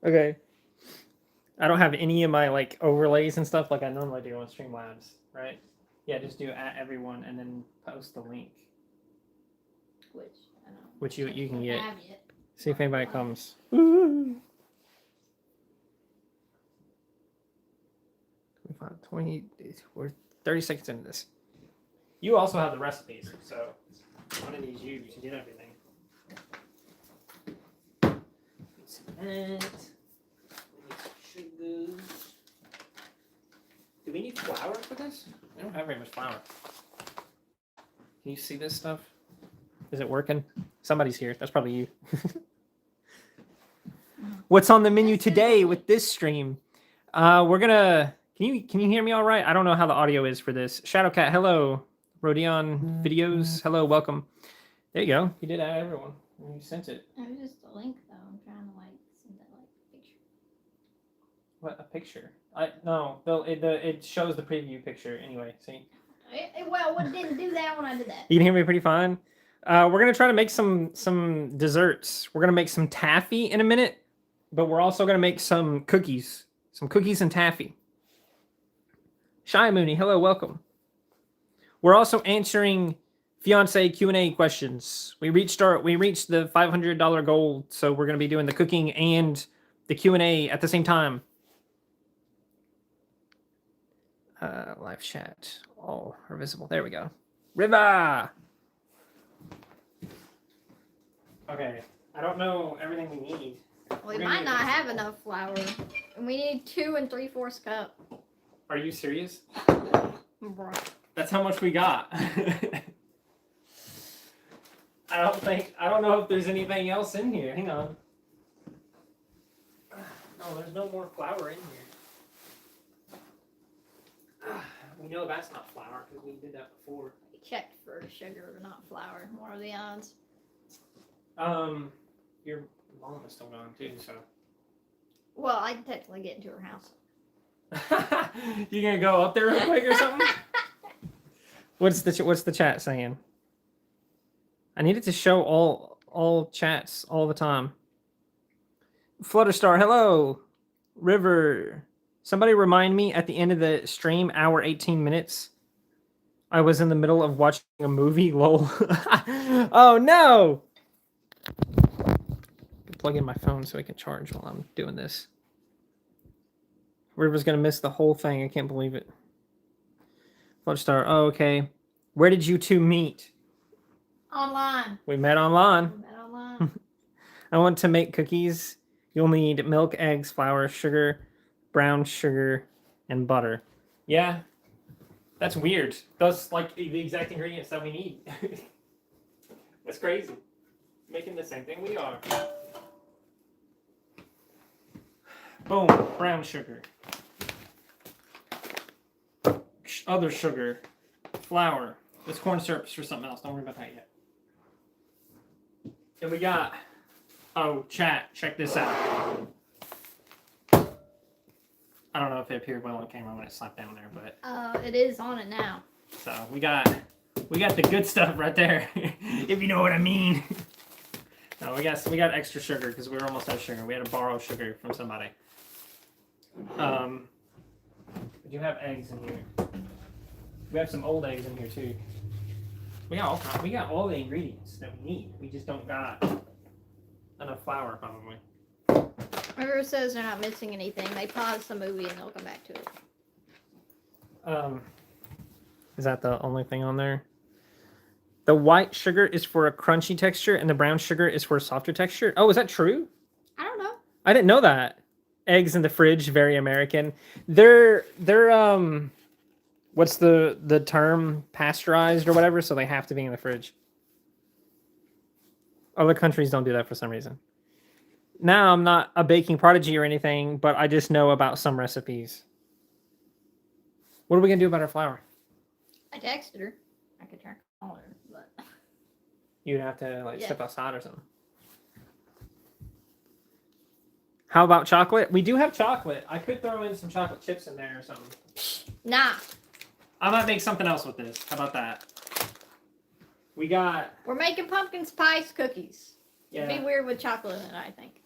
Okay. I don't have any of my like overlays and stuff like I normally do on Streamlabs, right? Yeah, just do @everyone and then post the link. Which I don't know. Which you can get. Have yet. See if anybody comes. Ooh. 20, we're 30 seconds into this. You also have the recipes, so one of these you should get everything. Sugars. Do we need flour for this? I don't have very much flour. Can you see this stuff? Is it working? Somebody's here. That's probably you. What's on the menu today with this stream? We're gonna. Can you hear me all right? I don't know how the audio is for this. Shadowcat, hello. Rodion videos, hello, welcome. There you go. You did everyone. You sent it. It was just a link though. I'm trying to like send that like picture. What, a picture? No. It shows the preview picture anyway. See. Well, it didn't do that when I did that. You can hear me pretty fine. We're gonna try to make some desserts. We're gonna make some taffy in a minute, but we're also gonna make some cookies and taffy. Shy Mooney, hello, welcome. We're also answering Fiancée QnA questions. We reached the $500 goal, so we're gonna be doing the cooking and the Q&A at the same time. Live chat, all are visible. There we go. Riva. Okay, I don't know everything we need. We might not have enough flour, and we need 2 3/4 cup. Are you serious? Bro. That's how much we got. I don't know if there's anything else in here. Hang on. No, there's no more flour in here. We know that's not flour because we did that before. We checked for sugar, not flour. What are the odds? Your mom is still gone too, so. Well, I can technically get into her house. You gonna go up there real quick or something? What's the chat saying? I need it to show all chats all the time. Flutterstar, hello. River. Somebody remind me at the end of the stream, hour 18 minutes. I was in the middle of watching a movie, lol. Oh no! Plug in my phone so I can charge while I'm doing this. River's gonna miss the whole thing. I can't believe it. Flutterstar, oh, okay. Where did you two meet? Online. We met online. We met online. I want to make cookies. You'll need milk, eggs, flour, sugar, brown sugar, and butter. Yeah, that's weird. Those like the exact ingredients that we need. That's crazy. Making the same thing we are. Boom, brown sugar. Other sugar, flour. This corn syrup's for something else. Don't worry about that yet. And we got, oh, chat, check this out. I don't know if it appeared well on camera when it slapped down there, but it is on it now. So we got the good stuff right there, if you know what I mean. No, we got extra sugar because we were almost out of sugar. We had to borrow sugar from somebody. We do have eggs in here. We have some old eggs in here too. We got all the ingredients that we need. We just don't got enough flour probably. Whoever says they're not missing anything, they pause the movie and they'll come back to it. Is that the only thing on there? The white sugar is for a crunchy texture and the brown sugar is for a softer texture. Oh, is that true? I don't know. I didn't know that. Eggs in the fridge, very American. They're what's the term? Pasteurized or whatever, so they have to be in the fridge. Other countries don't do that for some reason. Now, I'm not a baking prodigy or anything, but I just know about some recipes. What are we going to do about our flour? I texted her. I could try to call her, but... You'd have to step outside or something. How about chocolate? We do have chocolate. I could throw in some chocolate chips in there or something. Nah. I might make something else with this. How about that? We're making pumpkin spice cookies. Yeah. It'd be weird with chocolate in it, I think.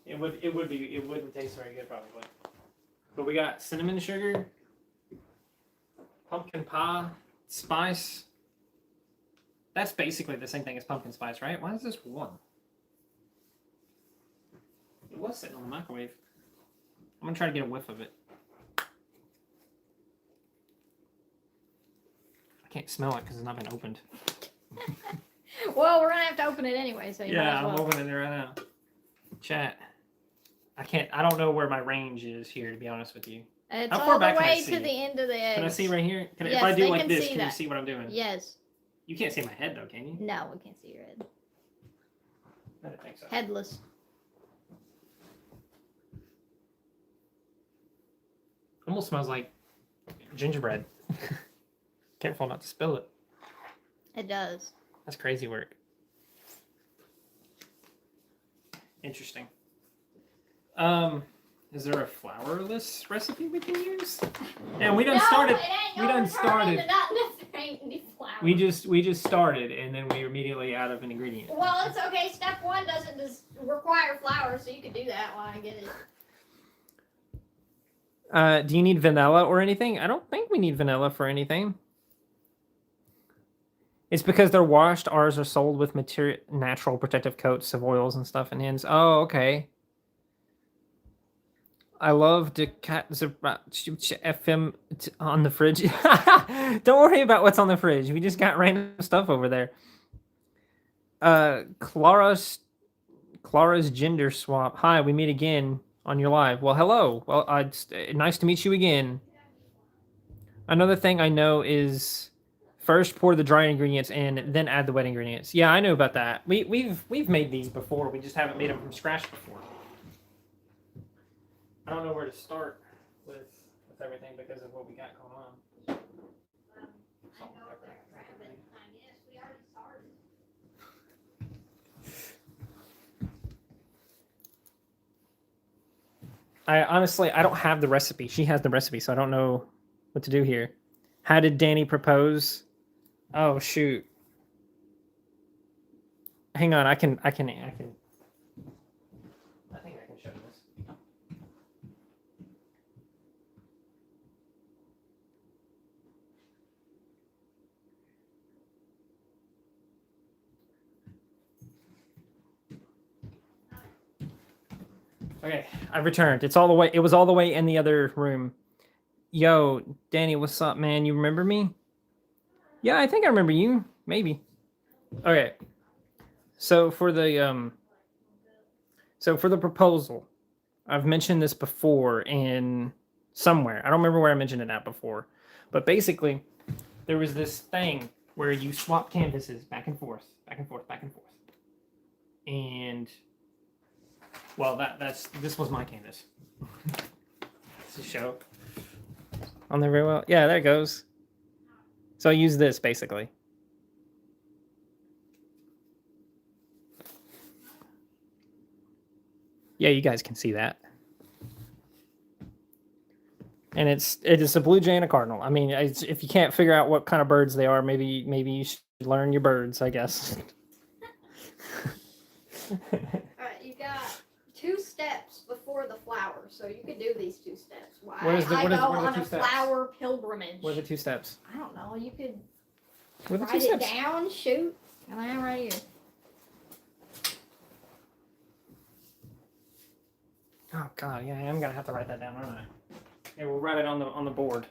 It wouldn't taste very good probably. But we got cinnamon sugar, pumpkin pie, spice. That's basically the same thing as pumpkin spice, right? Why is this one? It was sitting on the microwave. I'm gonna try to get a whiff of it. I can't smell it because it's not been opened. Well, we're gonna have to open it anyway, so you might Yeah, as well. I'm opening it right now. Chat. I don't know where my range is here, to be honest with you. It's How far all the back can I way see? to the end of the eggs. Can I see right here? If Yes, I do they like can this, see can you that. see what I'm doing? Yes. You can't see my head though, can you? No, we can't see your head. I don't think so. Headless. Almost smells like gingerbread. Careful not to spill it. It does. That's crazy work. Interesting. Is there a flourless recipe we can use? And we done started. We done started. We just started, and then we were immediately out of an ingredient. Well, it's okay. Step 1 doesn't require flour, so you can do that while I get it. Do you need vanilla or anything? I don't think we need vanilla for anything. It's because they're washed. Ours are sold with natural protective coats of oils and stuff and ends. Oh, okay. I love the cat FM on the fridge. Don't worry about what's on the fridge. We just got random stuff over there. Clara's gender swap. Hi, we meet again on your live. Well, hello. Well, nice to meet you again. Another thing I know is first pour the dry ingredients in, then add the wet ingredients. Yeah, I know about that. We've made these before. We just haven't made them from scratch before. I don't know where to start with everything because of what we got going on. I don't have the recipe. She has the recipe, so I don't know what to do here. How did Danny propose? Oh shoot. Hang on, I think I can show this. Okay, I've returned. It was all the way in the other room. Yo, Danny, what's up, man? You remember me? Yeah, I think I remember you. Maybe. Okay. So for the proposal, I've mentioned this before in somewhere. I don't remember where I mentioned it at before. But basically, there was this thing where you swap canvases back and forth, back and forth, back and forth. And well, this was my canvas. It's a show. On there very well. Yeah, there it goes. So I use this basically. Yeah, you guys can see that. And it is a blue jay and a cardinal. I mean, if you can't figure out what kind of birds they are, maybe you should learn your birds, I guess. All right, you got 2 steps before the flower, so you could do these 2 steps. Why? What are I the go on 2 a steps? flower pilgrimage. What are the 2 steps? I don't know. You could What are the 2 write it steps? down, shoot, and I am right here. Oh God, yeah, I'm gonna have to write that down, aren't I? Yeah, we'll write it on the board.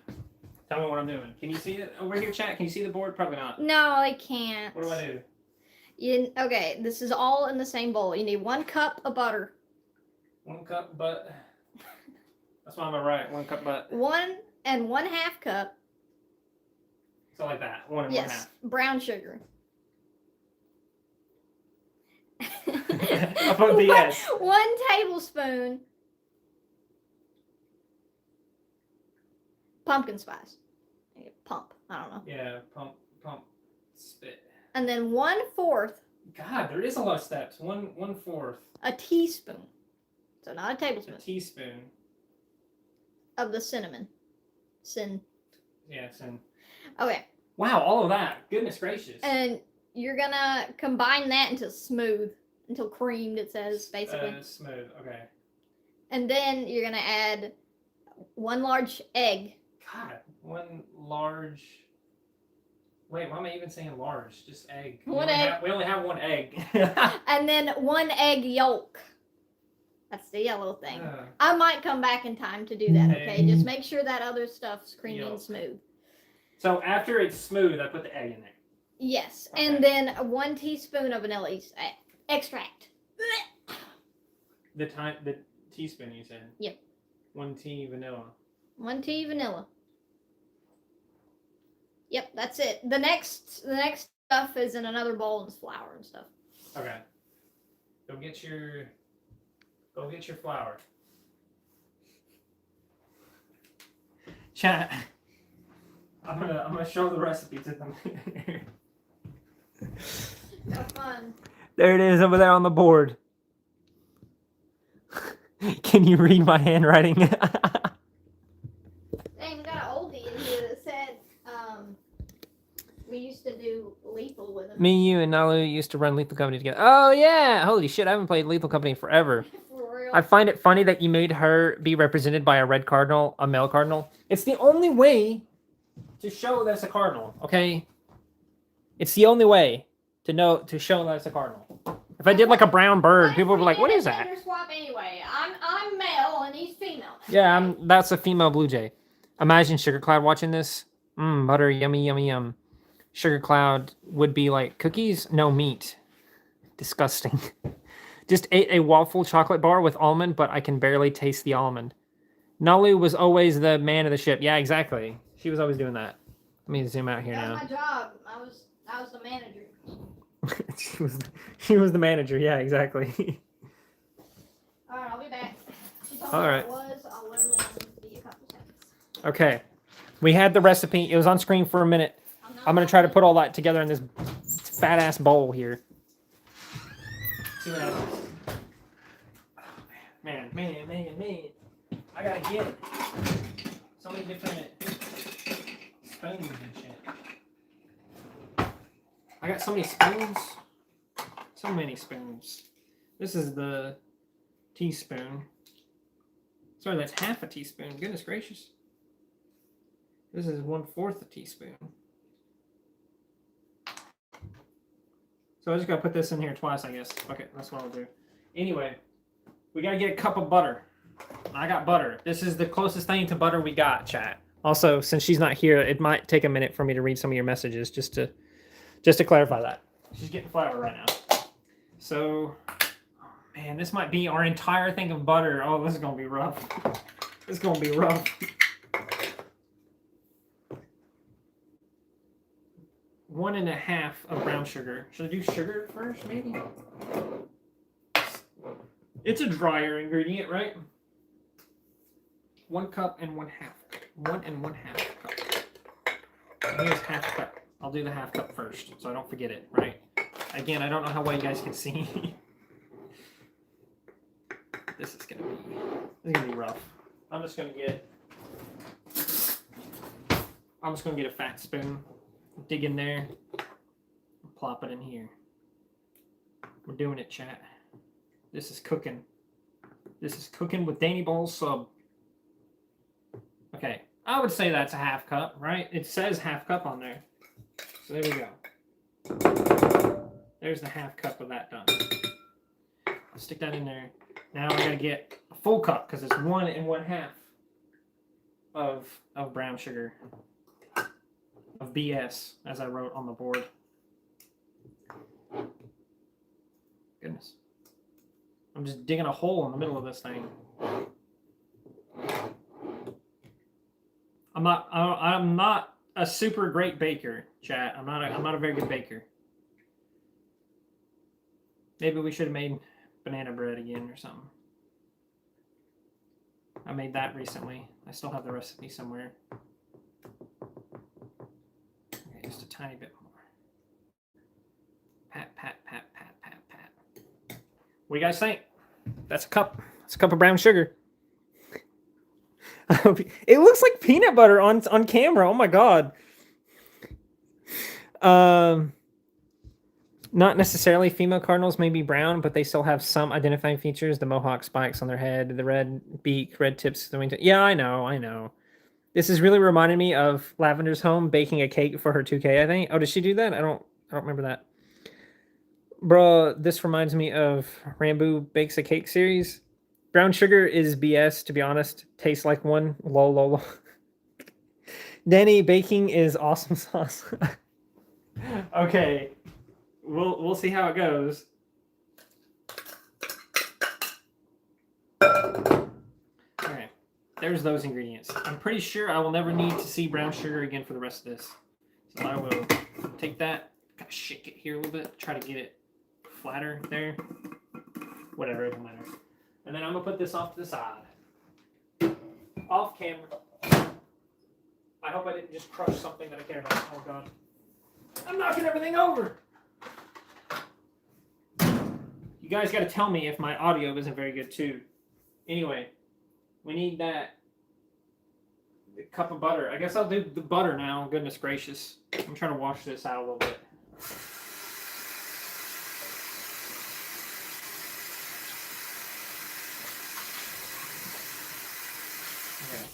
Tell me what I'm doing. Can you see it over here, chat? Can you see the board? Probably not. No, I can't. What do I do? Okay, this is all in the same bowl. You need 1 cup of butter. 1 cup, but that's why I'm gonna write 1 cup, but 1 and 1/2 cup. so like that. 1 and Yes, brown sugar. I put the S. 1 tablespoon pumpkin spice. Pump. I don't know. Yeah, pump, spit. And then 1/4 God, there is a lot of steps. 1/4 a teaspoon. So not a a tablespoon teaspoon. of the cinnamon. Yes, and Okay. wow, all of that. Goodness gracious. And you're gonna combine that into smooth until creamed, it says, basically. Smooth, okay. And then you're going to add 1 large egg. God, 1 large... Wait, why am I even saying large? Just egg. One egg. We only have 1 egg. And then 1 egg yolk. That's the yellow thing. I might come back in time to do that, okay? Just make sure that other stuff's creamy and smooth. So after it's smooth, I put the egg in there. Yes. Okay. And then 1 teaspoon of vanilla extract. The teaspoon, you said? Yep. 1 tea vanilla. 1 tea vanilla. Yep, that's it. The next stuff is in another bowl and flour and stuff. Okay. Go get your flour. Chat. I'm gonna show the recipe to them. Have fun. There it is over there on the board. Can you read my handwriting? Dang, we got an oldie in here that said we used to do Lethal with him. Me, you, and Nalu used to run Lethal Company together. Oh yeah! Holy shit! I haven't played Lethal Company in forever. For real. I find it funny that you made her be represented by a red cardinal, a male cardinal. It's the only way to show that it's a cardinal. Okay. It's the only way to show that it's a cardinal. If I did like a brown bird, people would be like, "What is that?" Gender swap anyway. I'm male and he's female. Yeah, that's a female blue jay. Imagine Sugar Cloud watching this. Butter, yummy, yummy, yum. Sugar Cloud would be like, cookies, no meat. Disgusting. Just ate a waffle chocolate bar with almond, but I can barely taste the almond. Nalu was always the man of the ship. Yeah, exactly. She was always doing that. Let me zoom out here now. That was my job. I was the manager. she was the manager. Yeah, exactly. All right, I'll be back. All right. I'll literally be a couple seconds. Okay. We had the recipe. It was on screen for a minute. I'm going to try to put all that together in this fat-ass bowl here. See what happens. Man. I got to get so many different spoons and shit. I got so many spoons. So many spoons. This is the teaspoon. Sorry, that's half a teaspoon. Goodness gracious. This is 1/4 a teaspoon. So I just gotta put this in here twice, I guess. Okay, that's what I'll do. Anyway, we gotta get a cup of butter. I got butter. This is the closest thing to butter we got, chat. Also, since she's not here, it might take a minute for me to read some of your messages, just to clarify that. She's getting flour right now. So, oh man, this might be our entire thing of butter. Oh, this is gonna be rough. This is gonna be rough. One and a half of brown sugar. Should I do sugar first, maybe? It's a drier ingredient, right? 1 cup and 1/2. 1 1/2 cup. Here's half cup. I'll do the half cup first, so I don't forget it, right? Again, I don't know how well you guys can see. This is gonna be rough. I'm just gonna get a fat spoon. Dig in there, plop it in here. We're doing it, chat. This is cooking. This is cooking with Danny Ball's sub. Okay, I would say that's a half cup, right? It says half cup on there. So there we go. There's the half cup of that done. I'll stick that in there. Now I gotta get a full cup because it's 1 1/2 of brown sugar. Of BS, as I wrote on the board. Goodness. I'm just digging a hole in the middle of this thing. I'm not a super great baker, chat. I'm not a very good baker. Maybe we should have made banana bread again or something. I made that recently. I still have the recipe somewhere. Just a tiny bit more. Pat. What do you guys think? That's a cup. That's a cup of brown sugar. It looks like peanut butter on camera. Oh my god. Not necessarily female cardinals, maybe brown, but they still have some identifying features. The mohawk spikes on their head, the red beak, red tips. Yeah, I know. This is really reminding me of Lavender's home baking a cake for her 2K, I think. Oh, did she do that? I don't remember that. Bro, this reminds me of Rambo Bakes a Cake series. Brown sugar is BS, to be honest. Tastes like one. Lol, lol, lol. Danny, baking is awesome sauce. Okay. We'll see how it goes. Alright. There's those ingredients. I'm pretty sure I will never need to see brown sugar again for the rest of this. So I will take that, kind of shake it here a little bit, try to get it flatter there. Whatever, it doesn't matter. And then I'm going to put this off to the side. Off camera. I hope I didn't just crush something that I care about. Oh, God. I'm knocking everything over. You guys got to tell me if my audio isn't very good, too. Anyway, we need that cup of butter. I guess I'll do the butter now. Goodness gracious. I'm trying to wash this out a little bit. Okay.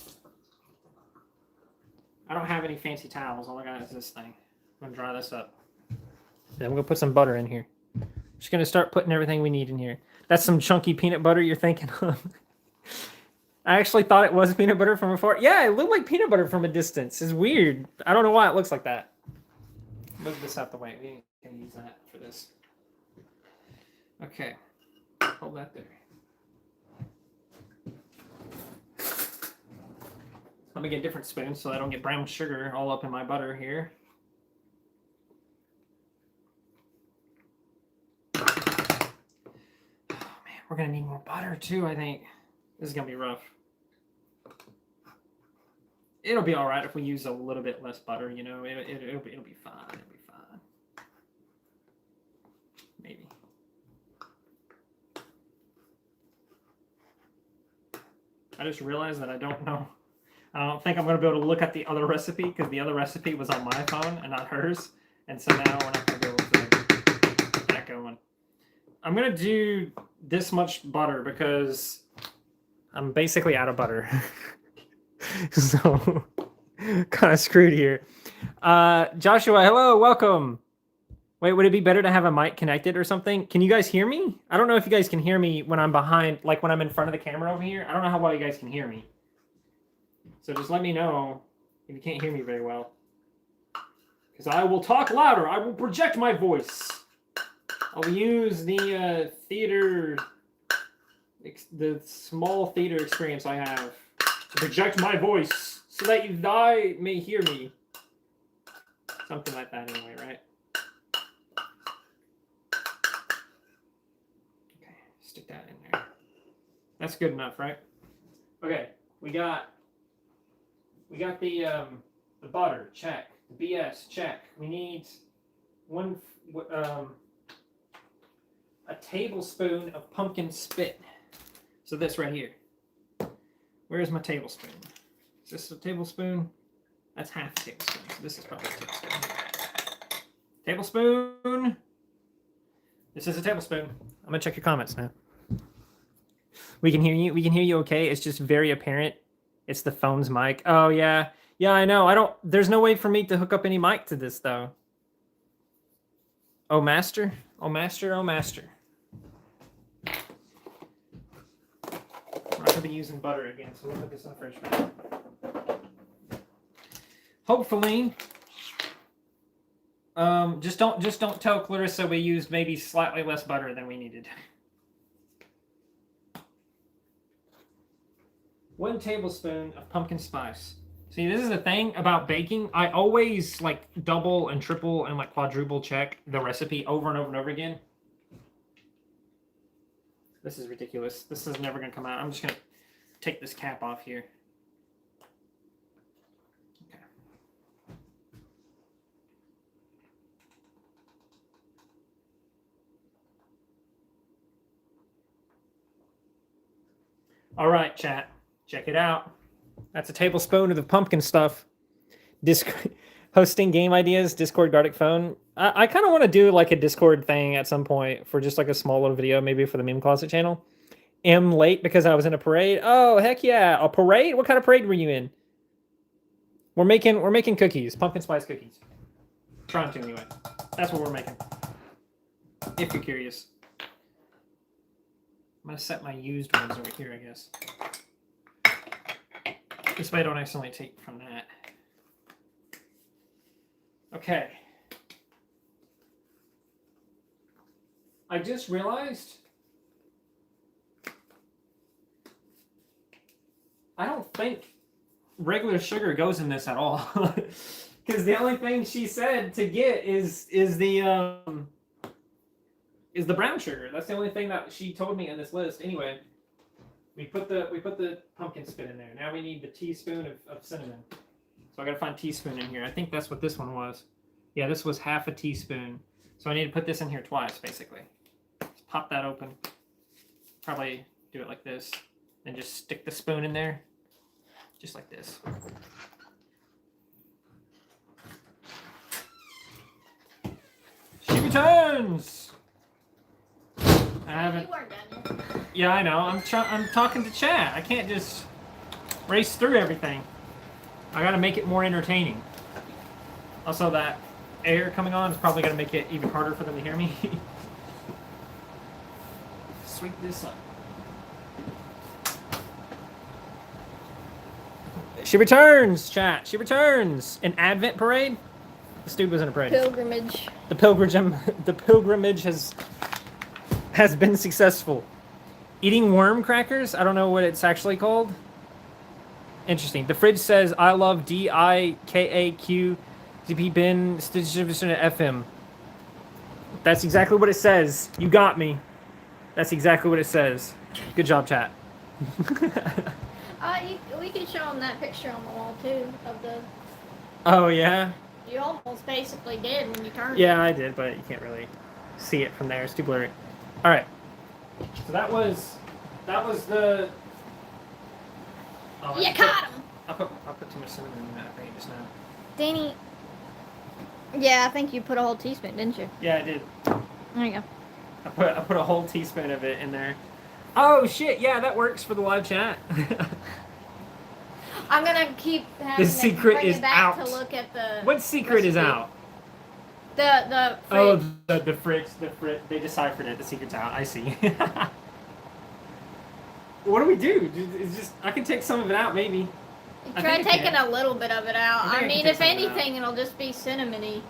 I don't have any fancy towels. All I got is this thing. I'm going to dry this up. Then we're going to put some butter in here. Just going to start putting everything we need in here. That's some chunky peanut butter you're thinking of. I actually thought it was peanut butter from afar. Yeah, it looked like peanut butter from a distance. It's weird. I don't know why it looks like that. Move this out the way. We can use that for this. Okay. Hold that there. Let me get a different spoon so I don't get brown sugar all up in my butter here. We're going to need more butter, too, I think. This is going to be rough. It'll be all right if we use a little bit less butter, you know. It'll be fine. It'll be fine. Maybe. I just realized that I don't know. I don't think I'm going to be able to look at the other recipe because the other recipe was on my phone and not hers. And so now we're not going to be able to get that going. I'm going to do this much butter because I'm basically out of butter. So, kind of screwed here. Joshua, hello, welcome. Wait, would it be better to have a mic connected or something? Can you guys hear me? I don't know if you guys can hear me when I'm behind, like when I'm in front of the camera over here. I don't know how well you guys can hear me. So just let me know if you can't hear me very well. Because I will talk louder. I will project my voice. I'll use the the small theater experience I have to project my voice so that you may hear me. Something like that anyway, right? Okay, stick that in there. That's good enough, right? Okay, we got the butter, check. The BS, check. We need a tablespoon of pumpkin spit. So this right here. Where's my tablespoon? Is this a tablespoon? That's half a tablespoon. So this is probably a tablespoon. Tablespoon. This is a tablespoon. I'm gonna check your comments now. We can hear you. We can hear you okay. It's just very apparent. It's the phone's mic. Oh yeah. Yeah, I know. There's no way for me to hook up any mic to this though. Oh master. Oh master. Oh master. I'm not gonna be using butter again, so we'll put this on first. Hopefully, just don't tell Clarissa we used maybe slightly less butter than we needed. 1 tablespoon of pumpkin spice. See, this is the thing about baking. I always like double and triple and like quadruple check the recipe over and over and over again. This is ridiculous. This is never gonna come out. I'm just gonna take this cap off here. Okay. All right, chat. Check it out. That's a tablespoon of the pumpkin stuff. Hosting game ideas, Discord, Gartic phone. I kind of want to do like a Discord thing at some point for just like a small little video, maybe for the meme closet channel. Am late because I was in a parade. Oh heck yeah, a parade! What kind of parade were you in? We're making cookies, pumpkin spice cookies. Trying to anyway. That's what we're making. If you're curious. I'm gonna set my used ones over here, I guess. This way I don't accidentally take from that. Okay. I just realized I don't think regular sugar goes in this at all. Because the only thing she said to get is the brown sugar. That's the only thing that she told me in this list. Anyway, we put the pumpkin spit in there. Now we need the teaspoon of cinnamon. So I gotta find teaspoon in here. I think that's what this one was. Yeah, this was half a teaspoon. So I need to put this in here twice, basically. Just pop that open. Probably do it like this. Then just stick the spoon in there. Just like this. She returns! I haven't... You weren't done yet. Yeah, I know. I'm talking to chat. I can't just race through everything. I gotta make it more entertaining. Also, that air coming on is probably gonna make it even harder for them to hear me. Sweep this up. She returns, chat. She returns. An Advent parade? This dude was in a parade. Pilgrimage. The pilgrimage has been successful. Eating worm crackers? I don't know what it's actually called. Interesting. The fridge says I love DIKAQ ZP bin FM. That's exactly what it says. You got me. That's exactly what it says. Good job, chat. We could show them that picture on the wall too of the. Oh yeah. You almost basically did when you turned. Yeah, I did, but you can't really see it from there. It's too blurry. All right. So that was the. Oh, you caught him. I put too much cinnamon in that thing just now. Danny. Yeah, I think you put a whole teaspoon, didn't you? Yeah, I did. There you go. I put a whole teaspoon of it in there. Oh shit! Yeah, that works for the live chat. I'm gonna keep having The secret bring is it back out. to look at the. What secret is recipe. out? The fridge. Oh, the fridge. They deciphered it. The secret's out. I see. What do we do? It's just I can take some of it out, maybe. Try taking a little bit of it out. I I think I mean, can if take some of it anything, it'll just be cinnamony.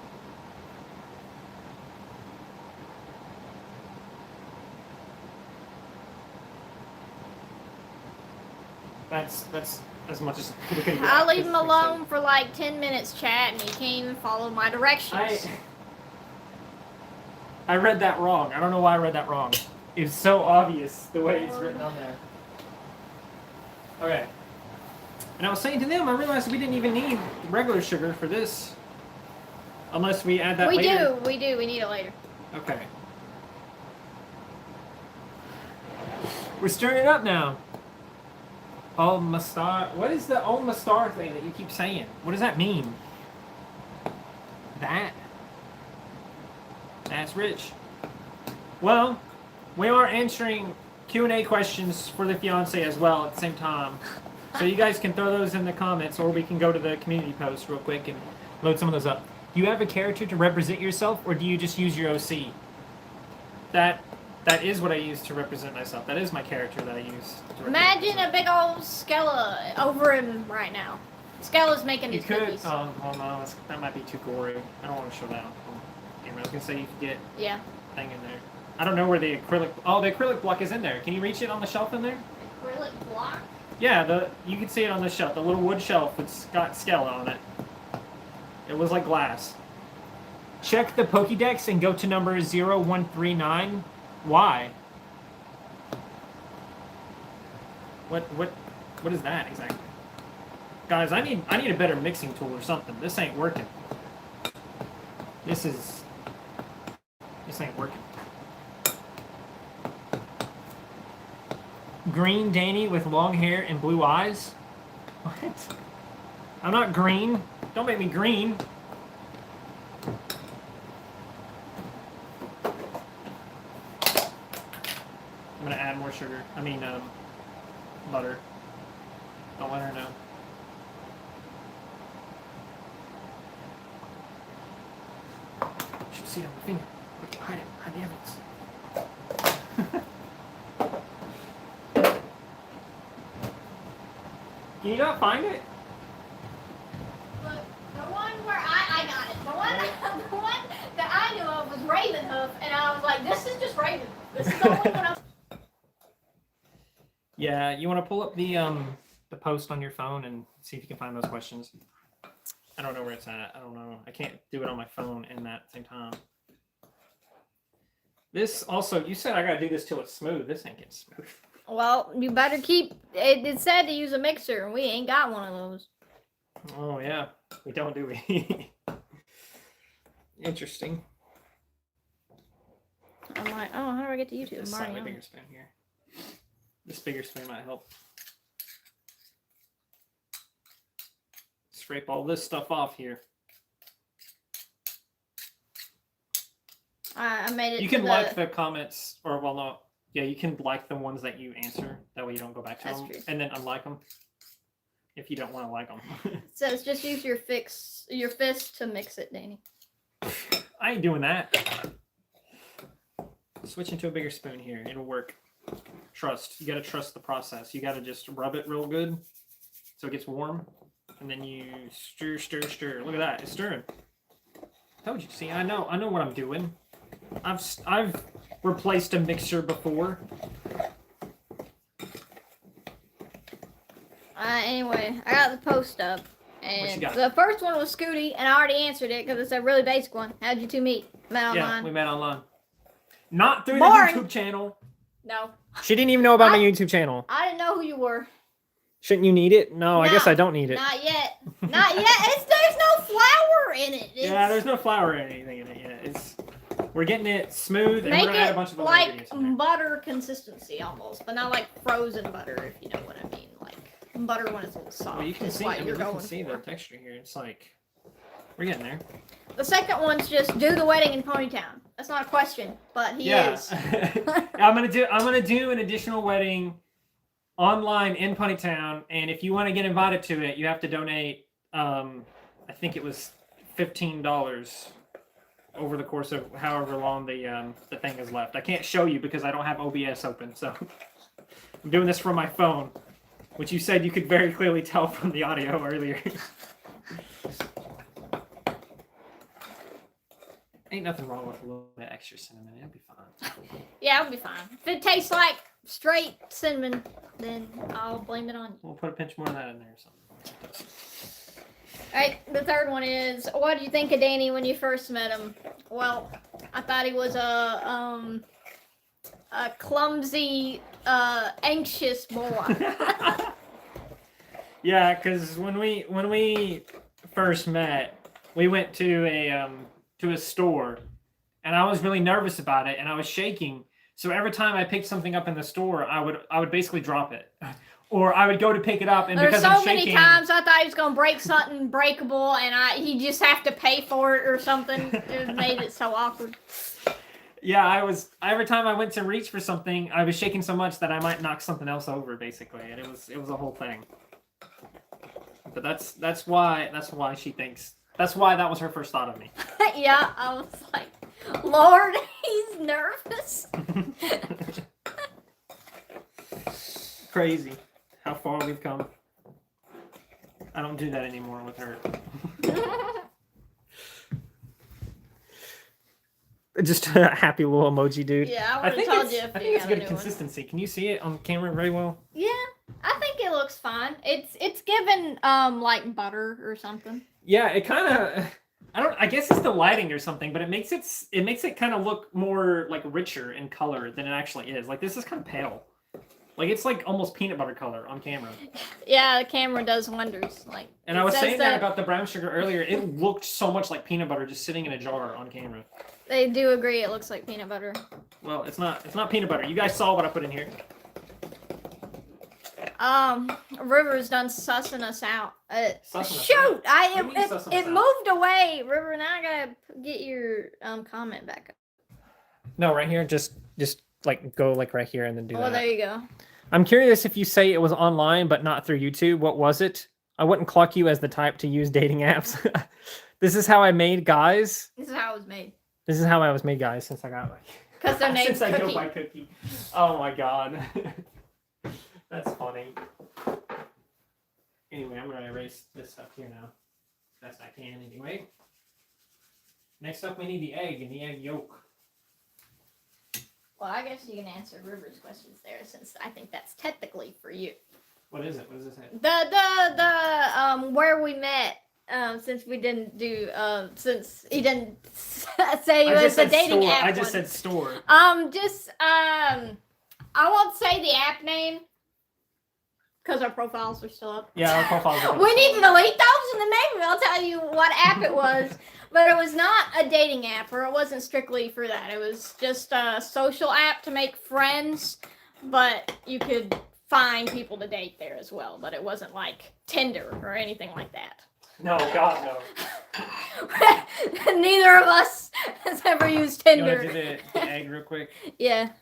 That's as much as we can get. I'll leave him alone for like 10 minutes, chat, and he can't even follow my directions. I read that wrong. I don't know why I read that wrong. It's so obvious the way it's written on there. Okay. And I was saying to them, I realized we didn't even need regular sugar for this. Unless we add that later. We do. We need it later. Okay. We're stirring it up now. Al Mastar. What is the Al Mastar thing that you keep saying? What does that mean? That's rich. Well, we are answering Q&A questions for the fiancé as well at the same time. So you guys can throw those in the comments, or we can go to the community post real quick and load some of those up. Do you have a character to represent yourself, or do you just use your OC? That is what I use to represent myself. That is my character that I use. Imagine a big old Skella over him right now. Skella's making these cookies. Oh no, that might be too gory. I don't want to show that. I was gonna say you could get thing in there. I don't know where the acrylic. Oh, the acrylic block is in there. Can you reach it on the shelf in there? Acrylic block? Yeah, you can see it on the shelf. The little wood shelf that's got Skella on it. It was like glass. Check the Pokédex and go to number 0139. Why? What is that exactly? Guys, I need a better mixing tool or something. This ain't working. This ain't working. Green Danny with long hair and blue eyes? What? I'm not green. Don't make me green. I'm gonna add more sugar. I mean, butter. Don't let her know. You should see it on my finger. Quick, hide it. Hide the evidence. Can you not find it? Look, the one where I got it. The one that I knew of was Ravenhoof, and I was like, this is just Ravenhoof. This is the only one I'm... Yeah, you want to pull up the post on your phone and see if you can find those questions. I don't know where it's at. I don't know. I can't do it on my phone in that same time. This also, you said I gotta do this till it's smooth. This ain't getting smooth. Well, you better keep... It said to use a mixer, and we ain't got one of those. Oh, yeah. We don't, do we? Interesting. I'm like, oh, how do I get to YouTube? This slightly bigger spoon here. This bigger spoon might help. Scrape all this stuff off here. I made it. You can like the comments, or well, no, yeah, you can like the ones that you answer. That way you don't go back to them, and then unlike them if you don't want to like them. It says just use your fist to mix it, Danny. I ain't doing that. Switch into a bigger spoon here. It'll work. Trust. You gotta trust the process. You gotta just rub it real good so it gets warm, and then you stir, stir, stir. Look at that. It's stirring. Told you. See, I know what I'm doing. I've replaced a mixer before. Anyway, I got the post up, and got? The first one was Scooty, and I already answered it because it's a really basic one. How'd you two meet? Met online. Yeah, we met online. Not through Boring. the YouTube channel. No. She didn't even know about my YouTube channel. I didn't know who you were. Shouldn't you need it? No, I guess I don't need it. Not yet. Not yet. There's no flour in it. Yeah, there's no flour or anything in it yet. We're getting it smooth, and make we're gonna it add a bunch of other like ingredients in there. butter consistency almost, but not like frozen butter, if you know what I mean. Like butter when it's a little soft. Well, you can see. You can see the texture here. It's like we're getting there. The second one's just do the wedding in Ponytown. That's not a question, but he is. I'm gonna do an additional wedding online in Ponytown, and if you want to get invited to it, you have to donate. I think it was $15 over the course of however long the thing is left. I can't show you because I don't have OBS open, so I'm doing this from my phone, which you said you could very clearly tell from the audio earlier. Ain't nothing wrong with a little bit extra cinnamon. It'll be fine. Yeah, it'll be fine. If it tastes like straight cinnamon, then I'll blame it on you. We'll put a pinch more of that in there or something. Alright, the third one is, what did you think of Danny when you first met him? Well, I thought he was a clumsy, anxious boy. Yeah, because when we first met, we went to a store, and I was really nervous about it, and I was shaking. So every time I picked something up in the store, I would basically drop it. Or I would go to pick it up, and because I'm shaking... There's so many times I thought he was going to break something breakable, and he just have to pay for it or something. It made it so awkward. Yeah, every time I went to reach for something, I was shaking so much that I might knock something else over, basically, and it was a whole thing. But that's why she thinks... That's why that was her first thought of me. Yeah, I was like, Lord, he's nervous. Crazy how far we've come. I don't do that anymore with her. Just a happy little emoji, dude. Yeah, I would have told you if I think it's good consistency. Can you see it on camera very well? Yeah, I think it looks fine. It's given like butter or something. Yeah, it kind of. I guess it's the lighting or something, but it makes it kind of look more like richer in color than it actually is. Like this is kind of pale. Like it's like almost peanut butter color on camera. Yeah, the camera does wonders. Like. And I was saying that about the brown sugar earlier. It looked so much like peanut butter just sitting in a jar on camera. They do agree it looks like peanut butter. Well, it's not peanut butter. You guys saw what I put in here. River's done sussing us out. Shoot! It moved away, River. Now I gotta get your comment back up. No, right here. Just like go like right here and then do that. Oh, there you go. I'm curious if you say it was online but not through YouTube. What was it? I wouldn't clock you as the type to use dating apps. This is how I made guys. This is how it was made. This is how I was made guys since I got like. Because their name's since I Cookie. go by Cookie. Oh my god. That's funny. Anyway, I'm gonna erase this stuff here now. Best I can anyway. Next up we need the egg and the egg yolk. Well, I guess you can answer River's questions there, since I think that's technically for you. What is it? What does it say? The where we met. Since we didn't do since he didn't say it was a dating store. app. I just said store. I won't say the app name because our profiles are still up. Yeah, our profiles are up. We need to delete those, and then maybe I'll tell you what app it was. But it was not a dating app, or it wasn't strictly for that. It was just a social app to make friends, but you could find people to date there as well. But it wasn't like Tinder or anything like that. No, God, no. Neither of us has ever used You Tinder. want to do the egg real quick? Yeah.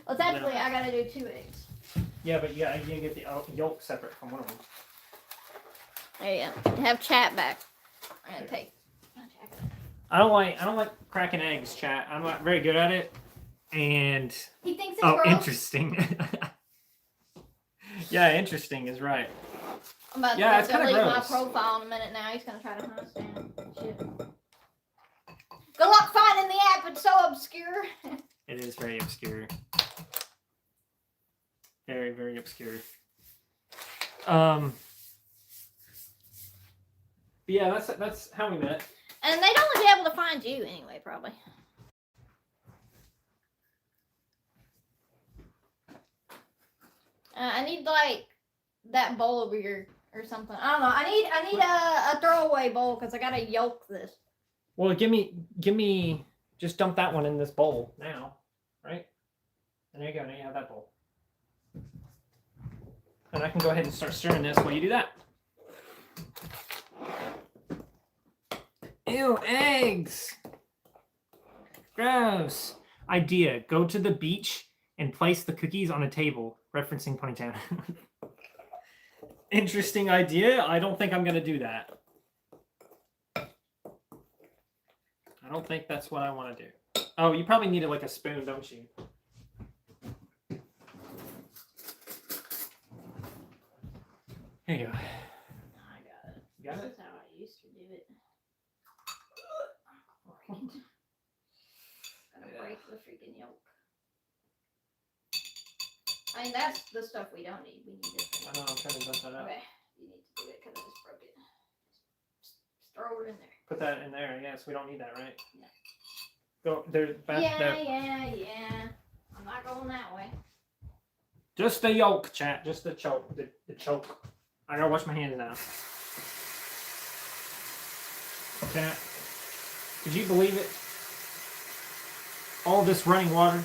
Well, technically, I gotta do 2 eggs. Yeah, but yeah, you can get the yolk separate from one of them. There you go. Have chat back. I'm gonna take my jacket. I don't like cracking eggs, chat. I'm not very good at it. And He thinks it's oh, gross. interesting. Yeah, interesting is right. I'm about Yeah, to it's kinda delete my gross. profile in a minute now. He's gonna try to hunt us down. Shit. Good luck finding the app. It's so obscure. It is very obscure. Very, very obscure. But yeah, that's how we met. And they'd only be able to find you anyway, probably. I need like that bowl over here or something. I don't know. I need a throwaway bowl because I gotta yolk this. Well, give me. Just dump that one in this bowl now, right? And there you go. Now you have that bowl. And I can go ahead and start stirring this while you do that. Ew, eggs. Gross. Idea: go to the beach and place the cookies on a table, referencing Ponytown. Interesting idea. I don't think I'm gonna do that. I don't think that's what I want to do. Oh, you probably needed like a spoon, don't you? Here you go. I got it. You got This it? is how I used to do it. Gotta break the freaking yolk. I mean, that's the stuff we don't need. We need this. I know, I'm trying to dump that out. Okay, you need to do it because I just broke it. Just throw it in there. Put that in there. Yes, we don't need that, right? Yeah. Go there. Back Yeah. I'm not going that way. Just the yolk, chat. Just the choke. The choke. I gotta wash my hands now. Chat. Could you believe it? All this running water.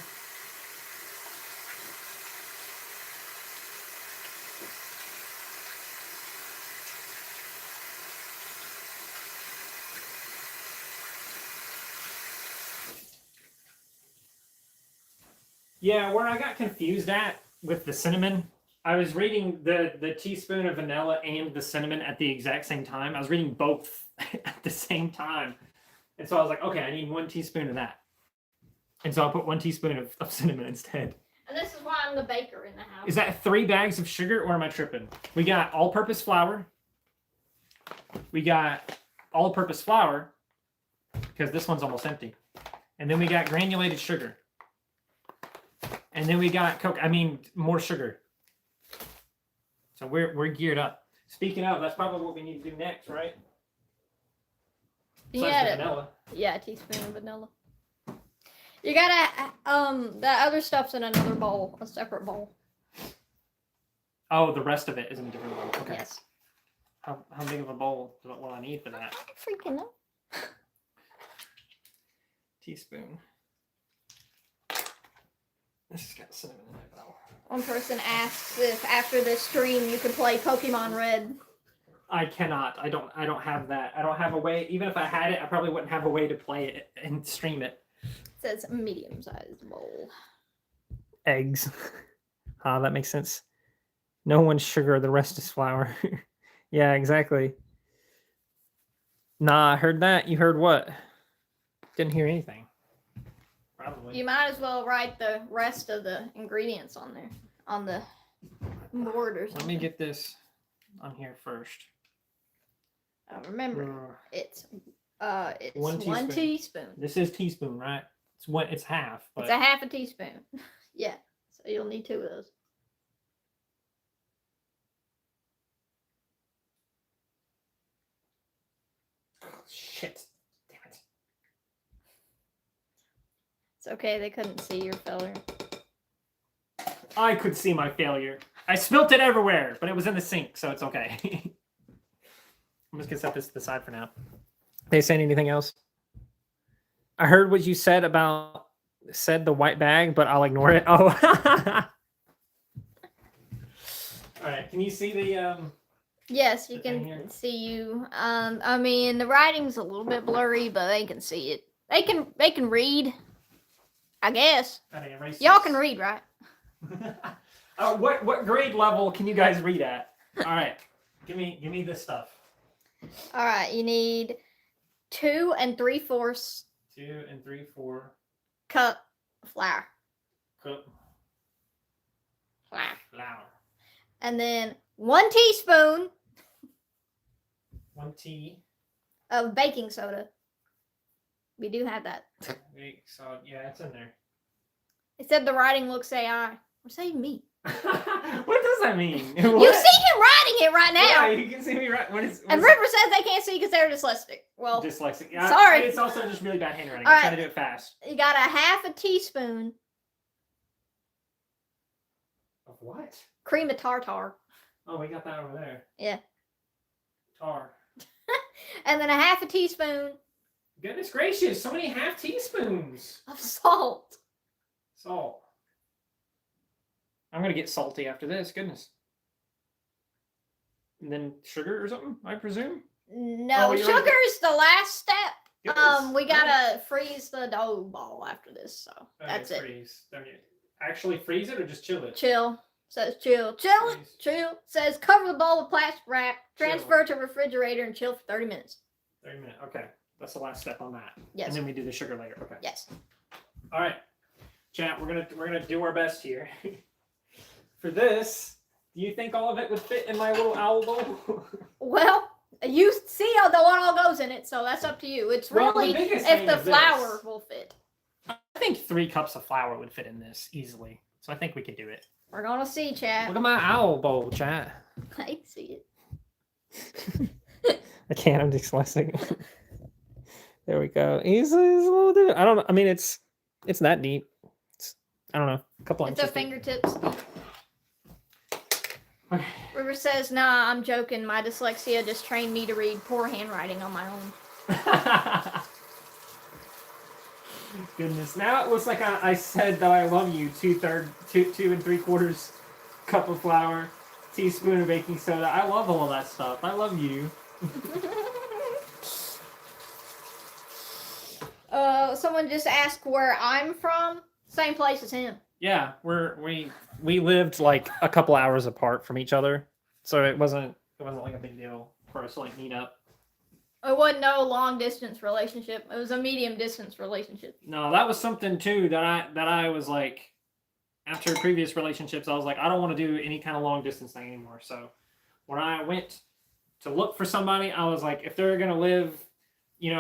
Yeah, where I got confused at with the cinnamon, I was reading the teaspoon of vanilla and the cinnamon at the exact same time. I was reading both at the same time. And so I was like, okay, I need 1 teaspoon of that. And so I put 1 teaspoon of cinnamon instead. And this is why I'm the baker in the house. Is that 3 bags of sugar or am I tripping? We got all-purpose flour. We got all-purpose flour because this one's almost empty. And then we got granulated sugar. And then we got more sugar. So we're geared up. Speaking of, that's probably what we need to do next, right? Besides the vanilla. Yeah, a teaspoon of vanilla. You gotta the other stuff's in another bowl, a separate bowl. Oh, the rest of it is in a different bowl. Okay. Yes. How big of a bowl will I need for that? I don't freaking know. Teaspoon. This has got cinnamon in it though. One person asks if after this stream you can play Pokemon Red. I cannot. I don't have that. I don't have a way. Even if I had it, I probably wouldn't have a way to play it and stream it. It says medium-sized bowl. eggs. Ah, that makes sense. No one's sugar, the rest is flour. Yeah, exactly. Nah, I heard that. You heard what? Didn't hear anything. Probably. You might as well write the rest of the ingredients on there, on the board or something. Let me get this on here first. Remember, it's One one teaspoon. This is teaspoon, right? It's half. But... It's a half a teaspoon. Yeah, so you'll need 2 of those. Oh, shit. Damn it. It's okay, they couldn't see your failure. I could see my failure. I spilt it everywhere, but it was in the sink, so it's okay. I'm just gonna set this to the side for now. They saying anything else? I heard what you said about the white bag, but I'll ignore it. Oh. All right. Can you see the Yes, you can see you. I mean, the writing's a little bit blurry, but they can see it. They can read. I guess. Y'all can read, right? What grade level can you guys read at? All right. Give me this stuff. All right, you need 2 3/4 2 3/4 cup of flour. cup flour. And then 1 teaspoon 1 tea of baking soda. We do have that. So yeah, it's in there. It said the writing looks AI. What does that mean? What does that mean? You see him writing it right now. Yeah, you can see me right. And River says they can't see because they're dyslexic. Well, dyslexic. Sorry. It's also just really bad handwriting. All I'm right. trying to do it fast. You got a half a teaspoon Of what? cream of tartar. Oh, we got that over there. Yeah. Tar. And then a half a teaspoon Goodness gracious, so many half teaspoons. of salt. Salt. I'm gonna get salty after this. Goodness. And then sugar or something, I presume. No, sugar's the last step. Goodness. We gotta freeze the dough ball after this, so that's it. Freeze. Okay. Actually freeze it or just chill it? Chill. Says chill. Chill it. Freeze. Chill. Says cover the bowl with plastic wrap. Chill. Transfer to refrigerator and chill for 30 minutes. 30 minutes. Okay. That's the last step on that. Yes. And then we do the sugar later. Okay. Yes. All right. Chat, we're gonna do our best here. For this, do you think all of it would fit in my little owl bowl? Well, you see how the what all goes in it, so that's up to you. It's really if the flour will fit. I think 3 cups of flour would fit in this easily. So I think we could do it. We're gonna see, chat. Look at my owl bowl, chat. I can see it. I can't, I'm dyslexic. There we go. It's a little different. I don't know. I mean, it's that deep. I don't know. A couple It's inches. a fingertips. Okay. River says, nah, I'm joking. My dyslexia just trained me to read poor handwriting on my own. Goodness. Now it looks like I said that I love you. 2 3/4 cup of flour, teaspoon of baking soda. I love all of that stuff. I love you. Someone just asked where I'm from. Same place as him. Yeah, we lived like a couple hours apart from each other, so it wasn't like a big deal for us to like meet up. It wasn't no long distance relationship. It was a medium distance relationship. No, that was something too that I was like, after previous relationships, I was like, I don't want to do any kind of long distance thing anymore. So when I went to look for somebody, I was like, if they're gonna live,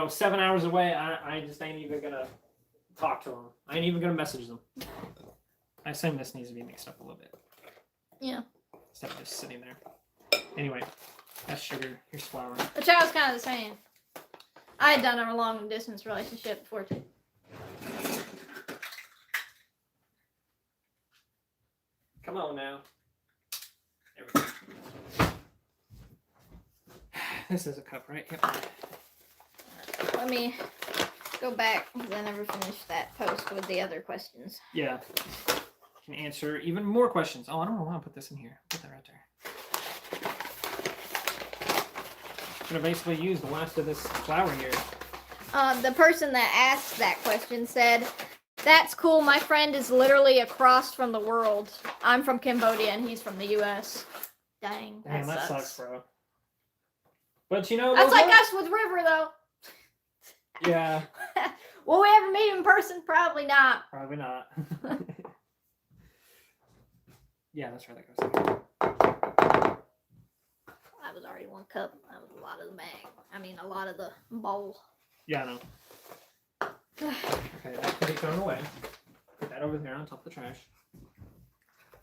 7 hours away, I just ain't even gonna talk to them. I ain't even gonna message them. I assume this needs to be mixed up a little bit. Yeah. Instead of just sitting there. Anyway, that's sugar. Here's flour. Which I was kind of saying. I had done a long distance relationship before too. Come on now. There we go. This is a cup, right? Yep. Let me go back because I never finished that post with the other questions. Yeah. Can answer even more questions. Oh, I don't know why I put this in here. Put that right there. I'm gonna basically use the last of this flour here. The person that asked that question said, That's cool. My friend is literally across from the world. I'm from Cambodia and he's from the U.S. Dang, Damn, that sucks. sucks, bro. But you know, That's those like are- us with River, though. Yeah, Will we ever meet him in person? Probably not. probably not. Yeah, that's right. That goes. That was already one cup. That was a lot of the bag. I mean, a lot of the bowl. Yeah, I know. Okay, that can be thrown away. Put that over there on top of the trash.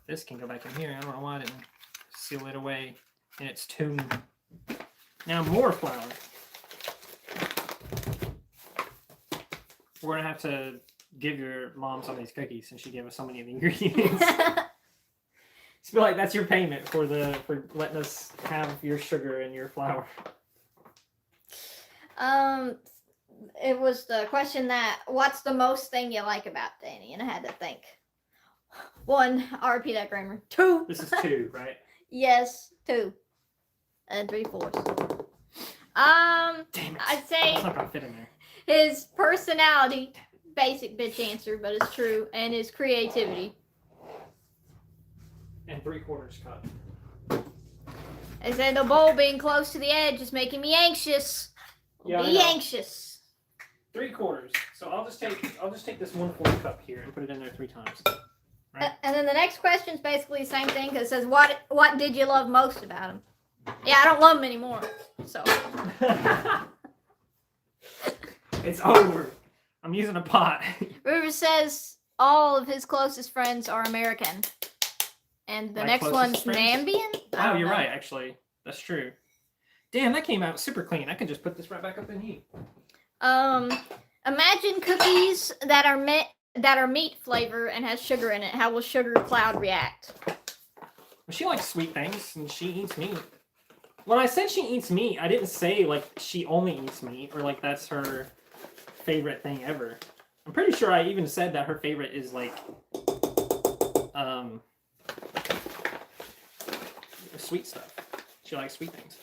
This can go back in here. I don't know why I didn't seal it away in its tomb. Now more flour. We're gonna have to give your mom some of these cookies since she gave us so many of the ingredients. Just feel like that's your payment for letting us have your sugar and your flour. It was the question that what's the most thing you like about Danny, and I had to think. 1, I'll repeat that grammar. 2. This is 2, right? Yes, 2. And 3/4. Damn it. I'd say It's not gonna fit in there. his personality, basic bitch answer, but it's true, and his creativity. And 3/4 cup. I said the bowl being close to the edge is making me anxious. Yeah, I Be know. anxious. 3/4. So I'll just take this 1/4 cup here and put it in there 3 times. Right. And then the next question is basically the same thing because it says, what did you love most about him? Yeah, I don't love him anymore. So It's over. I'm using a pot. River says all of his closest friends are American. And the My next closest one's friends? Nambian? I Wow, don't you're know. right, actually. That's true. Damn, that came out super clean. I can just put this right back up in heat. Imagine cookies that are meat flavor and has sugar in it. How will Sugar Cloud react? Well, she likes sweet things, and she eats meat. When I said she eats meat, I didn't say, like, she only eats meat, or, like, that's her favorite thing ever. I'm pretty sure I even said that her favorite is, like, sweet stuff. She likes sweet things.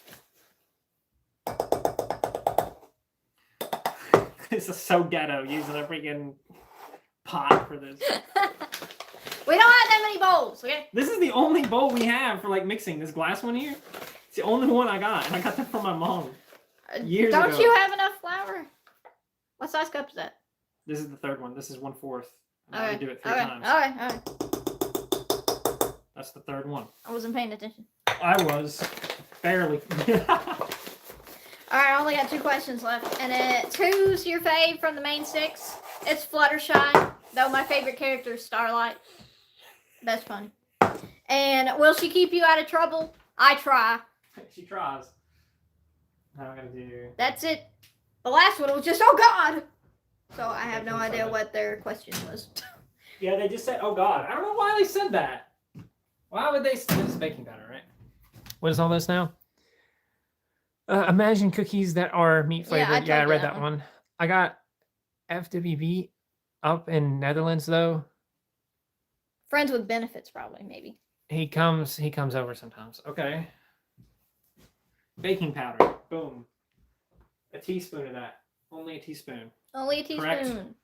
This is so ghetto, using a freaking pot for this. We don't have that many bowls, okay? This is the only bowl we have for, like, mixing. This glass one here. It's the only one I got, and I got that from my mom. Years Don't ago. you have enough flour? What size cup is that? This is the 3rd one. This is 1/4. I'm Okay. gonna do it 3 Okay. times. Okay. That's the 3rd one. I wasn't paying attention. I was. Barely. Alright, I only got 2 questions left. And it's who's your fave from the main 6? It's Fluttershy, though my favorite character is Starlight. That's funny. And will she keep you out of trouble? I try. She tries. Now I'm gonna do. That's it. The last one was just, oh God! So I have no idea what their question was. Yeah, they just said, oh God. I don't know why they said that. Why would they say this is baking powder, right? What is all this now? Imagine cookies that are meat Yeah, I flavored. Yeah, I told you read that that one. I got FWB up in Netherlands though. Friends with benefits, probably, maybe. He comes over sometimes. Okay. Baking powder. Boom. A teaspoon of that. Only a teaspoon. Only a teaspoon. Correct.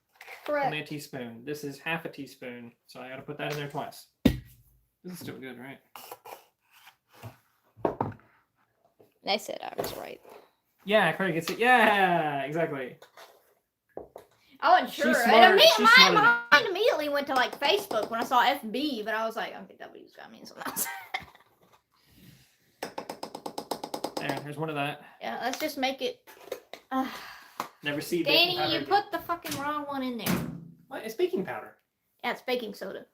Correct. Only a teaspoon. This is half a teaspoon, so I gotta put that in there twice. This is still good, right? They said I was right. Yeah, Craig gets it. Yeah, exactly. I wasn't She's sure. smart. And She's my smarter than- mind immediately went to like Facebook when I saw FB, but I was like, okay, W's got me something else. There's one of that. Yeah, let's just make it. Never see baking Danny, powder you again. put the fucking wrong one in there. What? It's baking powder. Yeah, it's baking soda.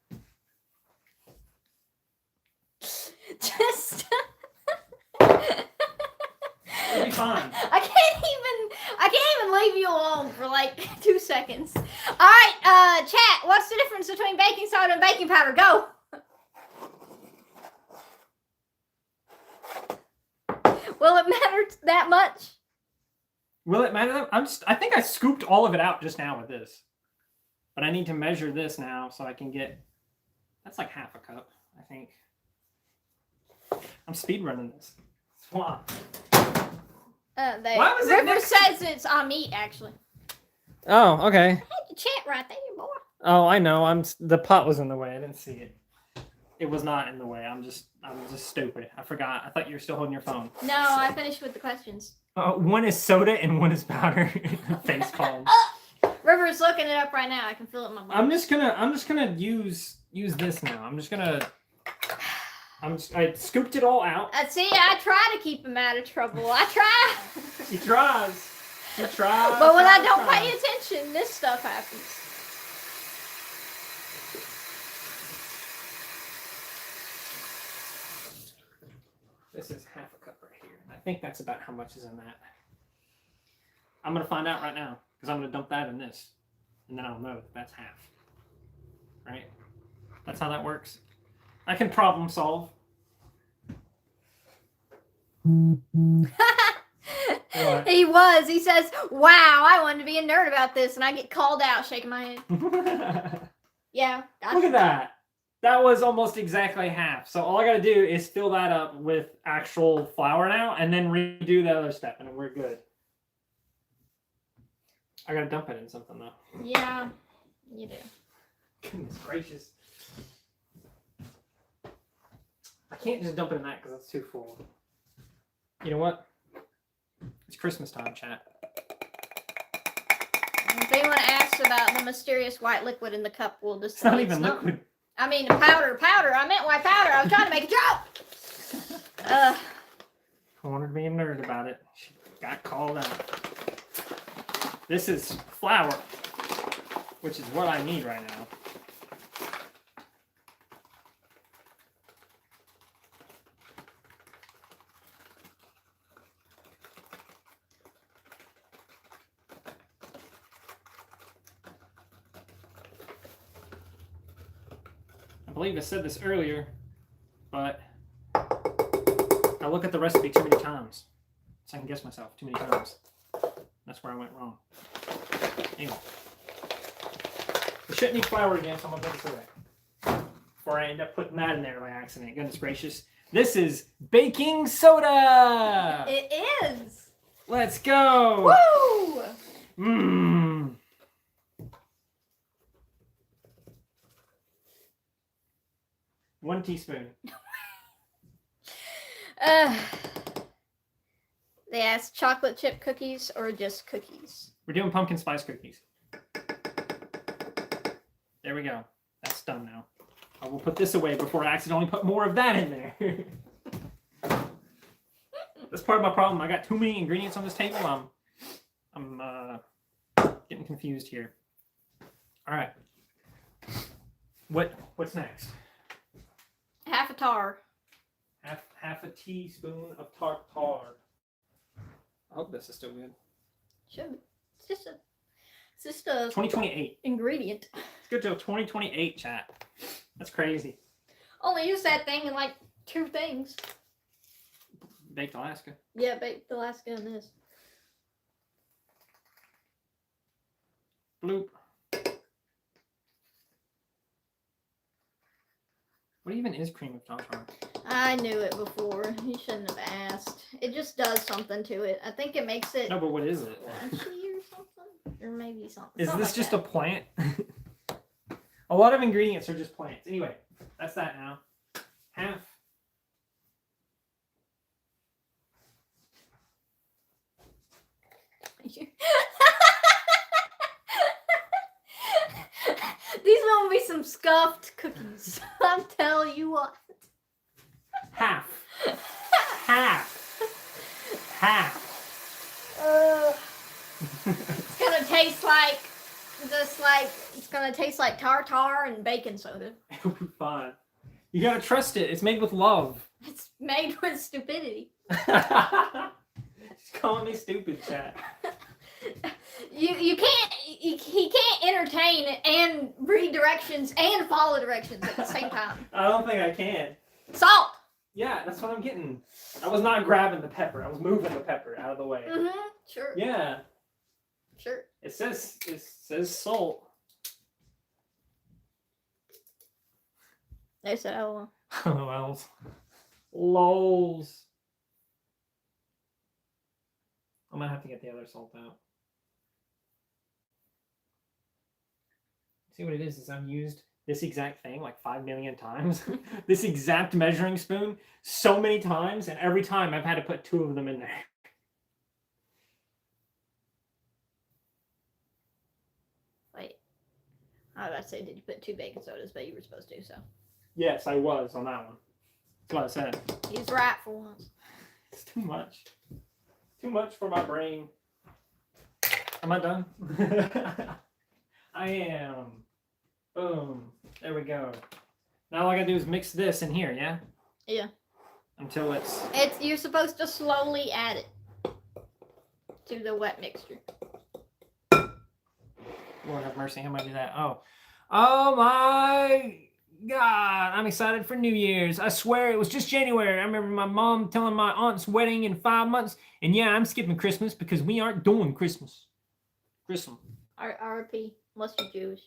Just. It'll be fine. I can't even leave you alone for like 2 seconds. All right, chat. What's the difference between baking soda and baking powder? Go. Will it matter that much? Will it matter? I think I scooped all of it out just now with this. But I need to measure this now so I can get. That's like half a cup, I think. I'm speed running this. Wow. River says it's on meat, actually. Oh, okay. I had the chat right there, boy. Oh, I know. The pot was in the way. I didn't see it. It was not in the way. I'm just stupid. I forgot. I thought you were still holding your phone. No, I finished with the questions. One is soda and one is powder. Face palm. River's looking it up right now. I can feel it in my mind. I'm just gonna use this now. I scooped it all out. See, I try to keep him out of trouble. I try. He tries. He tries. But when I don't pay attention, this stuff happens. This is half a cup right here. I think that's about how much is in that. I'm gonna find out right now because I'm gonna dump that in this, and then I'll know that that's half. Right? That's how that works. I can problem solve. What? He was. He says, "Wow, I wanted to be a nerd about this," and I get called out, shaking my head. Yeah. Gotcha. Look at that. That was almost exactly half. So all I gotta do is fill that up with actual flour now, and then redo the other step, and we're good. I gotta dump it in something though. Yeah, you do. Goodness gracious. I can't just dump it in that because that's too full. You know what? It's Christmas time, chat. If anyone asks about the mysterious white liquid in the cup, we'll just It's not even liquid. I mean, powder. I meant white powder. I was trying to make a joke. I wanted to be a nerd about it. She got called out. This is flour, which is what I need right now. I believe I said this earlier, but I look at the recipe too many times. So I can guess myself too many times. That's where I went wrong. Anyway. We shouldn't need flour again, so I'm going to put this away. Before I end up putting that in there by accident. Goodness gracious. This is baking soda! It is! Let's go! Woo! Mmm. 1 teaspoon. They asked chocolate chip cookies or just cookies. We're doing pumpkin spice cookies. There we go. That's done now. I will put this away before I accidentally put more of that in there. That's part of my problem. I got too many ingredients on this table. I'm getting confused here. All right. What's next? Half a tar. Half a teaspoon of tartar. I hope this is still good. Should be. It's just a 2028. ingredient. It's good till 2028, chat. That's crazy. Only use that thing in like 2 things. Baked Alaska. Yeah, baked Alaska and this. Bloop. What even is cream of tartar? I knew it before. You shouldn't have asked. It just does something to it. I think it makes it No, but what is it? crunchy or something. Or maybe something. Is something this like just that. a plant? A lot of ingredients are just plants. Anyway, that's that now. Half. These will be some scuffed cookies. I'm telling you what. Half. Half. Half. It's gonna taste like it's gonna taste like tartar and baking soda. It'll be fine. You gotta trust it. It's made with love. It's made with stupidity. She's calling me stupid, chat. He can't entertain and read directions and follow directions at the same time. I don't think I can. Salt. Yeah, that's what I'm getting. I was not grabbing the pepper. I was moving the pepper out of the way. Sure. Yeah. Sure. It says salt. They said, "Oh, LOLs. LOLs. I might have to get the other salt out. See what it is I've used this exact thing like 5 million times. This exact measuring spoon so many times, and every time I've had to put 2 of them in there. Wait. I was about to say, did you put 2 baking sodas? But you were supposed to, so. Yes, I was on that one. That's what I said. He's right for once. It's too much. Too much for my brain. Am I done? I am. Boom. There we go. Now all I gotta do is mix this in here, yeah? Yeah. Until it's... You're supposed to slowly add it to the wet mixture. Lord have mercy, how am I do that? Oh. Oh my God. I'm excited for New Year's. I swear it was just January. I remember my mom telling my aunt's wedding in 5 months. And yeah, I'm skipping Christmas because we aren't doing Christmas. RP, unless you're Jewish.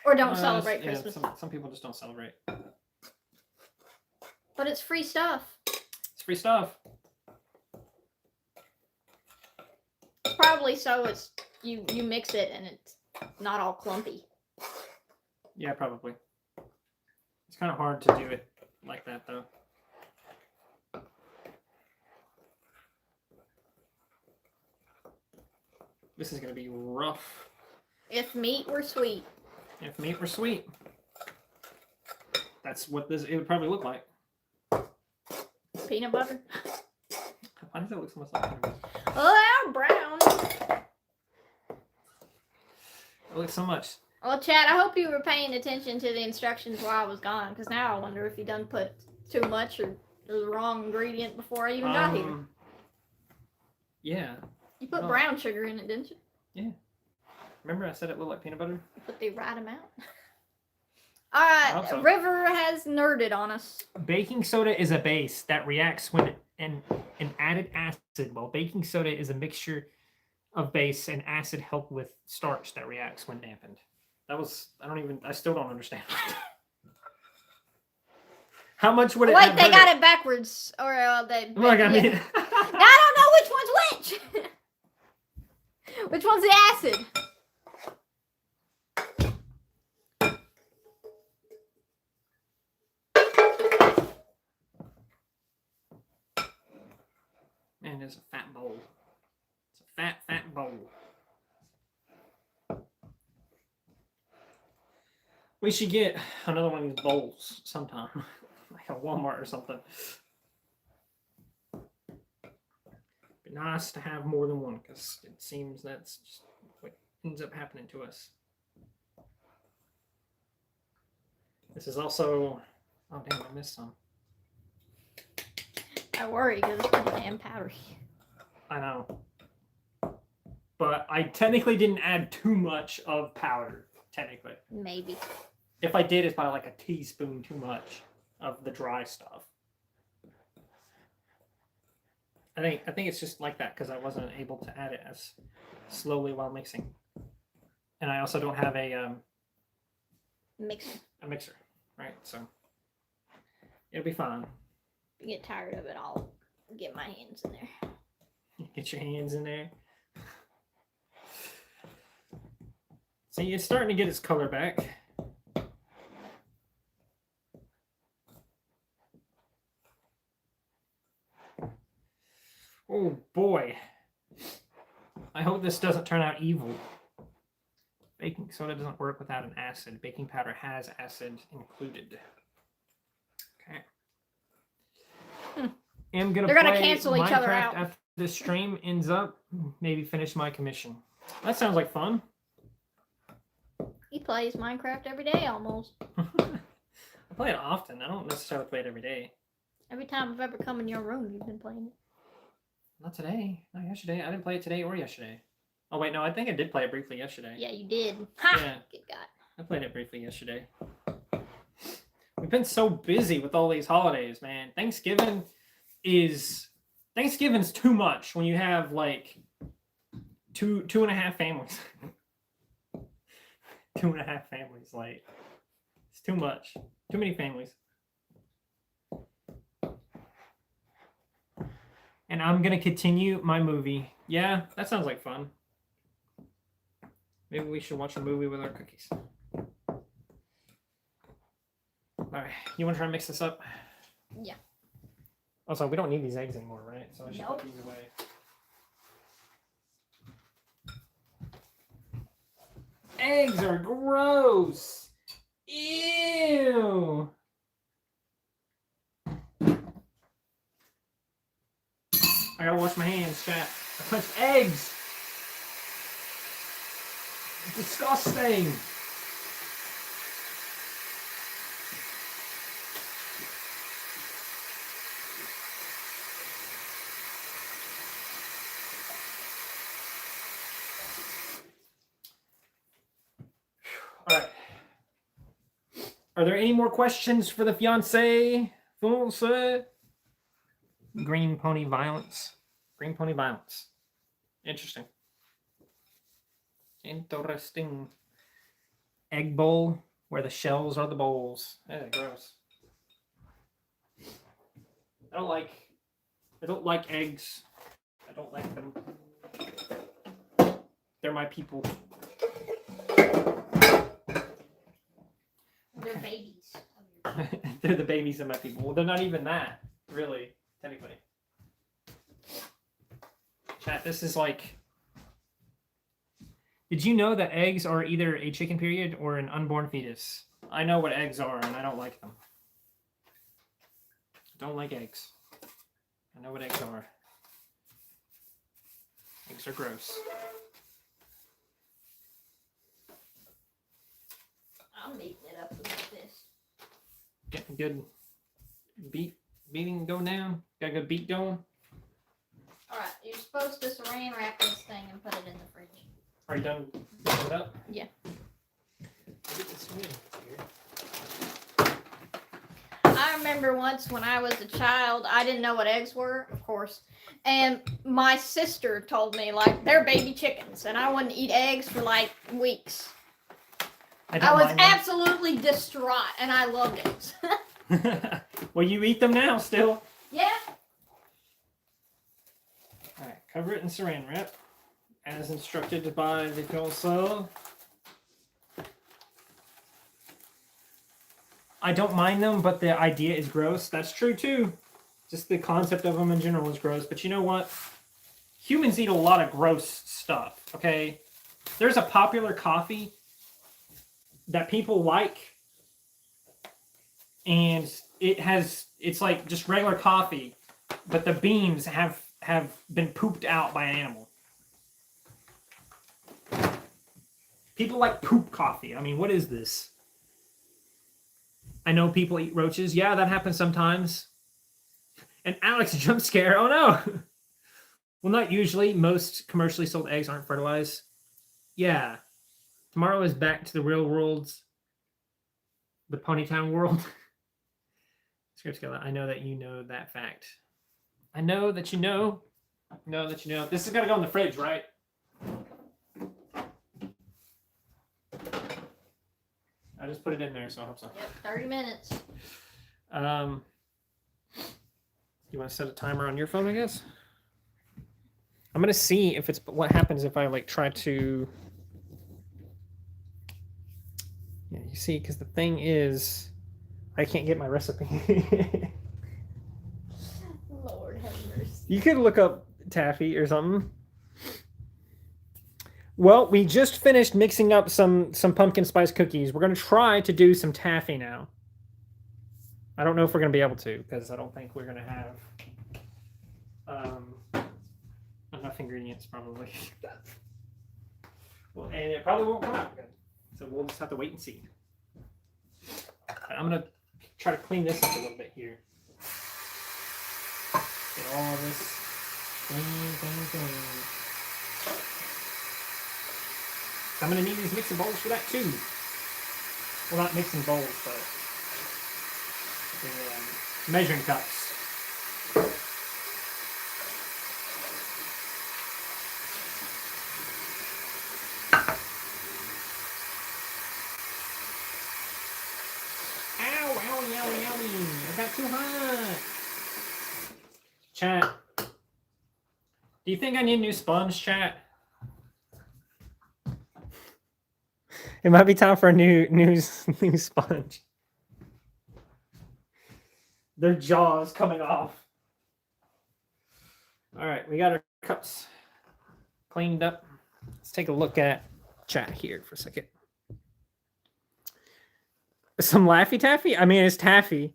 Or don't celebrate Christmas. Some people just don't celebrate. But it's free stuff. It's free stuff. Probably so it's you mix it and it's not all clumpy. Yeah, probably. It's kind of hard to do it like that though. This is gonna be rough. If meat were sweet. If meat were sweet. That's what it would probably look like. Peanut butter. Why does it look so much like peanut butter? Oh, they're brown. It looks so much. Well, Chad, I hope you were paying attention to the instructions while I was gone, because now I wonder if you done put too much or the wrong ingredient before I even got here. Yeah. You put brown sugar in it, didn't you? Yeah. Remember I said it looked like peanut butter? You put the right amount. All right, So. River has nerded on us. Baking soda is a base that reacts when an added acid, while baking soda is a mixture of base and acid help with starch that reacts when dampened. That was, I still don't understand. How much would it Wait, have they hurt got it backwards. Or they... Look, I mean... Yeah. I don't know which one's which. Which one's the acid? Man, it's a fat bowl. It's a fat, fat bowl. We should get another one of these bowls sometime. Like a Walmart or something. Be nice to have more than one, because it seems that's just what ends up happening to us. This is also... Oh, damn, I missed some. I worry because it's pretty damn powdery. I know. But I technically didn't add too much of powder, technically. Maybe. If I did, it's probably like a teaspoon too much of the dry stuff. I think it's just like that because I wasn't able to add it as slowly while mixing. And I also don't have a mixer, right? So it'll be fine. If you get tired of it, I'll get my hands in there. Get your hands in there. See, it's starting to get its color back. Oh boy. I hope this doesn't turn out evil. Baking soda doesn't work without an acid. Baking powder has acid included. Okay. I'm gonna They're gonna cancel each other Minecraft out after this stream ends up. Maybe finish my commission. That sounds like fun. He plays Minecraft every day almost. I play it often. I don't necessarily play it every day. Every time I've ever come in your room, you've been playing it. Not today. Not yesterday. I didn't play it today or yesterday. Oh wait, no, I think I did play it briefly yesterday. Yeah, you did. Ha! Yeah. Good God. I played it briefly yesterday. We've been so busy with all these holidays, man. Thanksgiving's too much when you have like two and a half families. 2.5 families, like it's too much. Too many families. And I'm gonna continue my movie. Yeah, that sounds like fun. Maybe we should watch a movie with our cookies. All right, you want to try and mix this up? Yeah. Also, we don't need these eggs anymore, right? So I should Nope. put these away. Eggs are gross. Ew. I gotta wash my hands, chat. I touched eggs. Disgusting. All right. Are there any more questions for the fiancé? Fiancé? Green pony violence. Green pony violence. Interesting. Interesting. Egg bowl where the shells are the bowls. Gross. I don't like eggs. I don't like them. They're my people. They're babies. They're the babies of my people. Well, they're not even that, really, technically. Chat, this is like... Did you know that eggs are either a chicken period or an unborn fetus? I know what eggs are, and I don't like them. I don't like eggs. I know what eggs are. Eggs are gross. I'm making it up with this. Getting good beating going down. Got a good beat going. Alright, you're supposed to saran wrap this thing and put it in the fridge. Are you done mixing it up? Yeah. Get this in here. I remember once when I was a child, I didn't know what eggs were, of course. And my sister told me, like, they're baby chickens. And I wouldn't eat eggs for, like, weeks. I was absolutely distraught, and I loved it. Well, you eat them now still. Yeah. All right, cover it in saran wrap, as instructed by the fiancé. I don't mind them, but the idea is gross. That's true too. Just the concept of them in general is gross. But you know what? Humans eat a lot of gross stuff. Okay, there's a popular coffee that people like, and it's like just regular coffee, but the beans have been pooped out by an animal. People like poop coffee. I mean, what is this? I know people eat roaches. Yeah, that happens sometimes. And Alex, jump scare. Oh no. Well, not usually. Most commercially sold eggs aren't fertilized. Yeah. Tomorrow is back to the real world. The Ponytown world. I know that you know that fact. I know that you know. Know that you know. This has got to go in the fridge, right? I just put it in there, so I hope so. Yep, 30 minutes. You want to set a timer on your phone, I guess? I'm going to see if it's what happens if I like try to... Yeah, you see, because the thing is, I can't get my recipe. Lord have mercy. You could look up taffy or something. Well, we just finished mixing up some pumpkin spice cookies. We're going to try to do some taffy now. I don't know if we're going to be able to, because I don't think we're going to have enough ingredients, probably. Well, and it probably won't come out good. So we'll just have to wait and see. I'm going to try to clean this up a little bit here. Get all this clean. I'm going to need these mixing bowls for that too. Well, not mixing bowls, but the measuring cups. I got too hot. Chat. Do you think I need a new sponge, chat? It might be time for a new sponge. Their jaws coming off. All right, we got our cups cleaned up. Let's take a look at chat here for a second. Some Laffy Taffy? I mean, it's taffy.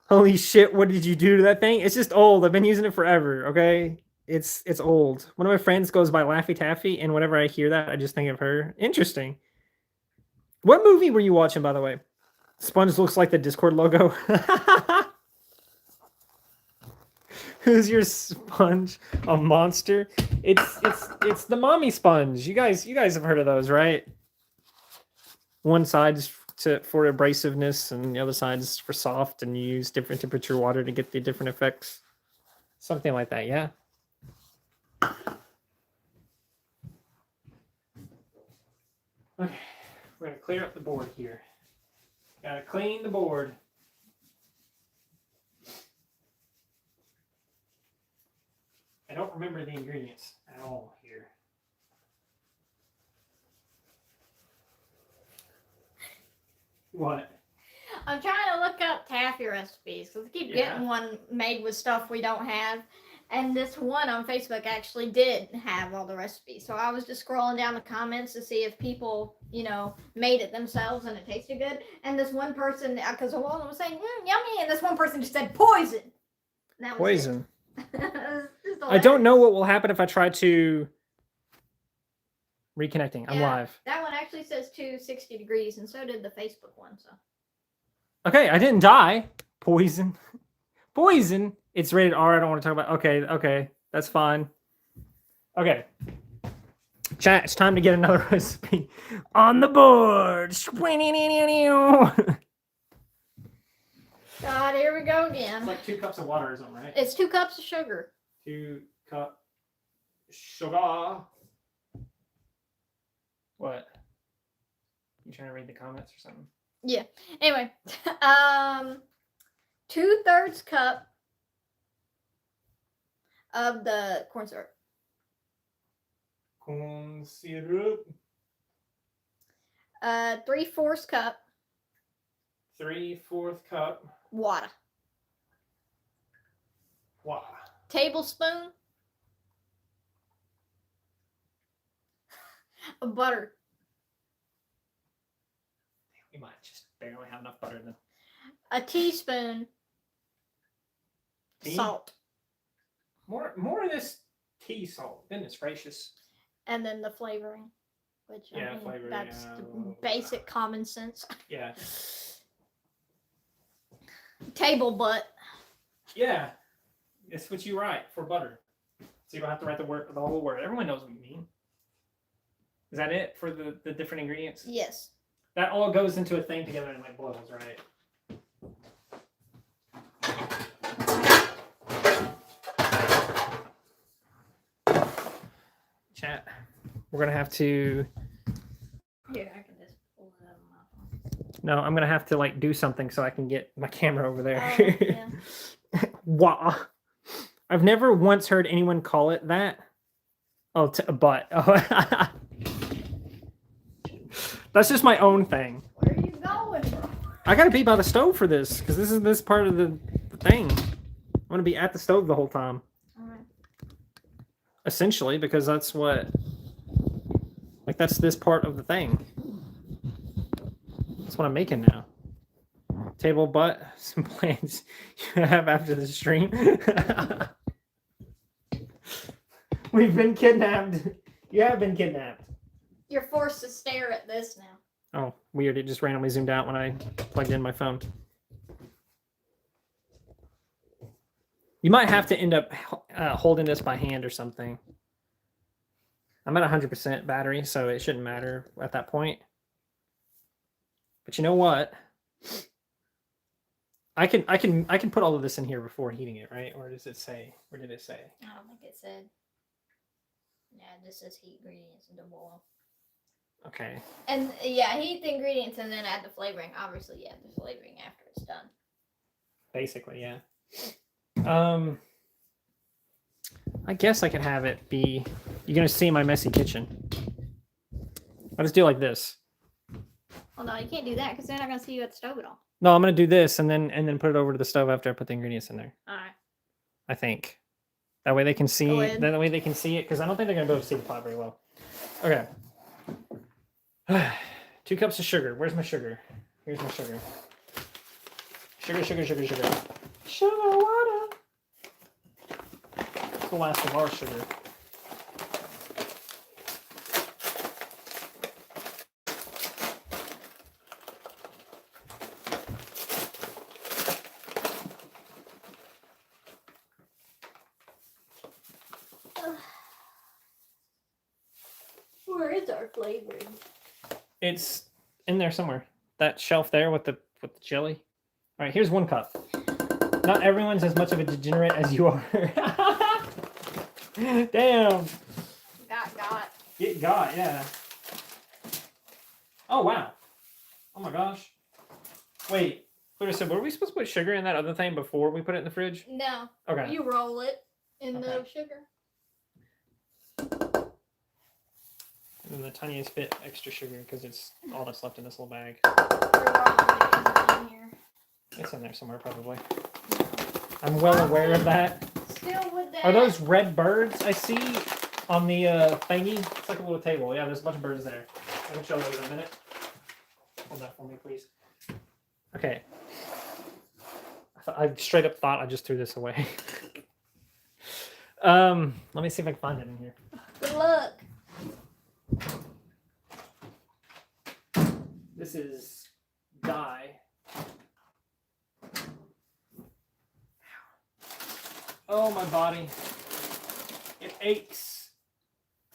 Holy shit, what did you do to that thing? It's just old. I've been using it forever, okay? It's old. One of my friends goes by Laffy Taffy, and whenever I hear that, I just think of her. Interesting. What movie were you watching, by the way? Sponge looks like the Discord logo. Who's your sponge? A monster? It's the mommy sponge. You guys have heard of those, right? One side's for abrasiveness, and the other side's for soft, and you use different temperature water to get the different effects. Something like that, yeah. Okay, we're gonna clear up the board here. Gotta clean the board. I don't remember the ingredients at all here. What? I'm trying to look up taffy recipes because I keep getting one made with stuff we don't have. And this one on Facebook actually did have all the recipes. So I was just scrolling down the comments to see if people, made it themselves and it tasted good. And this one person, because a woman was saying, yummy. And this one person just said poison. And that was Poison. I don't know what will happen if I try to reconnecting. I'm live. That one actually says 260 degrees, and so did the Facebook one. So. Okay, I didn't die. Poison. Poison. It's rated R. I don't want to talk about. Okay, that's fine. Okay. Chat, it's time to get another recipe on the board. God, here we go again. It's like 2 cups of water or something, right? It's 2 cups of sugar. 2 cup sugar. What? You trying to read the comments or something? Yeah. Anyway, 2/3 cup of the corn syrup. Corn syrup. 3/4 cup. 3/4 cup. Water. Water. Tablespoon of butter. We might just barely have enough butter then. A teaspoon salt. More of this tea salt. Goodness gracious. And then the flavoring. Which flavoring. That's the basic common sense. Yeah. Table butt. Yeah. It's what you write for butter. So you don't have to write the whole word. Everyone knows what you mean. Is that it for the different ingredients? Yes. That all goes into a thing together and like boils, right? Chat. We're gonna have to. Here, I can just pull it out of my phone. No, I'm gonna have to like do something so I can get my camera over there. Oh, yeah. Wow. I've never once heard anyone call it that. Oh, a butt. Oh. That's just my own thing. Where are you going, bro? I gotta be by the stove for this because this is this part of the thing. I'm gonna be at the stove the whole time. All right. Essentially, because that's what, like, that's this part of the thing. That's what I'm making now. Table butt, some plans you have after the stream. We've been kidnapped. You have been kidnapped. You're forced to stare at this now. Oh, weird. It just randomly zoomed out when I plugged in my phone. You might have to end up holding this by hand or something. I'm at 100% battery, so it shouldn't matter at that point. But you know what? I can put all of this in here before heating it, right? Or does it say? Where did it say? I don't think it said. Yeah, it just says heat ingredients into boil. Okay. And yeah, heat the ingredients and then add the flavoring. Obviously, you add the flavoring after it's done. Basically, yeah. I guess I could have it be. You're gonna see my messy kitchen. I'll just do it like this. Well, no, you can't do that because they're not gonna see you at the stove at all. No, I'm gonna do this and then put it over to the stove after I put the ingredients in there. All right. I think. That way they can see. ahead. That way they can see it because I don't think they're gonna be able to see the pot very well. Okay. 2 cups of sugar. Where's my sugar? Here's my sugar. Sugar. Sugar water. It's the last of our sugar. Where is our flavoring? It's in there somewhere. That shelf there with the jelly. All right, here's 1 cup. Not everyone's as much of a degenerate as you are. Damn. Got. It got, yeah. Oh wow. Oh my gosh. Wait. So were we supposed to put sugar in that other thing before we put it in the fridge? No. Okay. You roll it in Okay. the sugar. And then the tiniest bit extra sugar because it's all that's left in this little bag. We're rolling it in here. It's in there somewhere probably. I'm well aware of that. Still with that. Are those red birds I see on the thingy? It's like a little table. Yeah, there's a bunch of birds there. I can show those in a minute. Hold that for me, please. Okay. I straight up thought I just threw this away. Let me see if I can find it in here. Good luck. This is dye. Oh, my body. It aches.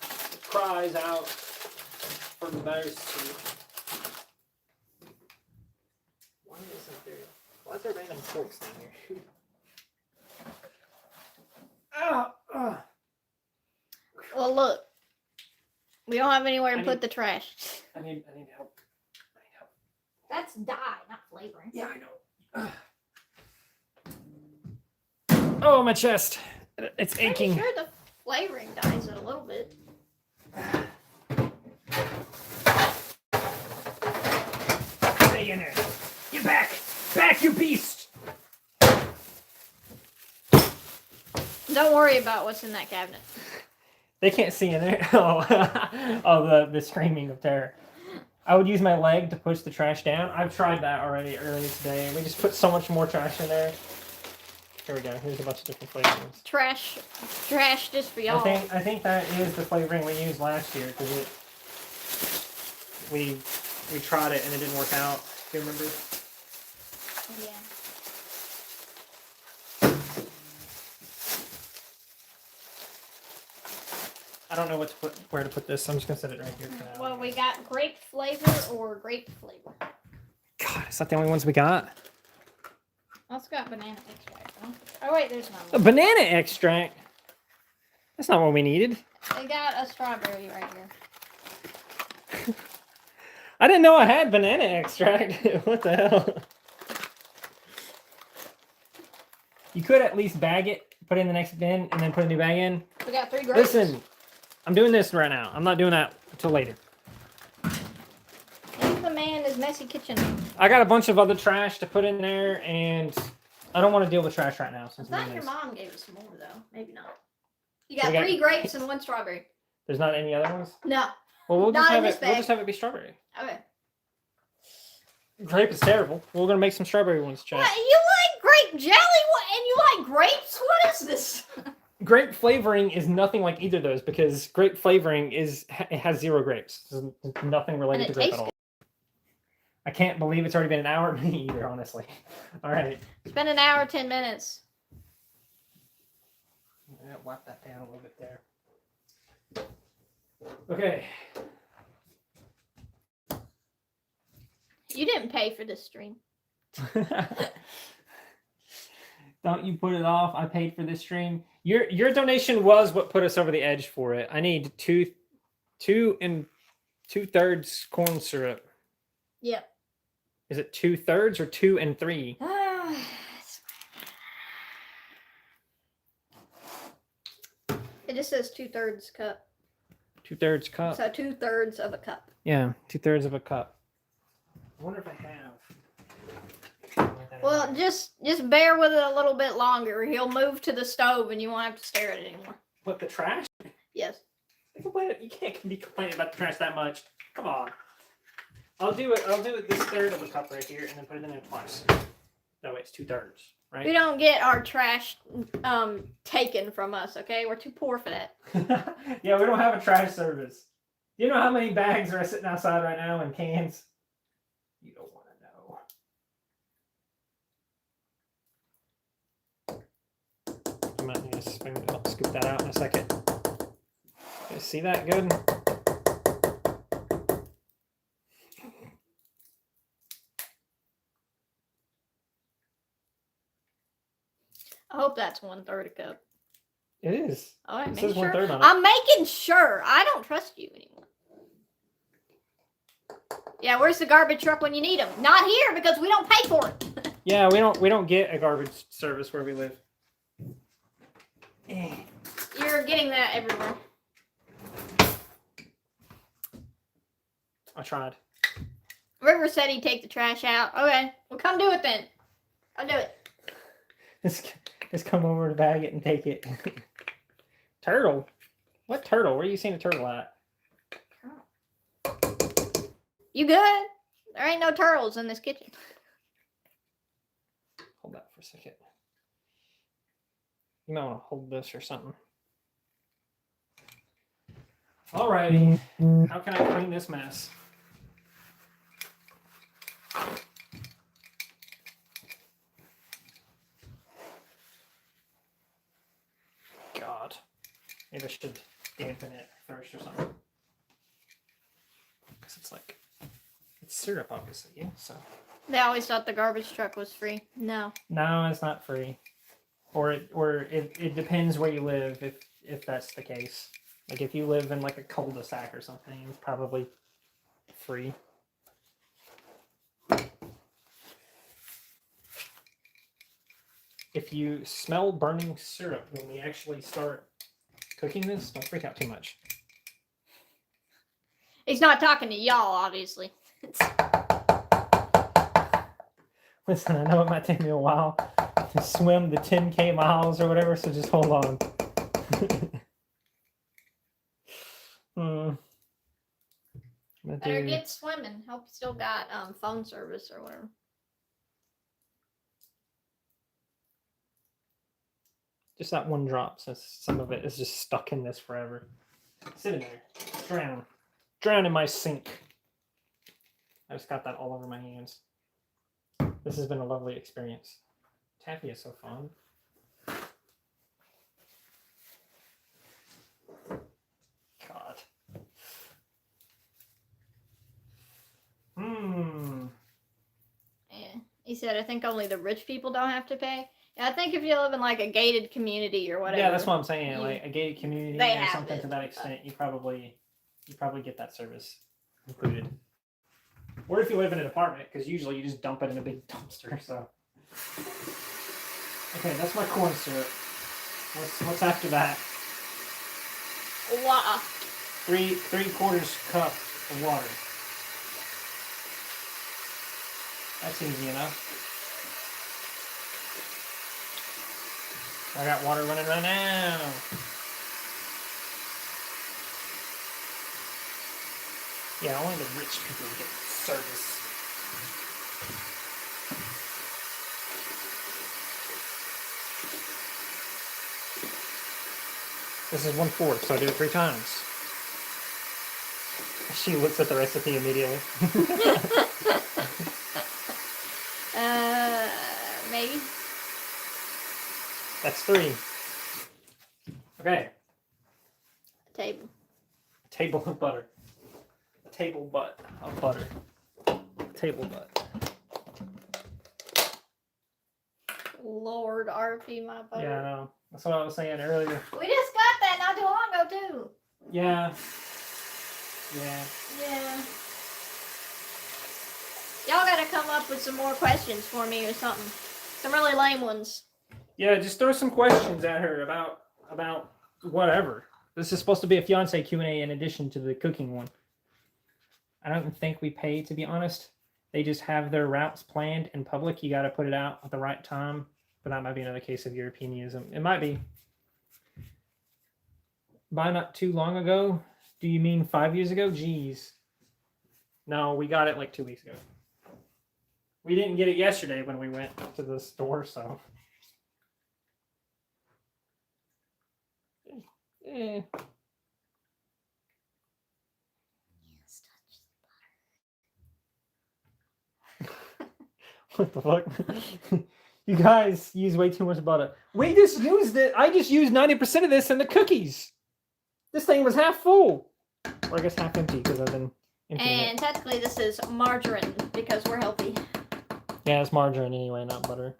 It cries out for mercy. Why is there random forks down here? Well, look. We don't have anywhere to I put need- the trash. I need help. That's dye, not flavoring. Yeah, I know. Oh, my chest. It's Pretty aching. sure the flavoring dyes it a little bit. Stay in there. Get back. Back, you beast. Don't worry about what's in that cabinet. They can't see in there. Oh, the screaming of terror. I would use my leg to push the trash down. I've tried that already earlier today, and we just put so much more trash in there. Here we go. Here's a bunch of different flavorings. Trash just for y'all. I think that is the flavoring we used last year because we tried it and it didn't work out. Do you remember? Yeah. I don't know where to put this. So I'm just gonna set it right here for now. Well, we got grape flavor or grape flavor. God, is that the only ones we got? Also got banana extract, huh? Oh wait, there's A none. banana extract. That's not what we needed. They got a strawberry right here. I didn't know I had banana extract. What the hell? You could at least bag it, put it in the next bin, and then put a new bag in. We got 3 grapes. Listen, I'm doing this right now. I'm not doing that until later. Leave the man his messy kitchen. I got a bunch of other trash to put in there, and I don't want to deal with trash right now. I Since I'm thought doing your this. mom gave us more though. Maybe not. You got We got- 3 grapes and 1 strawberry. There's not any other ones. No. Well, we'll just Not in have this it. We'll bag. just have it be strawberry. Okay. Grape is terrible. We're gonna make some strawberry ones, chat. What? You like grape jelly? What? And you like grapes? What is this? Grape flavoring is nothing like either of those because grape flavoring it has 0 grapes. There's nothing related And to it grape tastes at all. I can't believe it's already been an hour. Me either, honestly. All right. It's been an hour, 10 minutes. Yeah, wipe that down a little bit there. Okay. You didn't pay for this stream. Don't you put it off. I paid for this stream. Your donation was what put us over the edge for it. I need 2 2/3 corn syrup. Yep. Is it 2/3 or 2 and 3? It just says 2/3 cup. 2/3 cup. So 2/3 of a cup. Yeah, 2/3 of a cup. I wonder if I have. Well, just bear with it a little bit longer. He'll move to the stove, and you won't have to stare at it anymore. What, the trash? Yes. You can't be complaining about the trash that much. Come on. I'll do it this third of a cup right here, and then put it in there twice. That way it's 2/3, right? We don't get our trash taken from us, okay? We're too poor for that. Yeah, we don't have a trash service. Do you know how many bags are sitting outside right now in cans? You don't want to know. I might need to scoop that out in a second. You see that good? I hope that's 1/3 a cup. It is. All right, It make says sure. 1/3 on it. I'm making sure. I don't trust you anymore. Yeah, where's the garbage truck when you need them? Not here because we don't pay for it. Yeah, we don't get a garbage service where we live. You're getting that everywhere. I tried. River said he'd take the trash out. Okay, well, come do it then. I'll do it. Just come over to bag it and take it. Turtle? What turtle? Where are you seeing a turtle at? You good? There ain't no turtles in this kitchen. Hold that for a second. You might want to hold this or something. Alrighty. How can I clean this mess? God. Maybe I should dampen it first or something. Because it's syrup, obviously, yeah, so. They always thought the garbage truck was free. No. No, it's not free. Or it depends where you live if that's the case. Like if you live in like a cul-de-sac or something, it's probably free. If you smell burning syrup when we actually start cooking this, don't freak out too much. He's not talking to y'all, obviously. Listen, I know it might take me a while to swim the 10K miles or whatever, so just hold on. Better get swimming. Hope you still got phone service or whatever. Just that one drop, since some of it is just stuck in this forever. Sit in there. Drown. Drown in my sink. I just got that all over my hands. This has been a lovely experience. Taffy is so fun. God. Yeah. He said, I think only the rich people don't have to pay. Yeah, I think if you live in like a gated community or whatever. Yeah, that's what I'm saying. Like a gated community or something it, to that extent, you probably get that service included. Or if you live in an apartment, because usually you just dump it in a big dumpster. So, okay, that's my corn syrup. What's after that? Wow. 3/4 cup of water. That's easy enough. I got water running right now. Yeah, only the rich people get service. This is 1/4, so I do it 3 times. She looks at the recipe immediately. Maybe. That's 3. Okay. A table. A table of butter. A table butt of butter. Table butt. Lord, RP my butter. Yeah, I know. That's what I was saying earlier. We just got that not too long ago, too. Yeah. Yeah. Yeah. Y'all gotta come up with some more questions for me or something. Some really lame ones. Yeah, just throw some questions at her about whatever. This is supposed to be a Fiancée Q&A in addition to the cooking one. I don't think we pay, to be honest. they just have their routes planned in public. You got to put it out at the right time. But that might be another case of Europeanism. It might be. By not too long ago? Do you mean 5 years ago? Jeez. No, we got it like 2 weeks ago. We didn't get it yesterday when we went to the store, so. Eh. What the fuck? You guys use way too much butter. We just used it. I just used 90% of this in the cookies. This thing was half full. Or I guess half empty because I've been emptying And technically this is margarine because we're healthy. Yeah, it's margarine anyway, not butter.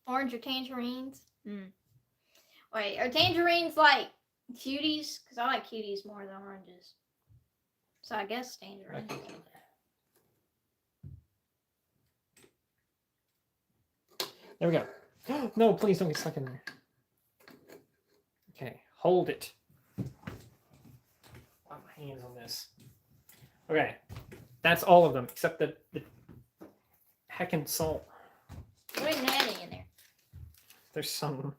Orange or tangerines? Wait, are tangerines like cuties? Because I like cuties more than oranges. So I guess tangerines. There we go. No, please don't get stuck in there. Okay, hold it. Put my hands on this. Okay, that's all of them except the heckin' salt. There ain't anything in there. There's some.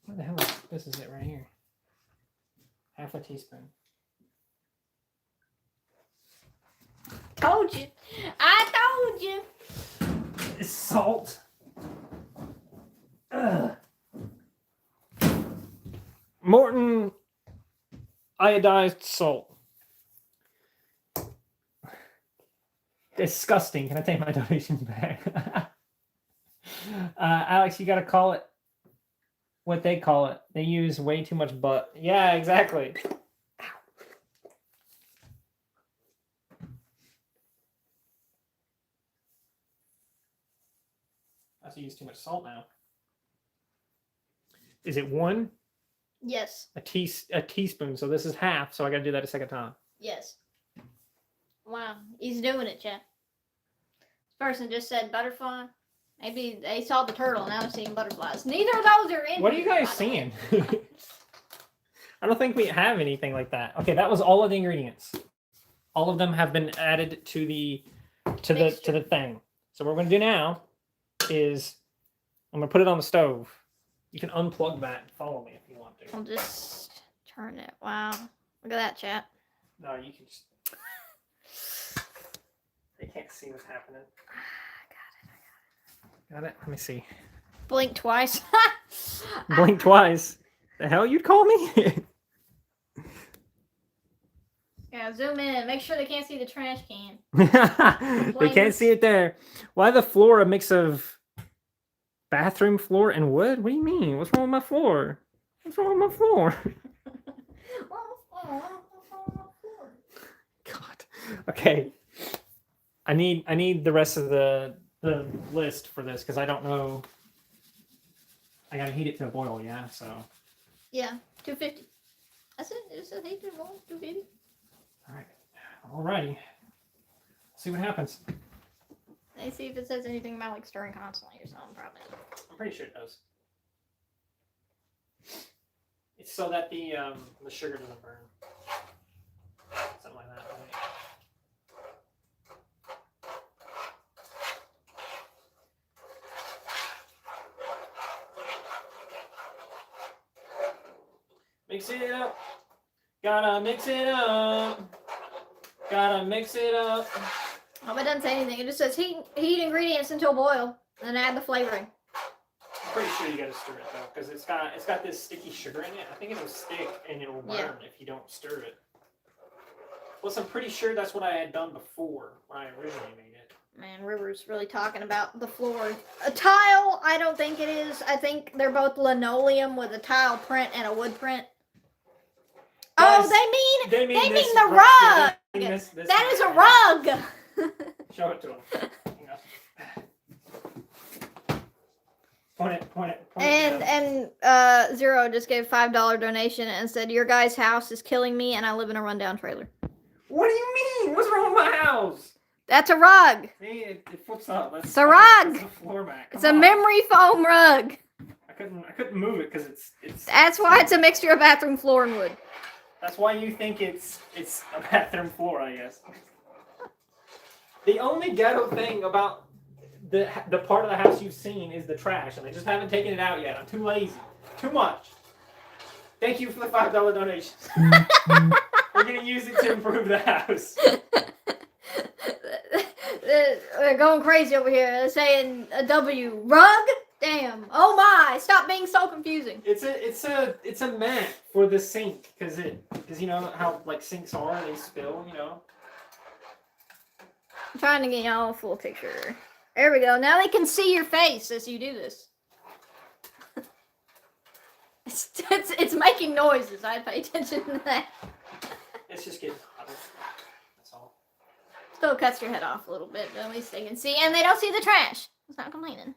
What the hell is this? Is it right here? Half a teaspoon. Told you. I told you. It's salt. Ugh. Morton iodized salt. Disgusting. Can I take my donations back? Alex, you gotta call it what they call it. They use way too much butt. Yeah, exactly. I use too much salt now. Is it one? Yes. A teaspoon. So this is half. So I got to do that a second time. Yes. Wow, he's doing it, chat. This person just said butterfly. Maybe they saw the turtle and now they're seeing butterflies. Neither of those are in. What are you guys seeing? I don't think we have anything like that. Okay, that was all of the ingredients. All of them have been added to the thing. So what we're gonna do now is I'm gonna put it on the stove. You can unplug that and follow me if you want to. I'll just turn it. Wow. Look at that, chat. No, you can just. They can't see what's happening. I got it. Let me see. Blink twice. Blink twice. The hell you'd call me? Yeah, zoom in. Make sure they can't see the trash can. They can't see it there. Why the floor a mix of bathroom floor and wood? What do you mean? What's wrong with my floor? What's wrong with my floor? God. Okay. I need the rest of the list for this because I don't know. I gotta heat it to a boil, yeah. So. Yeah, 250. That's it. It says heat to a boil, 250. All right. Alrighty. See what happens. Let's see if it says anything about like stirring constantly or something. Probably. I'm pretty sure it does. It's so that the sugar doesn't burn. Something like that. Right? Mix it up. Gotta mix it up. Gotta mix it up. Oh, it doesn't say anything. It just says heat ingredients until boil, and add the flavoring. I'm pretty sure you gotta stir it though, because it's got this sticky sugar in it. I think it'll stick and it'll burn if you don't stir it. Plus, I'm pretty sure that's what I had done before when I originally made it. Man, River's really talking about the floor. A tile, I don't think it is. I think they're both linoleum with a tile print and a wood print. Guys, oh, they mean the rug. rug. They mean this That is a rug. Show it to them. Point it. And Zero just gave $5 donation and said, "Your guy's house is killing me, and I live in a rundown trailer." What do you mean? What's wrong with my house? That's a rug. See, it flips up. It's a rug. It's a floor mat. It's a memory foam rug. I couldn't move it because it's. That's why it's a mixture of bathroom floor and wood. That's why you think it's a bathroom floor, I guess. The only ghetto thing about the part of the house you've seen is the trash, and they just haven't taken it out yet. I'm too lazy. Too much. Thank you for the $5 donations. We're gonna use it to improve the house. They're going crazy over here. They're saying a W. Rug? Damn. Oh my. Stop being so confusing. It's a mat for the sink, because you know how like sinks are, they spill, you know. I'm trying to get y'all a full picture. There we go. Now they can see your face as you do this. It's making noises. I pay attention to that. It's just getting hotter. That's all. Still cuts your head off a little bit, but at least they can see, and they don't see the trash. It's not complaining.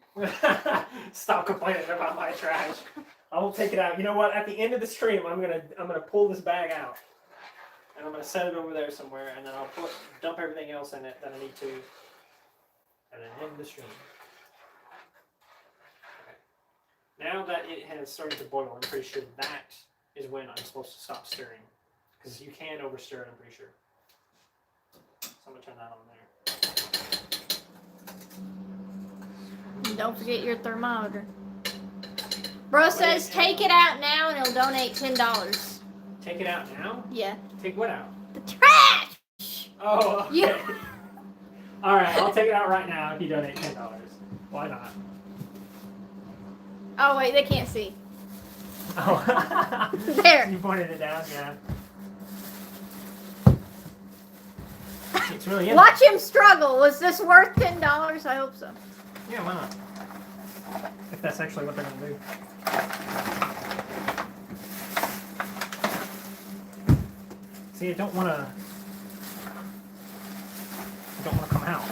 Stop complaining about my trash. I will take it out. You know what? At the end of the stream, I'm gonna pull this bag out, and I'm gonna set it over there somewhere, and then I'll dump everything else in it that I need to, and then end the stream. Okay. Now that it has started to boil, I'm pretty sure that is when I'm supposed to stop stirring, because you can overstir it. I'm pretty sure. So I'm gonna turn that on there. And don't forget your thermometer. Bro says take it out now and he'll donate $10. Take it out now? Yeah. Take what out? The trash! Oh, okay. You... Alright, I'll take it out right now if you donate $10. Why not? Oh, wait, they can't see. Oh. There. You pointed it down, yeah. It's really in Watch him struggle. Was this worth $10? I hope so. Yeah, why not? If that's actually what they're going to do. See, I don't want to come out.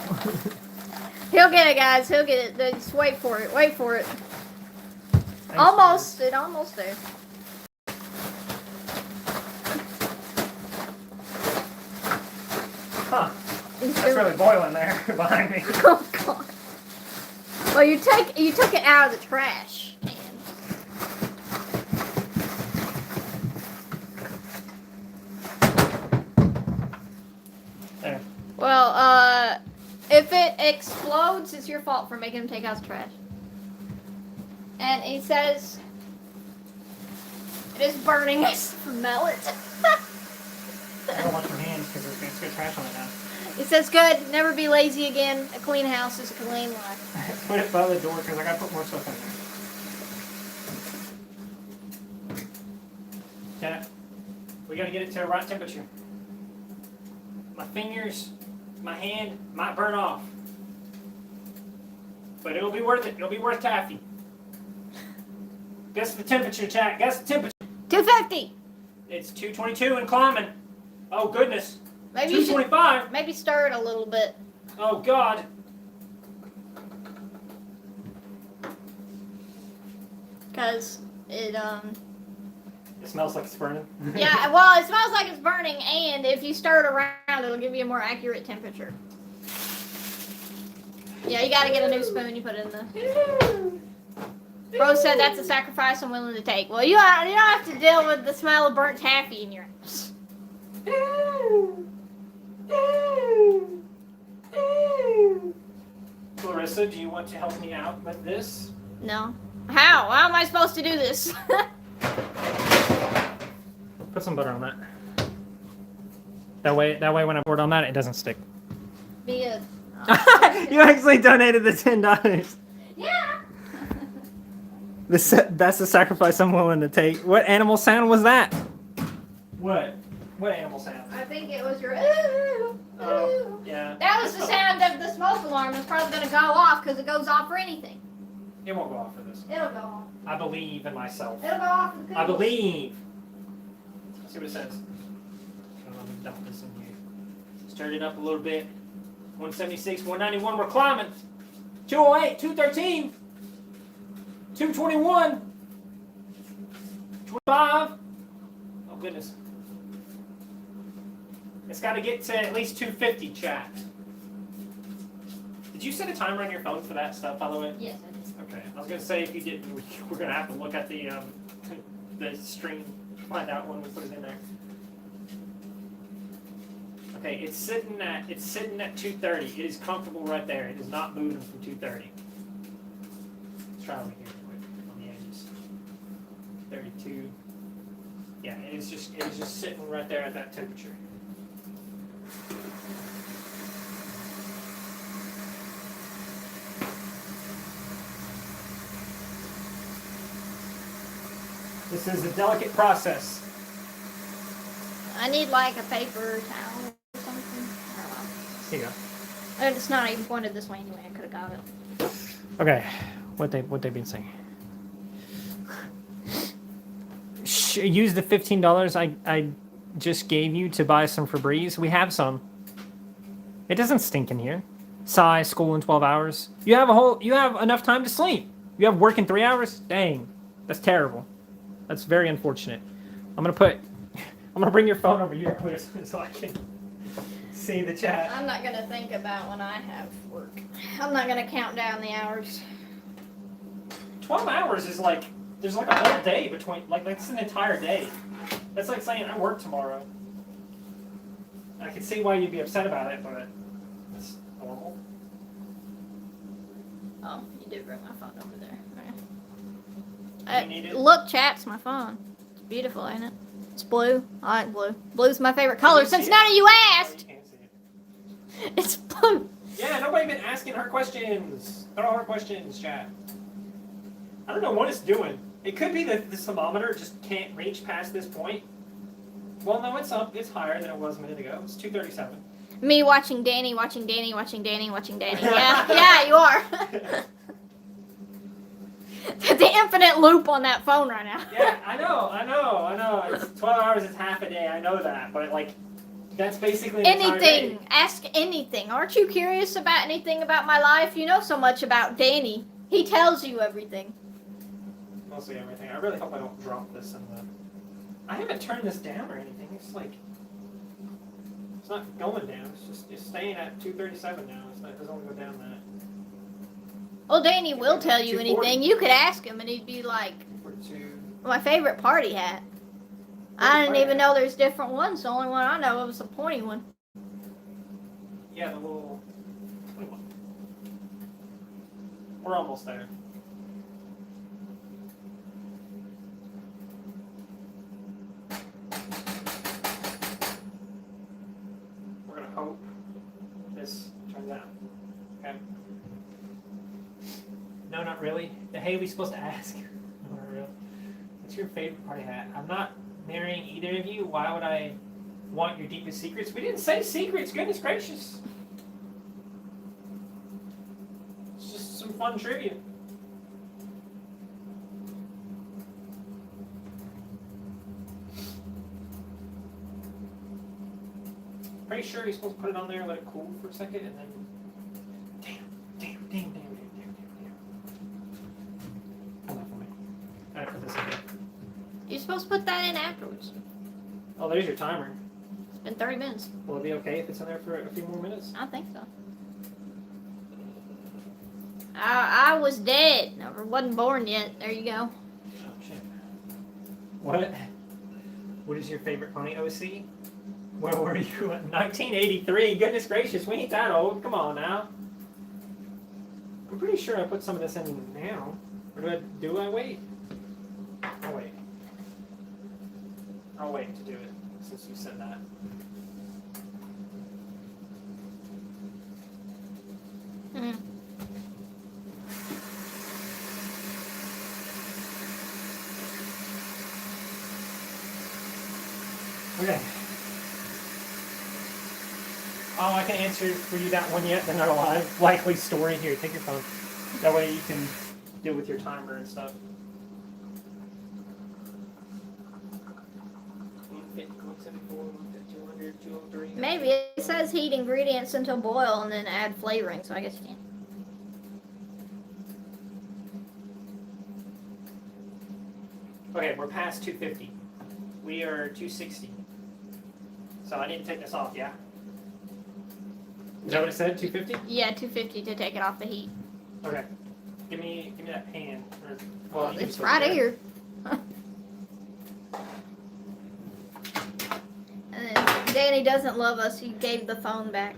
He'll get it, guys. He'll get it. Just wait for it. Wait for it. Thanks, Almost. It almost there. Huh. That's really boiling there behind me. Oh God. Well, you took it out of the trash can. There. Well, if it explodes, it's your fault for making him take out the trash. And he says it is burning. I smell it. I don't wash your hands because there's going to get trash on it now. He says, good, never be lazy again. A clean house is a clean life. Put it by the door because I got to put more stuff in there. Yeah, we got to get it to the right temperature. My fingers, my hand might burn off. But it'll be worth it. It'll be worth taffy. Guess the temperature, chat. Guess the temperature. 250. It's 222 and climbing. Oh, goodness. Maybe you should 225. maybe stir it a little bit. Oh, God. Because it, It smells like it's burning. yeah, well, it smells like it's burning, and if you stir it around, it'll give you a more accurate temperature. Yeah, you gotta get a new spoon, you put it in the... Bro said that's a sacrifice I'm willing to take. Well, you don't have to deal with the smell of burnt taffy in your house. Clarissa, do you want to help me out with this? No. How? How am I supposed to do this? Put some butter on that. That way when I pour it on that, it doesn't stick. Be a... You actually donated the $10. Yeah. That's the sacrifice I'm willing to take. What animal sound was that? What? What animal sound? I think it was your... Ooh, ooh. Yeah. That was the sound of the smoke alarm. It's probably going to go off because it goes off for anything. It won't go off for this. It'll go off. I believe in myself. It'll go off for the I cookies. believe. Let's see what it says. Let me dump this in here. Stirred it up a little bit. 176, 191, we're climbing. 208, 213, 221, 25. Oh, goodness. It's got to get to at least 250, chat. Did you set a timer on your phone for that stuff, by the way? Yes, I did. Okay. I was going to say, if you didn't, we're going to have to look at the stream to find out when we put it in there. Okay, it's sitting at 230. It is comfortable right there. It is not moving from 230. Let's try over here quick on the edges. 32. Yeah, it is just sitting right there at that temperature. This is a delicate process. I need like a paper towel or something. I don't know. Here you go. And it's not even pointed this way anyway. I could have got it. Okay, what they been saying? Use the $15 I just gave you to buy some Febreze. We have some. It doesn't stink in here. Sigh, school in 12 hours. You have enough time to sleep. You have work in 3 hours? Dang. That's terrible. That's very unfortunate. I'm gonna bring your phone over here so I can see the chat. I'm not gonna think about when I have work. I'm not gonna count down the hours. 12 hours is like, there's like a whole day between, like that's an entire day. That's like saying I work tomorrow. I can see why you'd be upset about it, but it's normal. Oh, you did bring my phone over there. You need it? Look, chat's my phone. It's beautiful, ain't it? It's blue. I like blue. Blue's my favorite color since none of you asked. Oh, you can't see it. It's blue. Yeah, nobody been asking her questions. Throw her questions, chat. I don't know what it's doing. It could be that the thermometer just can't reach past this point. Well, no, it's up. It's higher than it was a minute ago. It's 237. Me watching Danny, watching Danny, watching Danny, watching Danny. Yeah, you are. The infinite loop on that phone right now. Yeah, I know. It's 12 hours, it's half a day. I know that, but like, that's basically an entire day. Anything. Ask anything. Aren't you curious about anything about my life? You know so much about Danny. He tells you everything. Mostly everything. I really hope I don't drop this in the... I haven't turned this down or anything. It's like... It's not going down. It's staying at 237 now. It doesn't go down that. Well, Danny will tell you 240. anything. You could ask him and he'd be like, my favorite party hat. I didn't even know there's different ones. The only one I know of is a pointy one. Yeah, the little... We're almost there. We're gonna hope this turns out. Okay. No, not really. The Haley's supposed to ask. No, not really. What's your favorite party hat? I'm not marrying either of you. Why would I want your deepest secrets? We didn't say secrets. Goodness gracious. It's just some fun trivia. Pretty sure you're supposed to put it on there, let it cool for a second, and then... Damn. Hold on for me. I gotta put this in here. You're supposed to put that in afterwards. Oh, there's your timer. It's been 30 minutes. Will it be okay if it's in there for a few more minutes? I think so. I was dead. Never wasn't born yet. There you go. Oh, shit. What is your favorite pony, OC? Where were you in 1983? Goodness gracious, we ain't that old. Come on now. I'm pretty sure I put some of this in now. Or do I wait? I'll wait. I'll wait to do it, since you said that. Okay. Oh, I can answer for you that one yet. They're not alive. Likely story. Here, take your phone. That way you can deal with your timer and stuff. Maybe it says heat ingredients until boil and then add flavoring, so I guess you can. Okay, we're past 250. We are 260. So I need to take this off, yeah? Is that what it said? 250? Yeah, 250 to take it off the heat. Okay. Give me that pan. Well, it's right here. And then Danny he doesn't love us. He gave the phone back.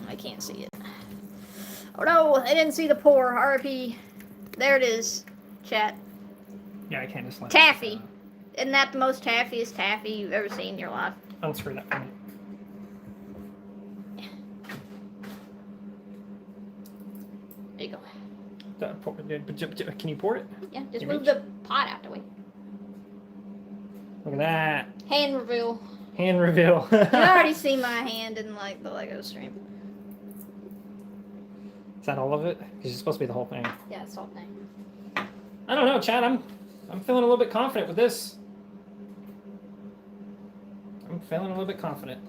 I can't see it. Oh no, I didn't see the pour. RIP. There it is. Chat. Yeah, I can't just let Taffy. Isn't that the most taffiest taffy you've ever seen in your life? unscrew that for me. There you go. Can you pour it? Yeah, just You move reach? the pot out the way. Look at that. Hand reveal. Hand reveal. You already see my hand in like the Lego stream. Is that all of it? Because it's supposed to be the whole thing. Yeah, it's all thing. I don't know, Chad. I'm feeling a little bit confident with this. I'm feeling a little bit confident.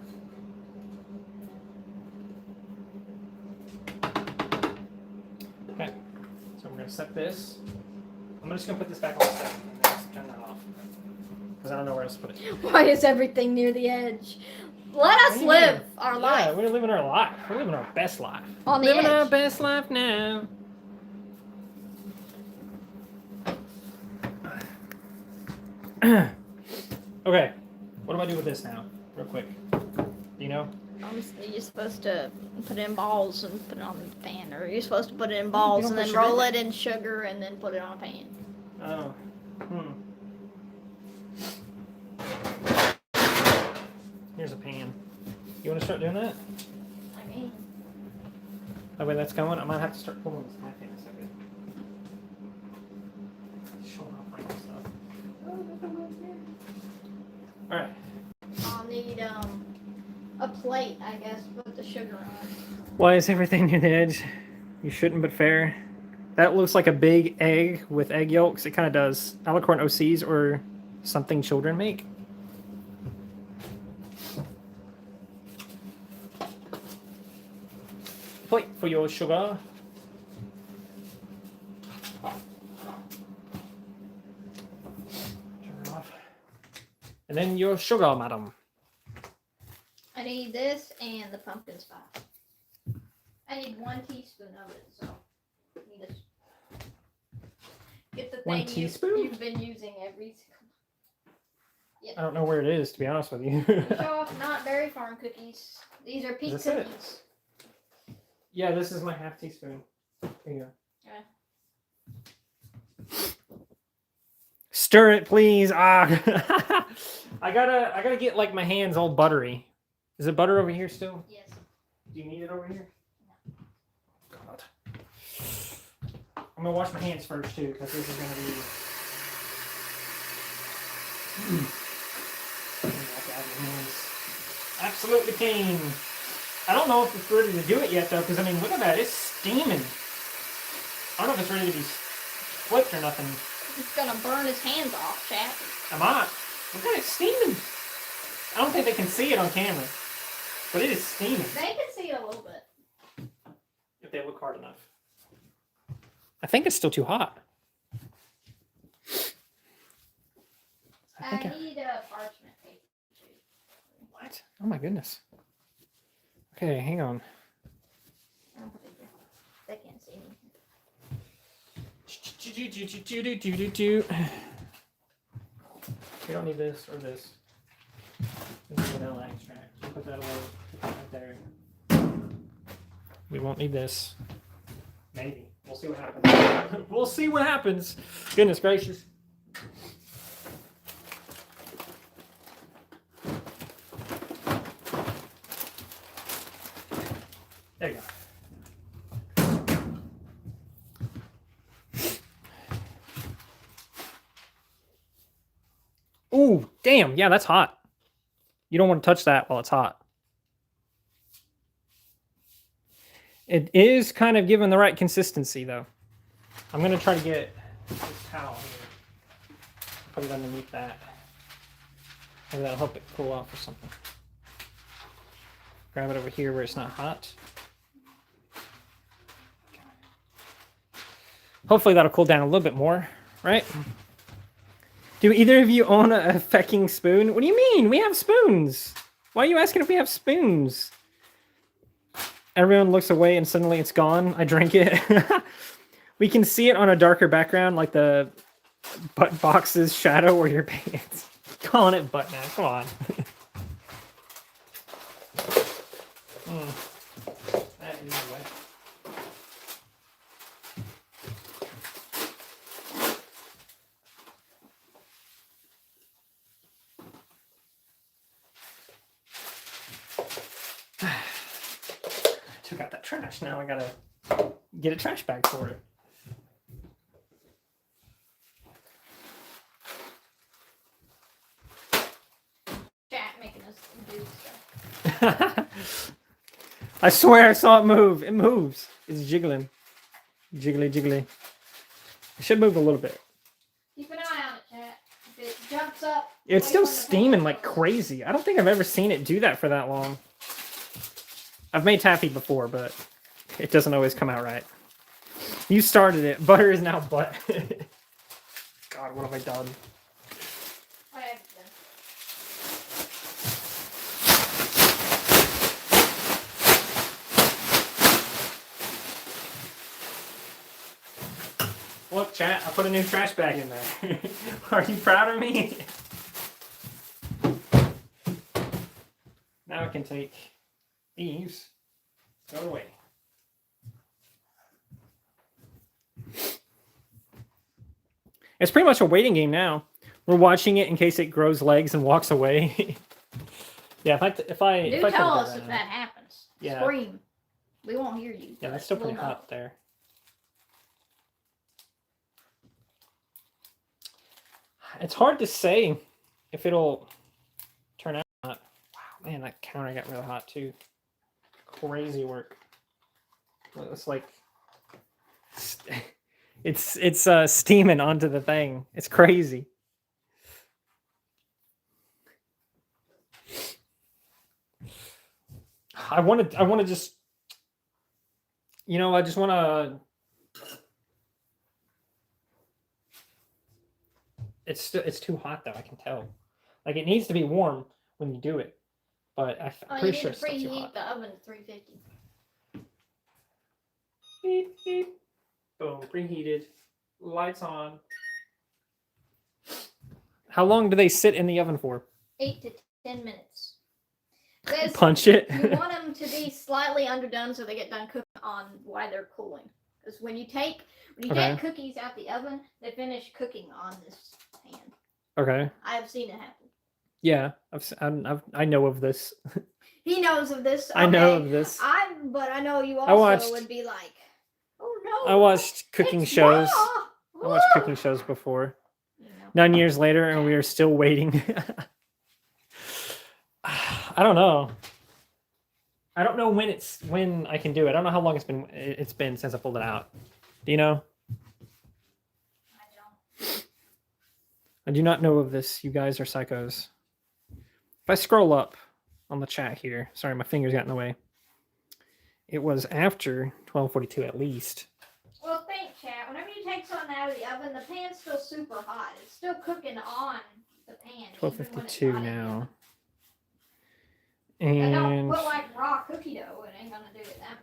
Okay, so we're gonna set this. I'm just gonna put this back on the set and then just turn that off because I don't know where else to put it. Why is everything near the edge? Let us What do you live mean? our Yeah, life we're living our life. We're living our best life. on the Living our edge. best life now. Okay, what do I do with this now? Real quick. Do you know? You're supposed to put it in balls and put it on the pan, or you're supposed to put it in balls don't and then put sugar roll in it in sugar and then put it on a pan. Oh. Here's a pan. You want to start doing that? I mean, That way that's going. I might have to start pulling this back in a second. Showing off random stuff. Alright. I'll need a plate, I guess, to put the sugar on. Why is everything near the edge? You shouldn't, but fair. That looks like a big egg with egg yolks. It kind of does. Alicorn OCs or something children make. Plate for your sugar. Turn it off. And then your sugar, madam. I need this and the pumpkin spice. I need 1 teaspoon of it, so I need to get the 1 thing teaspoon? you've been using every single. I don't know where it is, to be honest with you. Show off not berry farm cookies. These are peak Is this it? cookies. Yeah, this is my half teaspoon. Here you go. Stir it, please. Ah, I gotta get like my hands all buttery. Is it butter over here still? Yes. Do you need it over here? God. I'm gonna wash my hands first too, because this is gonna be. Absolutely clean. I don't know if it's ready to do it yet though, because I mean, look at that, it's steaming. I don't know if it's ready to be flipped or nothing. He's gonna burn his hands off, chat. I might. Look at it steaming. I don't think they can see it on camera, but it is steaming. They can see it a little bit. If they look hard enough. I think it's still too hot. I need a parchment paper too. What? Oh my goodness. Okay, hang on. They can't see me. We don't need this or this. This is vanilla extract. We'll put that away. Put that right there. We won't need this. Maybe. We'll see what happens. We'll see what happens. Goodness gracious. There you go. Ooh, damn. Yeah, that's hot. You don't want to touch that while it's hot. It is kind of given the right consistency, though. I'm going to try to get this towel here. Put it underneath that. Maybe that'll help it cool off or something. Grab it over here where it's not hot. Hopefully that'll cool down a little bit more, right? Do either of you own a fecking spoon? What do you mean? We have spoons. Why are you asking if we have spoons? Everyone looks away and suddenly it's gone. I drink it. We can see it on a darker background, like the butt box's shadow or your pants. Calling it butt now. Come on. That is wet. Took out that trash. Now I gotta get a trash bag for it. Chat making us do stuff. I swear I saw it move. It moves. It's jiggling. Jiggly, jiggly. It should move a little bit. Keep an eye on it, chat. If it jumps up, It's wait still when the steaming pan like goes. crazy. I don't think I've ever seen it do that for that long. I've made taffy before, but it doesn't always come out right. You started it. Butter is now butt. God, what have I done? I have done. Look, chat, I put a new trash bag in there. Are you proud of me? Now I can take these, throw it away. It's pretty much a waiting game now. We're watching it in case it grows legs and walks away. Yeah, if I Do try to tell do us if now. that happens. Yeah. Scream. We won't hear you. Yeah, but that's still we'll pretty know. hot there. It's hard to say if it'll turn out or not. Wow, man, that counter got really hot too. Crazy work. It's like it's steaming onto the thing. It's crazy. I want to just, I just want to. It's too hot though. I can tell. Like it needs to be warm when you do it, but I'm Oh, pretty you sure need it's to still too preheat hot. the oven to 350. Beep, beep. Boom, preheated. Lights on. How long do they sit in the oven for? 8 to 10 minutes. Says Punch it. you want them to be slightly underdone so they get done cooking on while they're cooling. Because when you take cookies out the oven, they finish cooking on this pan. Okay. I have seen it happen. Yeah, I know of this. He knows of this. I know okay. of this. But I know you I also watched- would be like, oh no. I watched cooking it's shows. raw. I watched Woo!" cooking shows before. You know. 9 years later, and we are still waiting. I don't know. I don't know when I can do it. I don't know how long it's been since I pulled it out. Do you know? I don't. I do not know of this. You guys are psychos. If I scroll up on the chat here, sorry, my fingers got in the way. It was after 12:42 at least. Well, think, chat. Whenever you take something out of the oven, the pan's still super hot. It's still cooking on the pan. even when it's 12:52 not in the now. oven. And don't And put like raw cookie dough. It ain't gonna do it that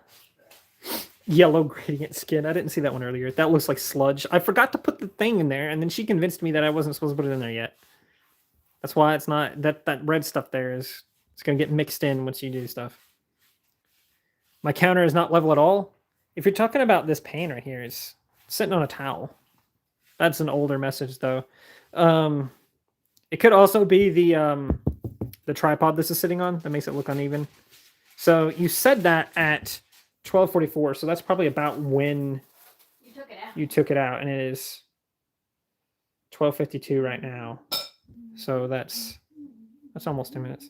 much. yellow gradient skin. I didn't see that one earlier. That looks like sludge. I forgot to put the thing in there, and then she convinced me that I wasn't supposed to put it in there yet. That's why it's not that red stuff there is. It's gonna get mixed in once you do stuff. My counter is not level at all. If you're talking about this pan right here, it's sitting on a towel. That's an older message though. It could also be the tripod this is sitting on that makes it look uneven. So you said that at 12:44, so that's probably about when You took it out. you took it out, and it is 12:52 right now. So that's almost 10 minutes.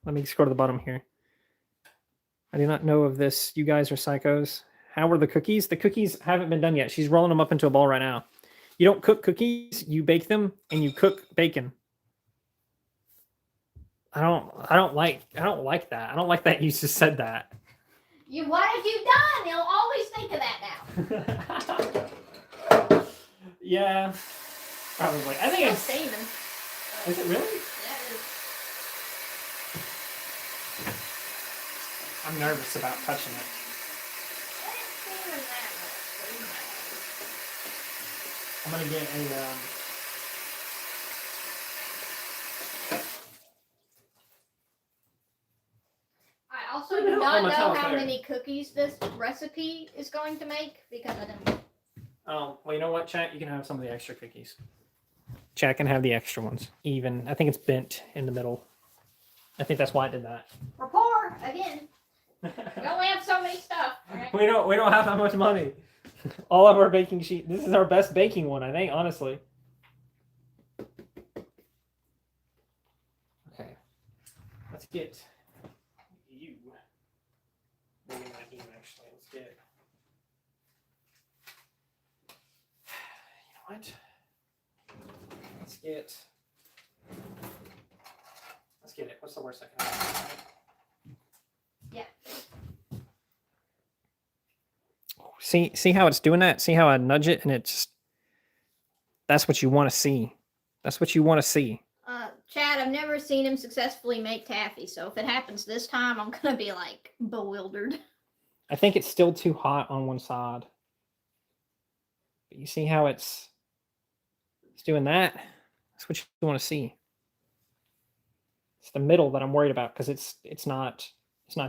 Let me scroll to the bottom here. I do not know of this. You guys are psychos. How are the cookies? The cookies haven't been done yet. She's rolling them up into a ball right now. You don't cook cookies, you bake them, and you cook bacon. I don't like that. I don't like that you just said that. What have you done? He'll always think of that now. Yeah. Probably. I think Still it's steaming. Is it really? Yeah, it is. I'm nervous about touching it. It ain't steaming that much, but you I'm gonna get a. I also do not know how many cookies this recipe is going to make because I didn't. Oh, well, you know what, chat? You can have some of the extra cookies. Chat can have the extra ones. Even, I think it's bent in the middle. I think that's why I did that. We're poor again. We only have so many stuff. Right? We don't have that much money. All of our baking sheet. This is our best baking one, I think, honestly. Okay. Let's get you. Maybe not you, actually. Let's get. You know what? Let's get it. What's the worst I can do? Yeah. See how it's doing that? See how I nudge it and it's that's what you want to see. That's what you want to see. Chad, I've never seen him successfully make taffy, so if it happens this time, I'm gonna be like bewildered. I think it's still too hot on one side. But you see how it's doing that? That's what you want to see. It's the middle that I'm worried about because it's not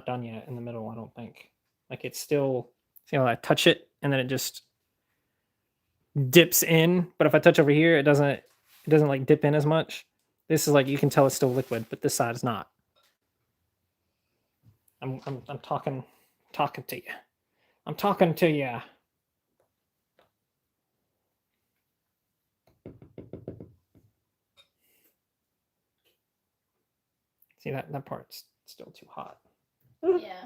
done yet in the middle, I don't think. Like it's still, see how I touch it and then it just dips in, but if I touch over here, it doesn't like dip in as much. This is like, you can tell it's still liquid, but this side is not. I'm talking to you. I'm talking to you. See that part's still too hot. Yeah.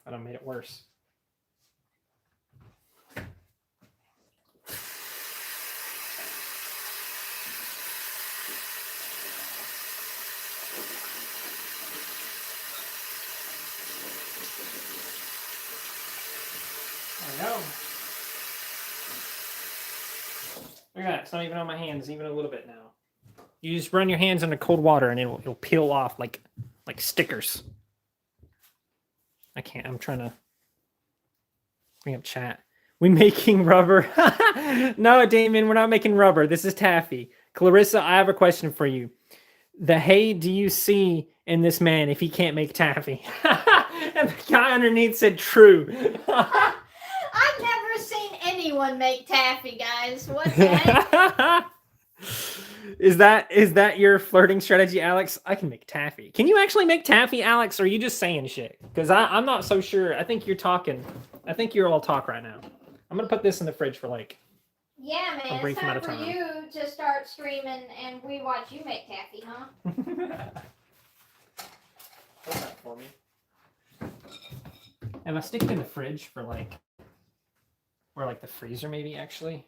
I done made it worse. I know. Look at that. It's not even on my hands, even a little bit now. You just run your hands into cold water and it'll peel off like stickers. I can't. I'm trying to bring up chat. We making rubber? No, Damien, we're not making rubber. This is taffy. Clarissa, I have a question for you. The hey do you see in this man if he can't make taffy? And the guy underneath said true. I've never seen anyone make taffy, guys. What the heck? Is that your flirting strategy, Alex? I can make taffy. Can you actually make taffy, Alex, or are you just saying shit? Because I'm not so sure. I think you're talking. I think you're all talk right now. I'm going to put this in the fridge for like yeah, man. a brief It's amount time of for time. you to start streaming and we watch you make taffy, huh? Hold that for me. And I stick it in the fridge for like, or like the freezer maybe actually,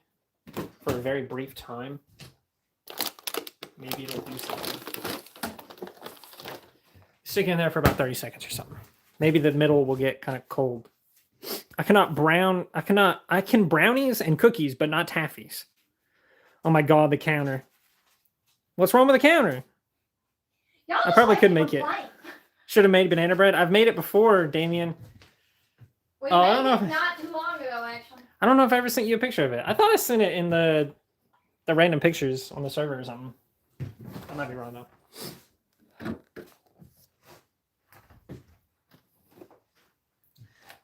for a very brief time. Maybe it'll do something. Stick it in there for about 30 seconds or something. Maybe the middle will get kind of cold. I can brownies and cookies, but not taffies. Oh my God, the counter. What's wrong with the counter? I probably could make it. Should have made banana bread. I've made it before, Damien. We made it not too long ago, actually. I don't know if I ever sent you a picture of it. I thought I sent it in the random pictures on the server or something. I might be wrong though.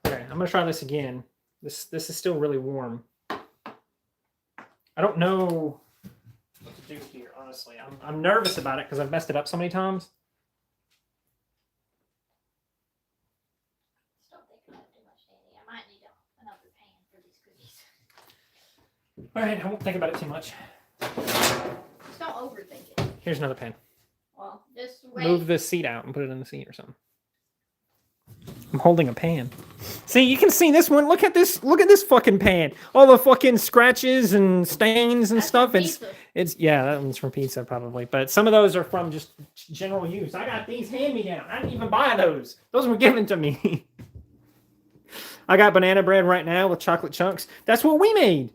Okay, I'm gonna try this again. This is still really warm. I don't know what to do here, honestly. I'm nervous about it because I've messed it up so many times. Don't think about it too much, Danny. I might need another pan for these cookies. All right, I won't think about it too much. Just don't overthink it. Here's another pan. Well, just wait. Move the seat out and put it in the seat or something. I'm holding a pan. See, you can see this one. Look at this. Look at this fucking pan. All the fucking scratches and stains and stuff. It's yeah, that one's from pizza probably. But some of those are from just general use. I got these hand-me-down. I didn't even buy those. Those were given to me. I got banana bread right now with chocolate chunks. That's what we made.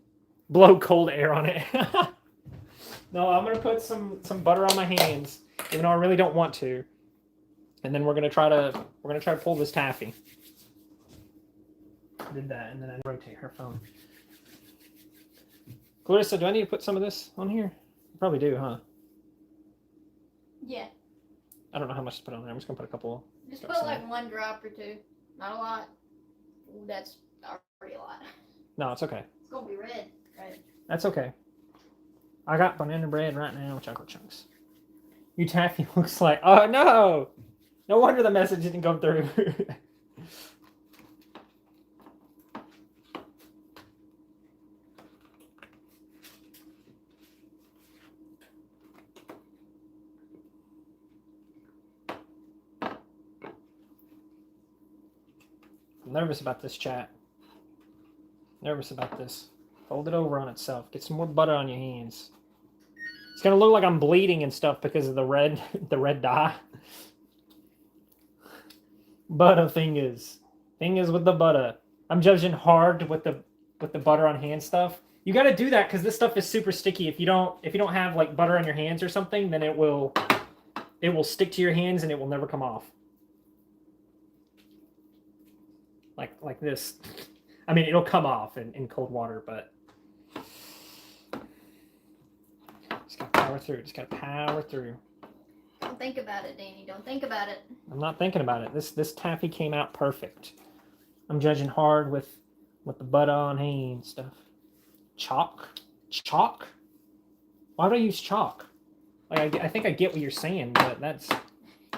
Blow cold air on it. No, I'm gonna put some butter on my hands, even though I really don't want to. And then we're gonna try to pull this taffy. Did that, and then I rotate her phone. Clarissa, do I need to put some of this on here? I probably do, huh? Yeah. I don't know how much to put on there. I'm just gonna put a couple. Just put like 1 drop or 2. Not a lot. Ooh, that's already a lot. No, it's okay. It's gonna be red. Right. That's okay. I got banana bread right now with chocolate chunks. Your taffy looks like... Oh, no! No wonder the message didn't come through. I'm nervous about this, chat. Nervous about this. Fold it over on itself. Get some more butter on your hands. It's gonna look like I'm bleeding and stuff because of the red, the red dye. Butter fingers, fingers with the butter. I'm judging hard with the butter on hand stuff. You got to do that because this stuff is super sticky. If you don't have like butter on your hands or something, then it will stick to your hands and it will never come off. Like this. I mean, it'll come off in cold water, but just gotta power through. Just gotta power through. Don't think about it, Danny. Don't think about it. I'm not thinking about it. This taffy came out perfect. I'm judging hard with the butter on hand stuff. Chalk? Chalk? Why do I use chalk? Like I think I get what you're saying, but that's...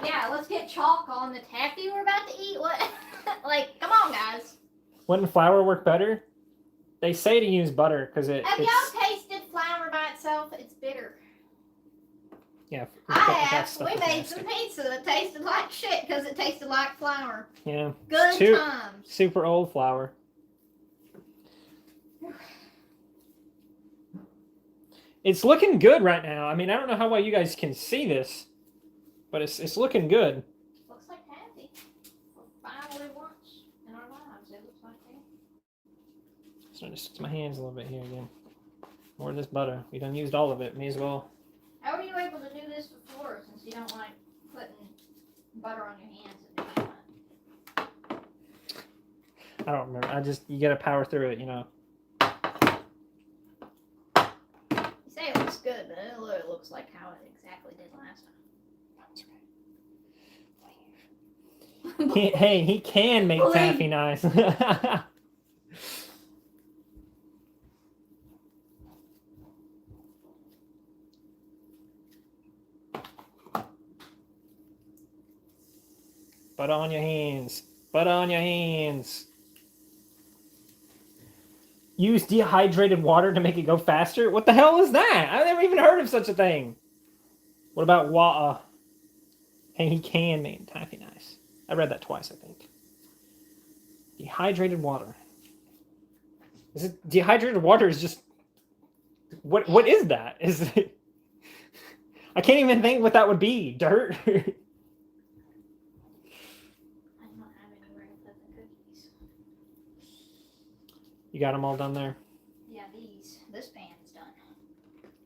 Yeah, let's get chalk on the taffy we're about to eat. What? Like, come on, guys. Wouldn't flour work better? They say to use butter because Have y'all tasted flour by itself? It's bitter. Yeah. I have. We made some pizza that tasted like shit because it tasted like flour. Yeah. Good times. Super old flour. It's looking good right now. I mean, I don't know how well you guys can see this, but it's looking good. Looks like taffy. Finally once in our lives, it looks like that. So just stick my hands a little bit here again. More of this butter. We done used all of it. May as well. How were you able to do this before, since you don't like putting butter on your hands and doing that? I don't remember. You gotta power through it, you know. You say it looks good, but it looks like how it exactly did last time. Hey, he can make taffy nice. Butter on your hands. Butter on your hands. Use dehydrated water to make it go faster? What the hell is that? I've never even heard of such a thing. What about water? Hey, he can make taffy nice. I read that twice, I think. Dehydrated water. Is it dehydrated water is just what is that? Is it I can't even think what that would be. Dirt? You got them all done there? Yeah, this pan is done.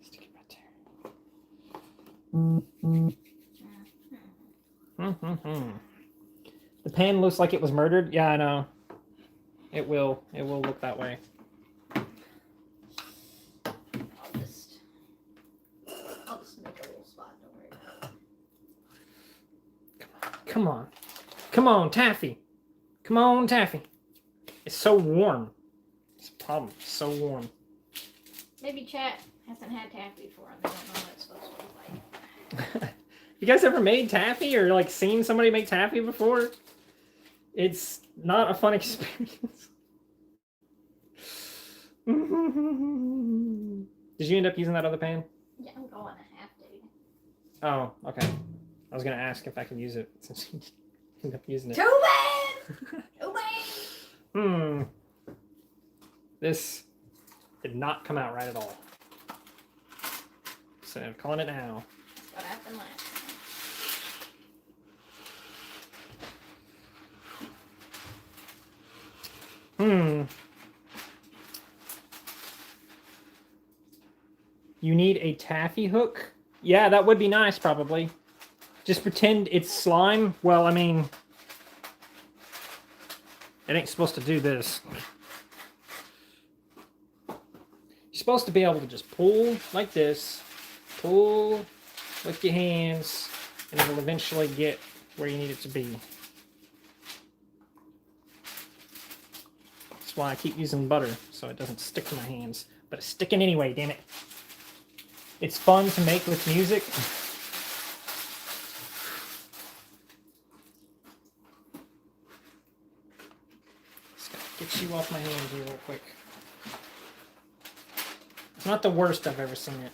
Stick it right there. The pan looks like it was murdered. Yeah, I know. It will look that way. I'll just make a little spot. Don't worry about it. Come on. Come on, Taffy. Come on, Taffy. It's so warm. It's a problem. It's so warm. Maybe chat hasn't had taffy before and they don't know what it's supposed to look like. You guys ever made taffy or like seen somebody make taffy before? It's not a fun experience. Did you end up using that other pan? Yeah, I'm going to have to. Oh, okay. I was gonna ask if I can use it since you end up using it. Too bad! Too bad! This did not come out right at all. So I'm calling it now. What happened last time? You need a taffy hook? Yeah, that would be nice, probably. Just pretend it's slime. Well, I mean, it ain't supposed to do this. You're supposed to be able to just pull like this, pull with your hands, and it'll eventually get where you need it to be. That's why I keep using butter, so it doesn't stick to my hands. But it's sticking anyway, damn it. It's fun to make with music. Just gotta get you off my hands here real quick. It's not the worst I've ever seen it.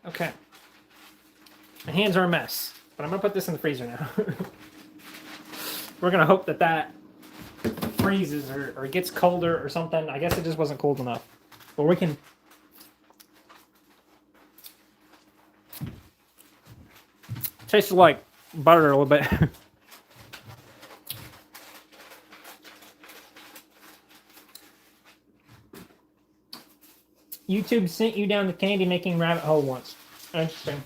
Okay. My hands are a mess, but I'm gonna put this in the freezer now. We're gonna hope that that freezes or gets colder or something. I guess it just wasn't cold enough. But we can... Tastes like butter a little bit. YouTube sent you down the candy making rabbit hole once. Interesting.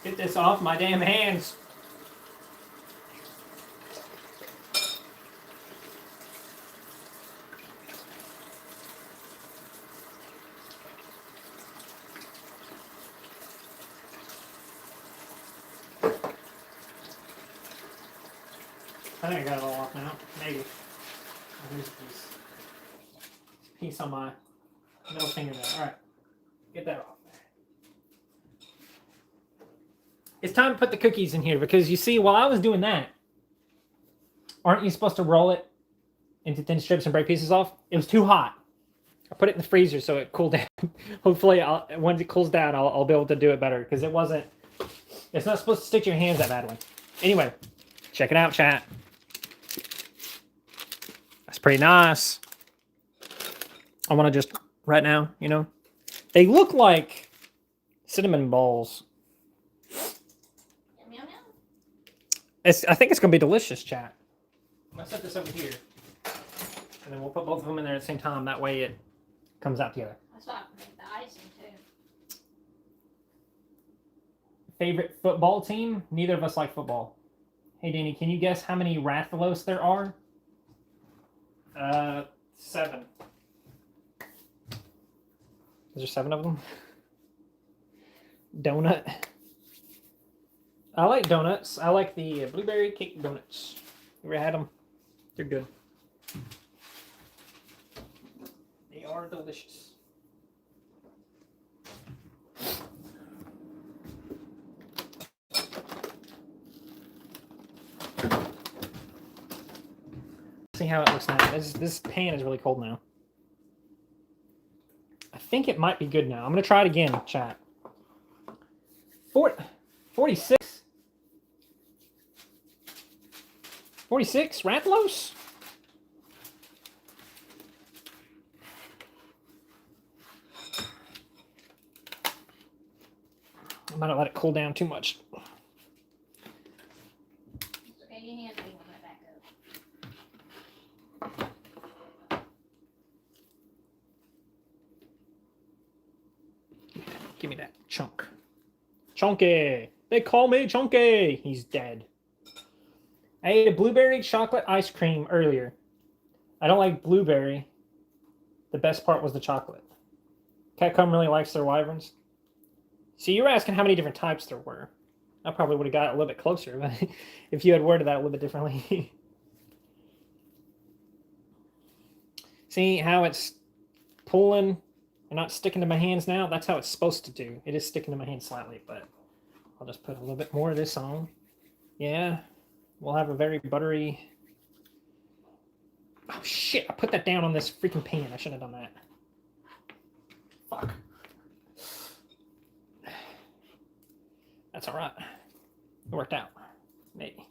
Get this off my damn hands. I think I got it all off now. Maybe. Oh, here's a piece on my middle finger there. Alright. Get that off. It's time to put the cookies in here because you see, while I was doing that, aren't you supposed to roll it into thin strips and break pieces off? It was too hot. I put it in the freezer so it cooled down. Hopefully, once it cools down, I'll be able to do it better because it wasn't. It's not supposed to stick to your hands that badly. Anyway, check it out, chat. That's pretty nice. I want to just right now, you know, they look like cinnamon balls. I think it's going to be delicious, chat. I'm going to set this over here. And then we'll put both of them in there at the same time. That way it comes out together. That's why I make the icing, too. Favorite football team? Neither of us like football. Hey, Danny, can you guess how many Rathalos there are? 7. Is there 7 of them? Donut. I like donuts. I like the blueberry cake donuts. You ever had them? They're good. They are delicious. See how it looks now. This pan is really cold now. I think it might be good now. I'm going to try it again, chat. 46. 46 Rathalos? I might not let it cool down too much. It's okay, your hands will warm it back up. Give me that chunk. Chunky! They call me Chunky! He's dead. I ate a blueberry chocolate ice cream earlier. I don't like blueberry. The best part was the chocolate. Catcom really likes their wyverns. See, you were asking how many different types there were. I probably would have got a little bit closer, but if you had worded that a little bit differently. See how it's pulling and not sticking to my hands now? That's how it's supposed to do. It is sticking to my hand slightly, but I'll just put a little bit more of this on. Yeah. We'll have a very buttery... Oh, shit. I put that down on this freaking pan. I shouldn't have done that. Fuck. That's all right. It worked out. Maybe.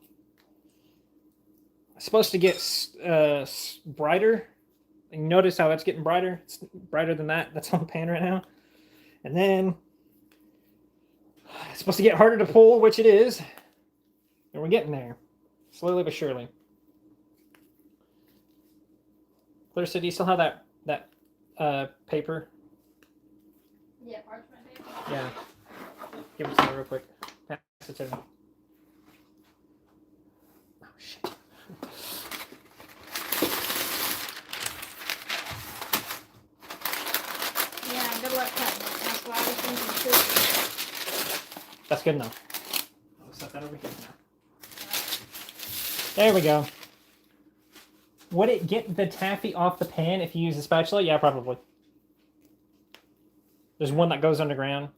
It's supposed to get brighter And notice how it's getting brighter. It's brighter than that. That's on the pan right now. And then it's supposed to get harder to pull, which it is. And we're getting there. Slowly but surely. Clarissa, do you still have that paper? Yeah, parchment paper. Yeah. Give it to me real quick. Pass it to me. Oh, shit. Yeah, good luck cutting it. That's why I was thinking too. That's good enough. I'll set that over here now. There we go. Would it get the taffy off the pan if you use a spatula? Yeah, probably. There's one that goes underground.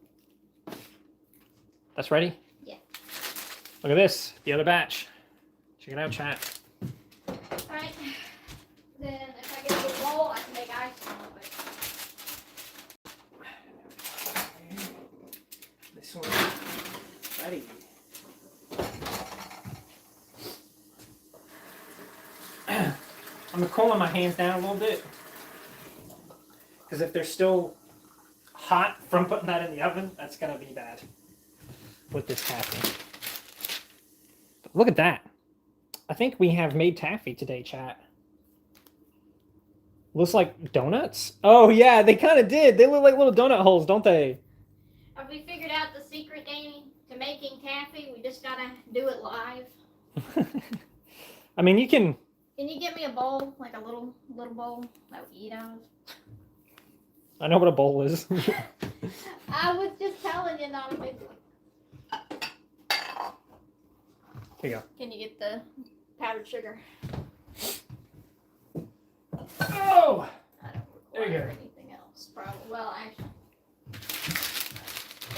That's ready? Yeah. Look at this. The other batch. Check it out, chat. Alright. Then if I get a good bowl, I can make ice on it. This one. Ready. I'm cooling my hands down a little bit. Because if they're still hot from putting that in the oven, that's going to be bad with this taffy. But look at that. I think we have made taffy today, chat. Looks like donuts? Oh, yeah, they kind of did. They look like little donut holes, don't they? Have we figured out the secret, Danny, to making taffy? We just gotta do it live. I mean, you can... Can you get me a bowl, like a little bowl that we eat out of? I know what a bowl is. I was just telling you not a big one. Here you go. Can you get the powdered sugar? Oh! I don't There you require go. anything else. Probably. Well, actually,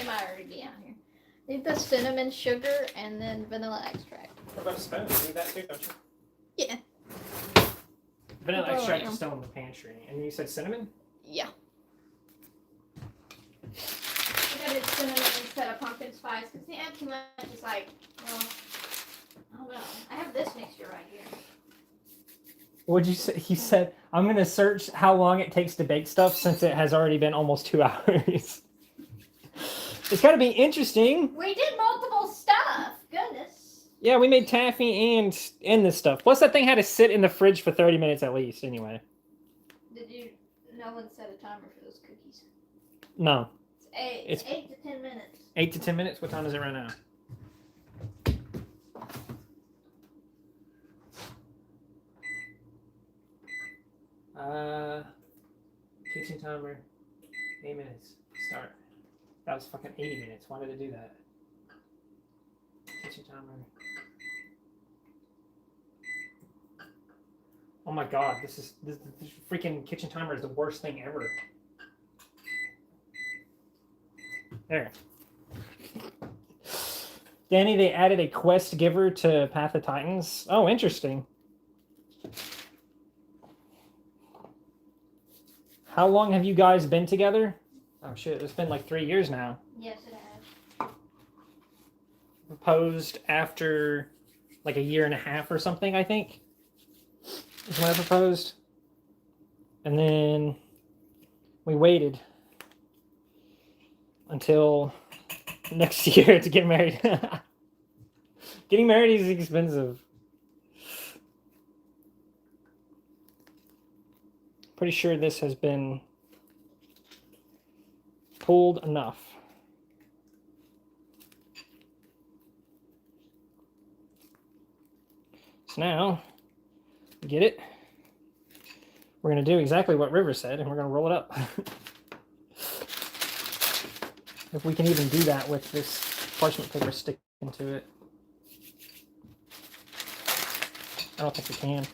it might already be out here. Need the cinnamon sugar and then vanilla extract. What about a spoon? You need that too, don't you? Yeah. Vanilla Oh, extract yeah. is still in the pantry. And you said cinnamon? Yeah. I did cinnamon instead of pumpkin spice because the empty much is like, well, I don't know. I have this mixture right here. What'd you say? He said, I'm going to search how long it takes to bake stuff since it has already been almost 2 hours. It's got to be interesting. We did multiple stuff. Goodness. Yeah, we made taffy and this stuff. Plus, that thing had to sit in the fridge for 30 minutes at least, anyway. Did you? No one set a timer for those cookies. No. It's 8 to 10 minutes. 8 to 10 minutes? What time is it right now? Kitchen timer. 8 minutes. Start. That was fucking 80 minutes. Why did it do that? Kitchen timer. Oh my god, this freaking kitchen timer is the worst thing ever. There. Danny, they added a quest giver to Path of Titans. Oh, interesting. How long have you guys been together? Oh shit, it's been like 3 years now. Yes, it has. Proposed after like 1.5 years or something, I think. Is when I proposed. And then we waited until next year to get married. Getting married is expensive. Pretty sure this has been pulled enough. So now, get it? We're going to do exactly what River said, and we're going to roll it up. If we can even do that with this parchment paper sticking to it. I don't think we can.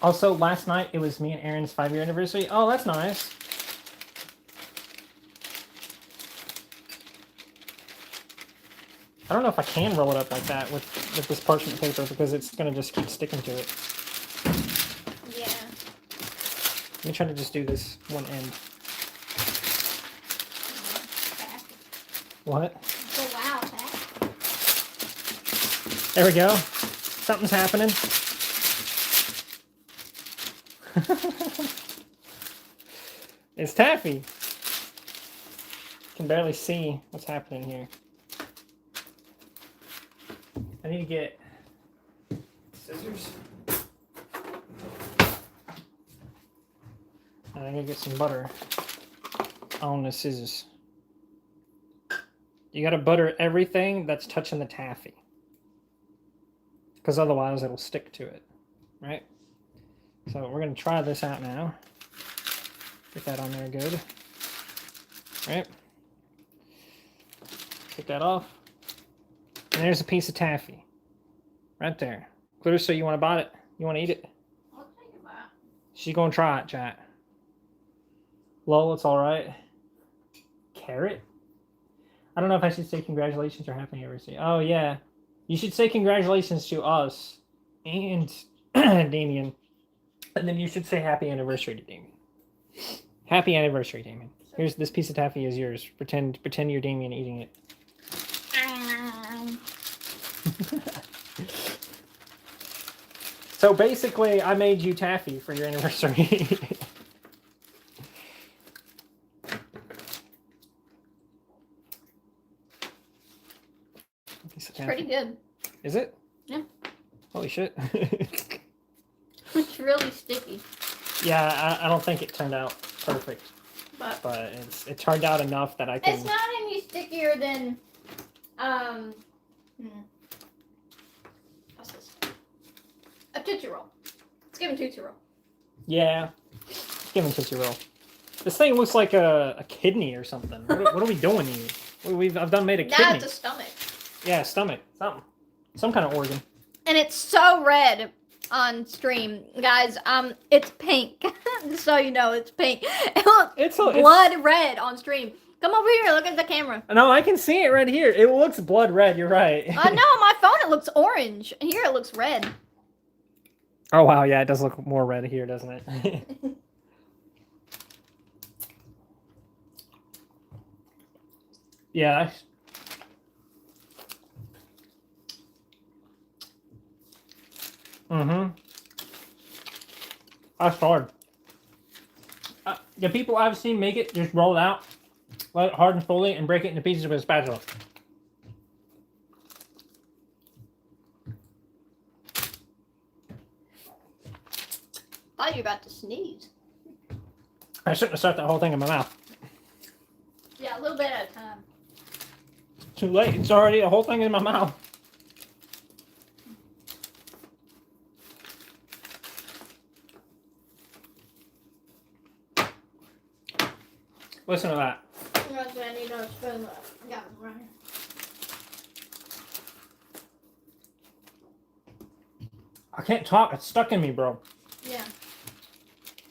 Also, last night, it was me and Aaron's 5-year anniversary. Oh, that's nice. I don't know if I can roll it up like that with this parchment paper because it's going to just keep sticking to it. Yeah. Let me try to just do this one end. What? Oh, wow, that. There we go. Something's happening. It's taffy. Can barely see what's happening here. I need to get scissors. And I need to get some butter on the scissors. You gotta butter everything that's touching the taffy. Because otherwise it'll stick to it. Right? So we're gonna try this out now. Get that on there good. Right? Take that off. And there's a piece of taffy. Right there. Clarissa, you want to bite it? You want to eat it? I'll take a bite. She's going to try it, chat. Lol, it's alright. Carrot? I don't know if I should say congratulations or happy anniversary. Oh, yeah. You should say congratulations to us and Damien. And then you should say happy anniversary to Damien. Happy anniversary, Damien. Here's this piece of taffy is yours. Pretend you're Damien eating it. So basically, I made you taffy for your anniversary. It's pretty good. Is it? Yeah. Holy shit. It's really sticky. Yeah, I don't think it turned out perfect. But it turned out enough that I can... It's not any stickier than, what's this? A Tootsie Roll. Let's give him Tootsie Roll. Yeah. Let's give him Tootsie Roll. This thing looks like a kidney or something. What are we doing here? I've made a kidney. Now it's a stomach. Yeah, stomach. Something. Some kind of organ. And it's so red on stream, guys. It's pink. Just so you know, it's pink. It looks blood red on stream. Come over here. Look at the camera. No, I can see it right here. It looks blood red. You're right. No, on my phone it looks orange. Here it looks red. Oh wow, yeah, it does look more red here, doesn't it? Yeah. That's hard. The people I've seen make it, just roll it out, let it harden fully, and break it into pieces with a spatula. I thought you were about to sneeze. I shouldn't have stuck that whole thing in my mouth. Yeah, a little bit at a time. Too late. It's already the whole thing in my mouth. Listen to that. I need another spoon. I got one right here. I can't talk. It's stuck in me, bro. Yeah.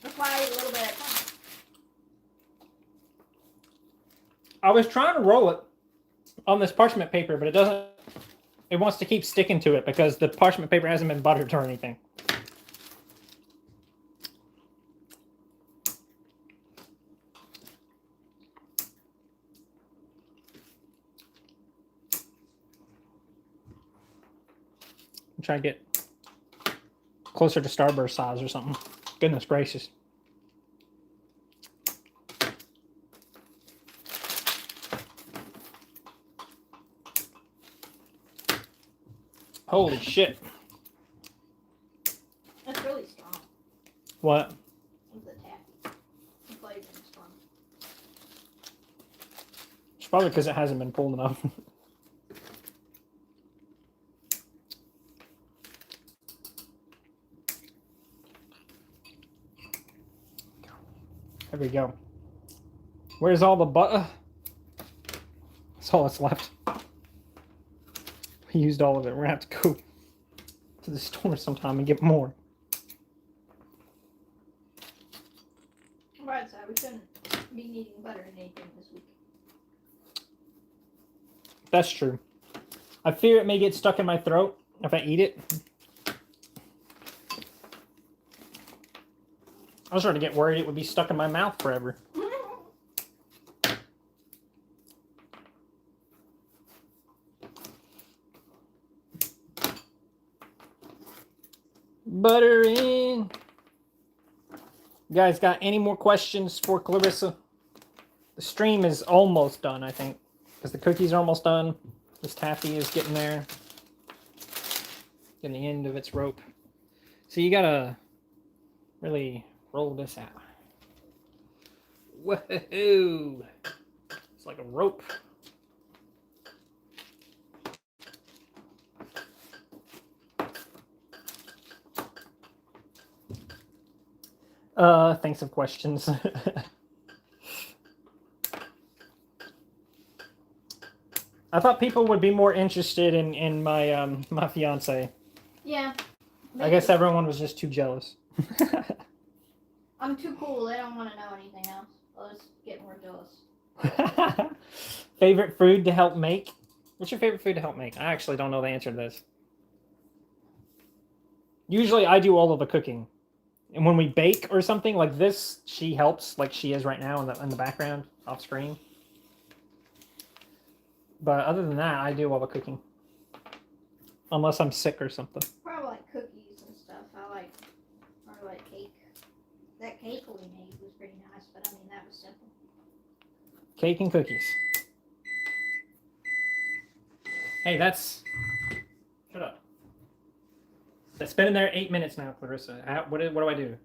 That's why I eat a little bit at a time. I was trying to roll it on this parchment paper, but it doesn't. It wants to keep sticking to it because the parchment paper hasn't been buttered or anything. I'm trying to get closer to Starburst size or something. Goodness gracious. Holy shit. That's really strong. What? The taffy. The flavor is strong. It's probably because it hasn't been pulled enough. There we go. Where's all the butter? That's all that's left. We used all of it. We're gonna have to go to the store sometime and get more. Right, so we shouldn't be needing butter and anything this week. That's true. I fear it may get stuck in my throat if I eat it. I was starting to get worried it would be stuck in my mouth forever. Butter in. You guys got any more questions for Clarissa? The stream is almost done, I think, because the cookies are almost done. This taffy is getting there. Getting the end of its rope. So you gotta really roll this out. Woohoo! It's like a rope. Thanks of questions. I thought people would be more interested in my my fiance. Yeah. I guess everyone was just too jealous. I'm too cool. They don't want to know anything else. Let's get more jealous. Favorite food to help make? What's your favorite food to help make? I actually don't know the answer to this. Usually I do all of the cooking. And when we bake or something like this, she helps like she is right now in the background off screen. But other than that, I do all the cooking. Unless I'm sick or something. Probably like cookies and stuff. I like cake. That cake we made was pretty nice, but I mean that was simple. Cake and cookies. Hey, that's... Shut up. It's been in there 8 minutes now, Clarissa. What do I do?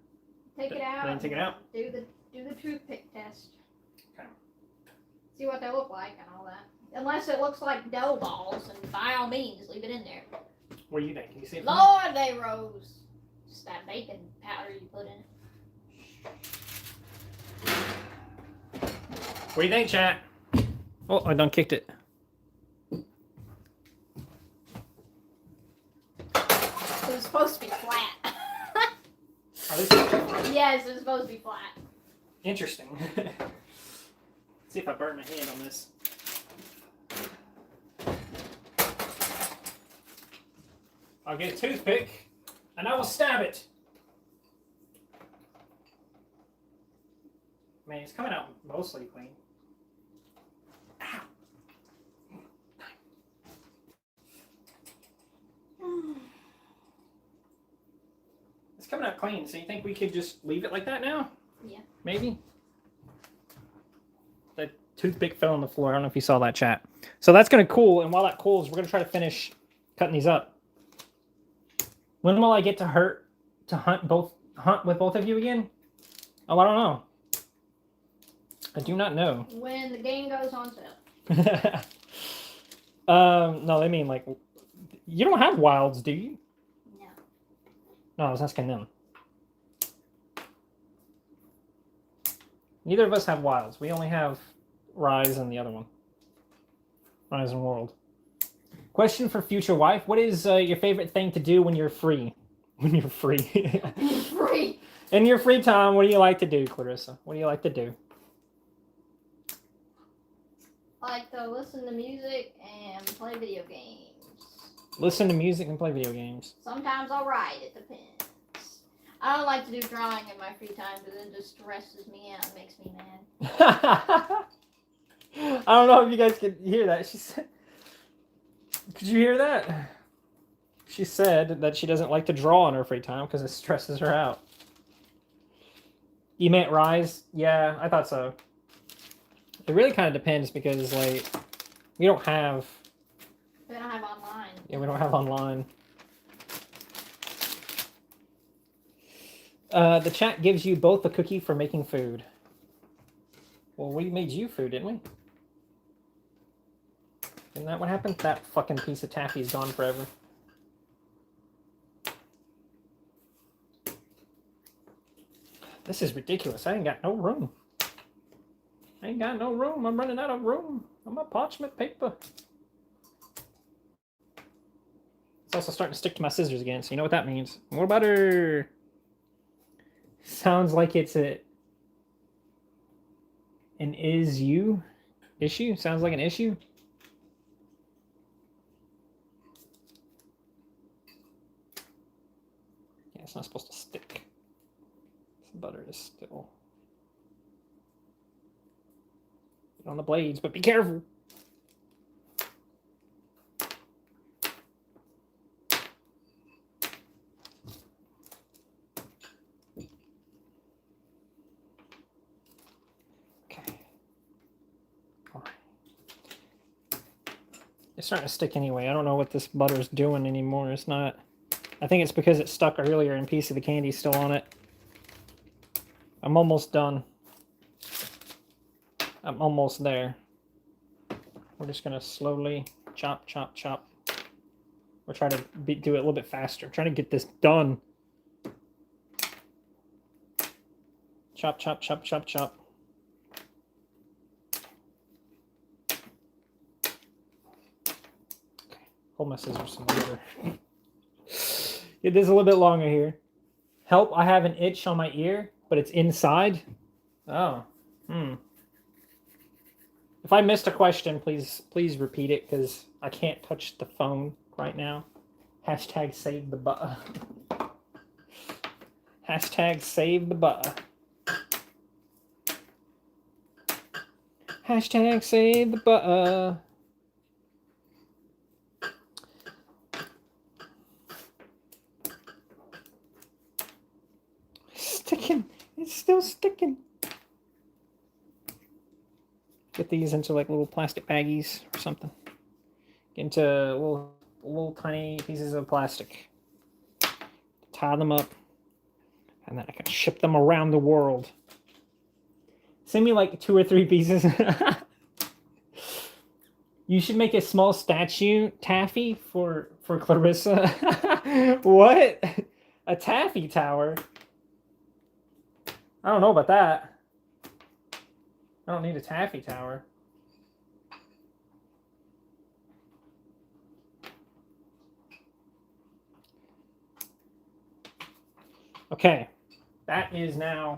Take it out. Then take it out? Do the toothpick test. Okay. See what they look like and all that. Unless it looks like dough balls, and by all means, leave it in there. What do you think? Can you see it? Lord, they rose. Just that baking powder you put in it. What do you think, chat? Oh, I done kicked it. It was supposed to be flat. Oh, this is Yes, it was supposed to be flat. interesting. Let's see if I burn my hand on this. I'll get a toothpick, and I will stab it. Man, it's coming out mostly clean. Ow. It's coming out clean, so you think we could just leave it like that now? Yeah. Maybe? The toothpick fell on the floor. I don't know if you saw that, chat. So that's going to cool, and while that cools, we're going to try to finish cutting these up. When will I get to hunt with both of you again? Oh, I don't know. I do not know. When the game goes on sale. No, they mean like you don't have wilds, do you? No. No, I was asking them. Neither of us have wilds. We only have Rise and the other one. Rise and World. Question for future wife. What is your favorite thing to do when you're free? When you're free. Free. In your free time, what do you like to do, Clarissa? What do you like to do? I like to listen to music and play video games. Listen to music and play video games. Sometimes I'll write. It depends. I don't like to do drawing in my free time because it just stresses me out and makes me mad. I don't know if you guys could hear that. She said... Could you hear that? She said that she doesn't like to draw in her free time because it stresses her out. You meant Rise? Yeah, I thought so. It really kind of depends because, like, we don't have... We don't have online. Yeah, we don't have online. The chat gives you both a cookie for making food. Well, we made you food, didn't we? Isn't that what happened? That fucking piece of taffy is gone forever. This is ridiculous. I ain't got no room. I ain't got no room. I'm running out of room. I'm a parchment paper. It's also starting to stick to my scissors again, so you know what that means. More butter. Sounds like it's an is you issue. Sounds like an issue. Yeah, it's not supposed to stick. Some butter is still on the blades, but be careful. It's starting to stick anyway. I don't know what this butter's doing anymore. It's not... I think it's because it stuck earlier and a piece of the candy's still on it. I'm almost done. I'm almost there. We're just going to slowly chop, chop, chop. We'll try to do it a little bit faster. I'm trying to get this done. Chop, chop, chop, chop, chop. Okay. Hold my scissors some later. It is a little bit longer here. Help, I have an itch on my ear, but it's inside. Oh. If I missed a question, please repeat it, because I can't touch the phone right now. Hashtag save the butter. Hashtag save the butter. Hashtag save the butter. Sticking. It's still sticking. Get these into like little plastic baggies or something. Get into little tiny pieces of plastic. Tie them up. And then I can ship them around the world. Send me like 2 or 3 pieces. You should make a small statue taffy for Clarissa. What? A taffy tower? I don't know about that. I don't need a taffy tower. Okay. That is now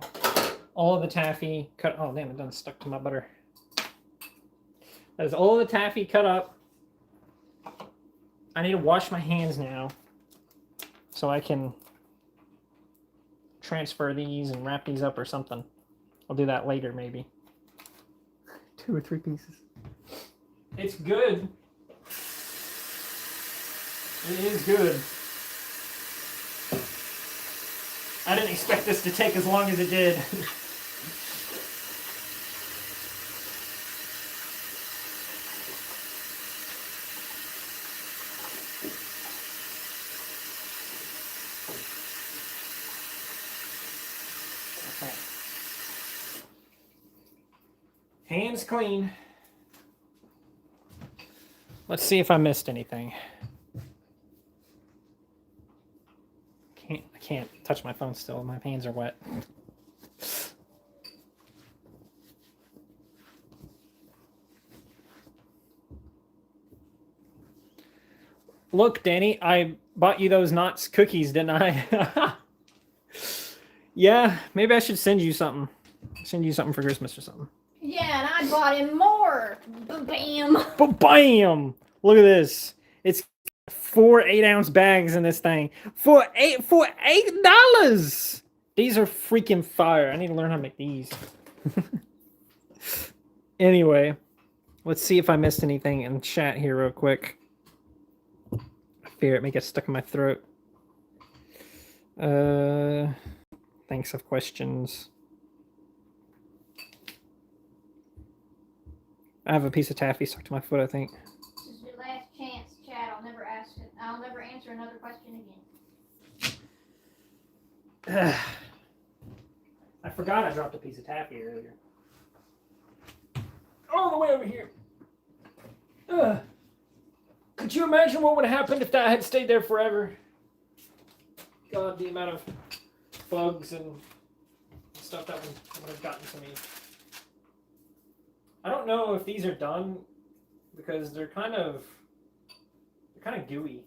all of the taffy cut. Oh, damn, it done stuck to my butter. That is all the taffy cut up. I need to wash my hands now so I can transfer these and wrap these up or something. I'll do that later, maybe. 2 or 3 pieces. It's good. It is good. I didn't expect this to take as long as it did. Okay. Hands clean. Let's see if I missed anything. I can't touch my phone still. My hands are wet. Look, Danny, I bought you those Knots cookies, didn't I? Yeah, maybe I should send you something. Send you something for Christmas or something. Yeah, and I bought him more. Bam. Bam! Look at this. It's 4 8-ounce bags in this thing for $8. These are freaking fire. I need to learn how to make these. Anyway, let's see if I missed anything in chat here real quick. I fear it may get stuck in my throat. Thanks of questions. I have a piece of taffy stuck to my foot, I think. This is your last chance, Chad. I'll never answer another question again. I forgot I dropped a piece of taffy earlier. All the way over here. Could you imagine what would have happened if that had stayed there forever? God, the amount of bugs and stuff that would have gotten to me. I don't know if these are done because they're kind of gooey. You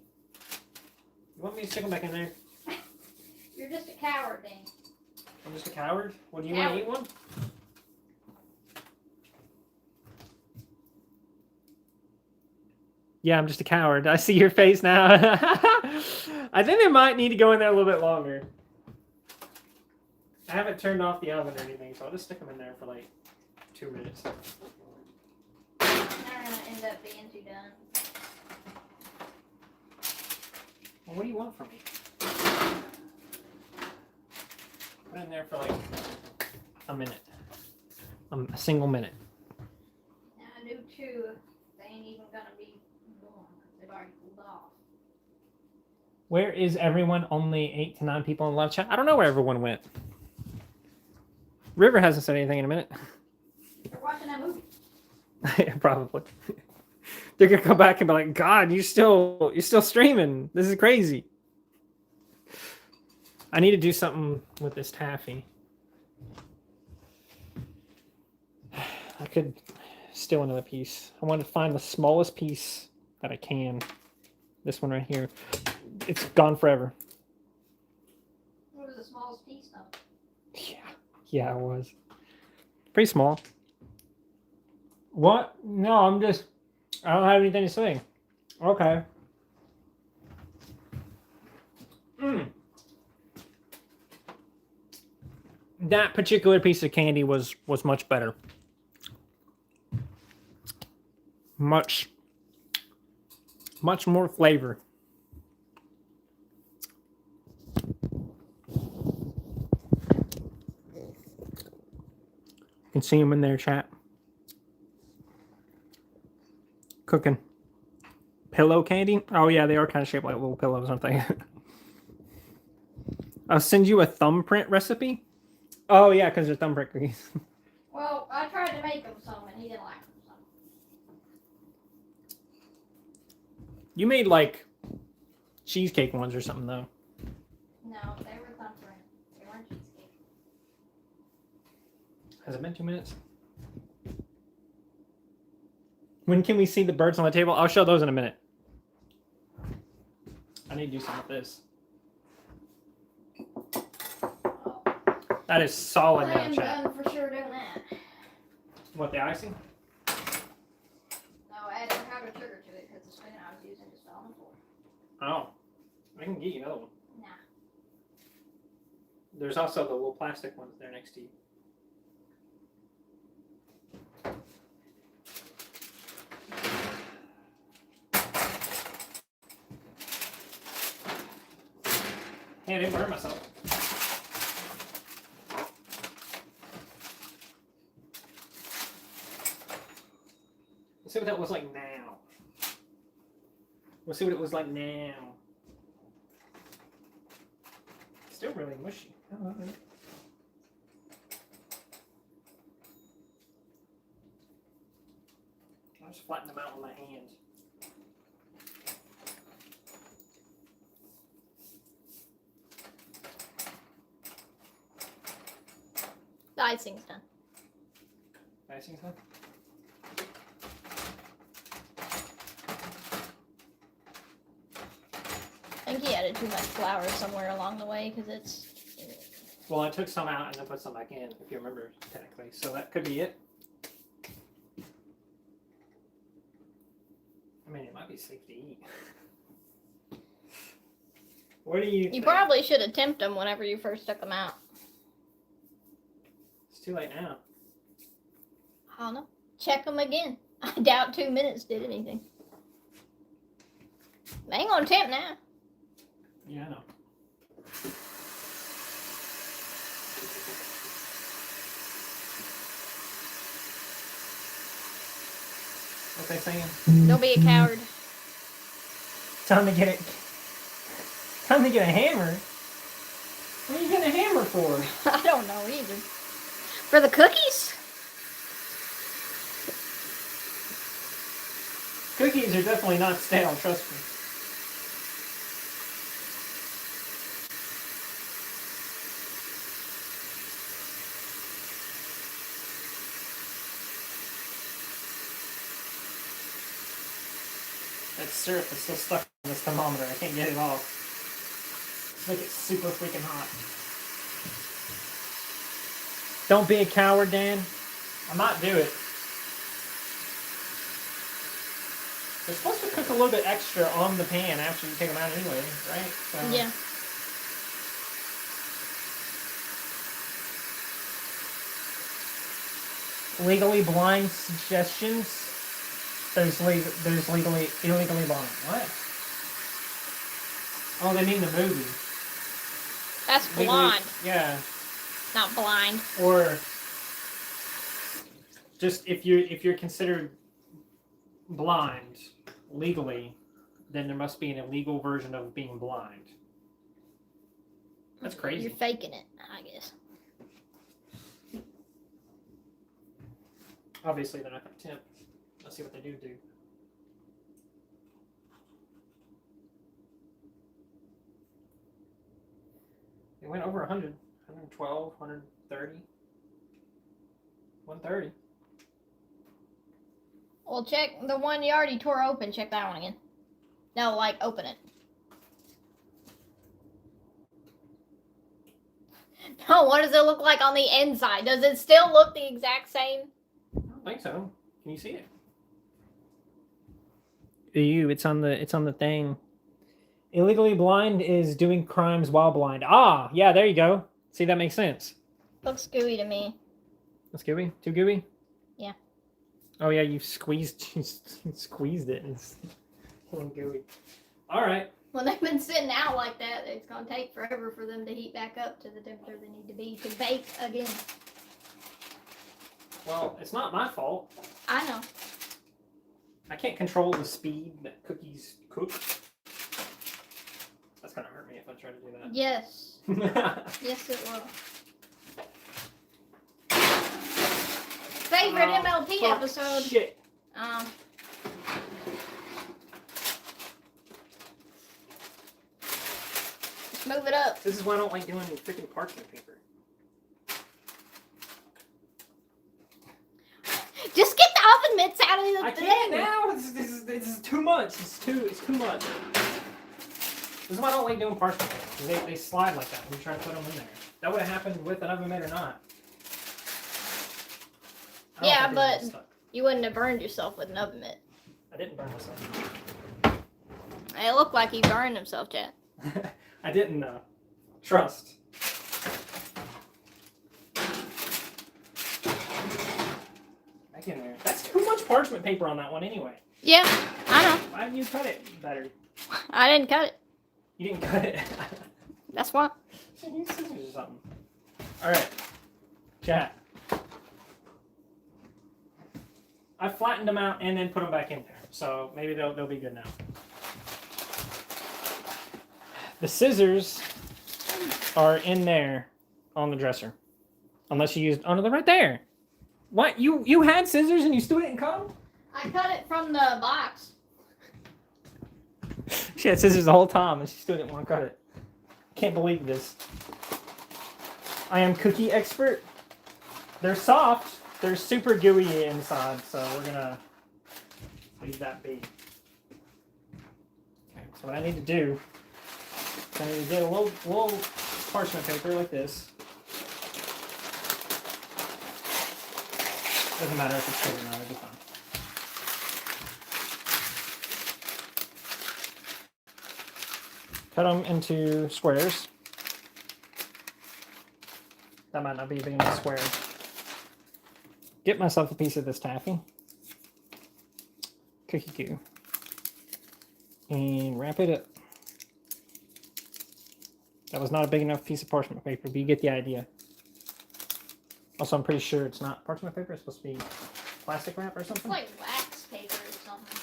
want me to stick them back in there? You're just a coward, Dan. I'm just a coward? Well, do you want to eat one? Yeah, I'm just a coward. I see your face now. I think they might need to go in there a little bit longer. I haven't turned off the oven or anything, so I'll just stick them in there for like 2 minutes. They're gonna end up being too done. Well, what do you want from me? Put it in there for like a minute. A single minute. Now I do too. They ain't even gonna be Where is everyone? Only 8 to 9 people in the live chat. I don't know where everyone went. River hasn't said anything in a minute. They're watching that movie. Yeah, probably. They're gonna come back and be like, "God, you're still streaming. This is crazy." I need to do something with this taffy. I could steal another piece. I want to find the smallest piece that I can. This one right here. It's gone forever. What was the smallest piece though? Yeah, it was. Pretty small. What? No, I don't have anything to say. Okay. That particular piece of candy was much better. Much more flavor. You can see them in there, chat. Cooking. Pillow candy? Oh yeah, they are kind of shaped like little pillows, aren't they? I'll send you a thumbprint recipe. Oh yeah, because they're thumbprint cookies. Well, I tried to make him some and he didn't like them. So. You made like cheesecake ones or something though. No, they were thumbprint. They weren't cheesecake. Has it been 2 minutes? When can we see the birds on the table? I'll show those in a minute. I need to do something with this. That is solid I now, am chat. done for sure doing that. What, the icing? No, I added powdered sugar to it because the spoon I was using just fell on the floor. Oh. I can get you another one. Nah. There's also the little plastic ones there next to you. Hey, I didn't burn myself. Let's see what that was like now. Let's see what it was like now. It's still really mushy. I'll just flatten them out with my hands. The icing's done. Icing's done? I think he added too much flour somewhere along the way because it's. Well, I took some out and then put some back in, if you remember, technically. So that could be it. I mean, it might be safe to eat. What do you You think? probably should have temped them whenever you first took them out. It's too late now. I don't know. Check them again. I doubt 2 minutes did anything. They ain't gonna tempt now. Yeah, I know. What they saying? Don't be a coward. Time to get it. Time to get a hammer. What are you getting a hammer for? I don't know either. For the cookies? Cookies are definitely not stale, trust me. That syrup is still stuck in this thermometer. I can't get it off. Make it super freaking hot. Don't be a coward, Dan. I might do it. They're supposed to cook a little bit extra on the pan after you take them out anyway, right? So, Yeah. legally blind suggestions. There's illegally blind. What? Oh, they mean the movie. That's Legally- blonde, Yeah. not blind. Or just if you're considered blind legally, then there must be an illegal version of being blind. That's crazy. You're faking it, I guess. Obviously, they're not going to tempt. Let's see what they do. They went over 100, 112, 130, 130. Well, check the one you already tore open. Check that one again. No, like, open it. No, what does it look like on the inside? Does it still look the exact same? I don't think so. Can you see it? It's on the thing. Illegally blind is doing crimes while blind. Ah, yeah, there you go. See, that makes sense. Looks gooey to me. That's gooey? Too gooey? Yeah. Oh yeah, you squeezed it. It's gooey. All right. When they've been sitting out like that, it's going to take forever for them to heat back up to the temperature they need to be to bake again. Well, it's not my fault. I know. I can't control the speed that cookies cook. That's going to hurt me if I try to do that. Yes. Yes, it will. Favorite MLP episode? Shit. Just move it up. This is why I don't like doing freaking parchment paper. Just get the oven mitts out of the I can't now. This is too much. It's too much. This is why I don't like doing parchment paper. They slide like that when you try to put them in there. That would have happened with an oven mitt or not. Yeah, but you wouldn't have burned yourself with an oven mitt. I didn't burn myself. It looked like he burned himself, Chad. I didn't know. Trust. Back in there. That's too much parchment paper on that one anyway. Yeah, I know. Why didn't you cut it better? I didn't cut it. You didn't cut it. That's why. Use scissors or something. Alright. Chat. I flattened them out and then put them back in there. So maybe they'll be good now. The scissors are in there on the dresser. Unless you used... Oh, no, they're right there. What? You had scissors and you still didn't cut them? I cut it from the box. She had scissors the whole time and she still didn't want to cut it. Can't believe this. I am cookie expert. They're soft. They're super gooey inside, so we're gonna leave that be. Okay, so what I need to do is I need to get a little parchment paper like this. Doesn't matter if it's good or not, it'll be fine. Cut them into squares. That might not be a big enough square. Get myself a piece of this taffy. Cookie goo. And wrap it up. That was not a big enough piece of parchment paper, but you get the idea. Also, I'm pretty sure it's not parchment paper. It's supposed to be plastic wrap or something. It's like wax paper or something.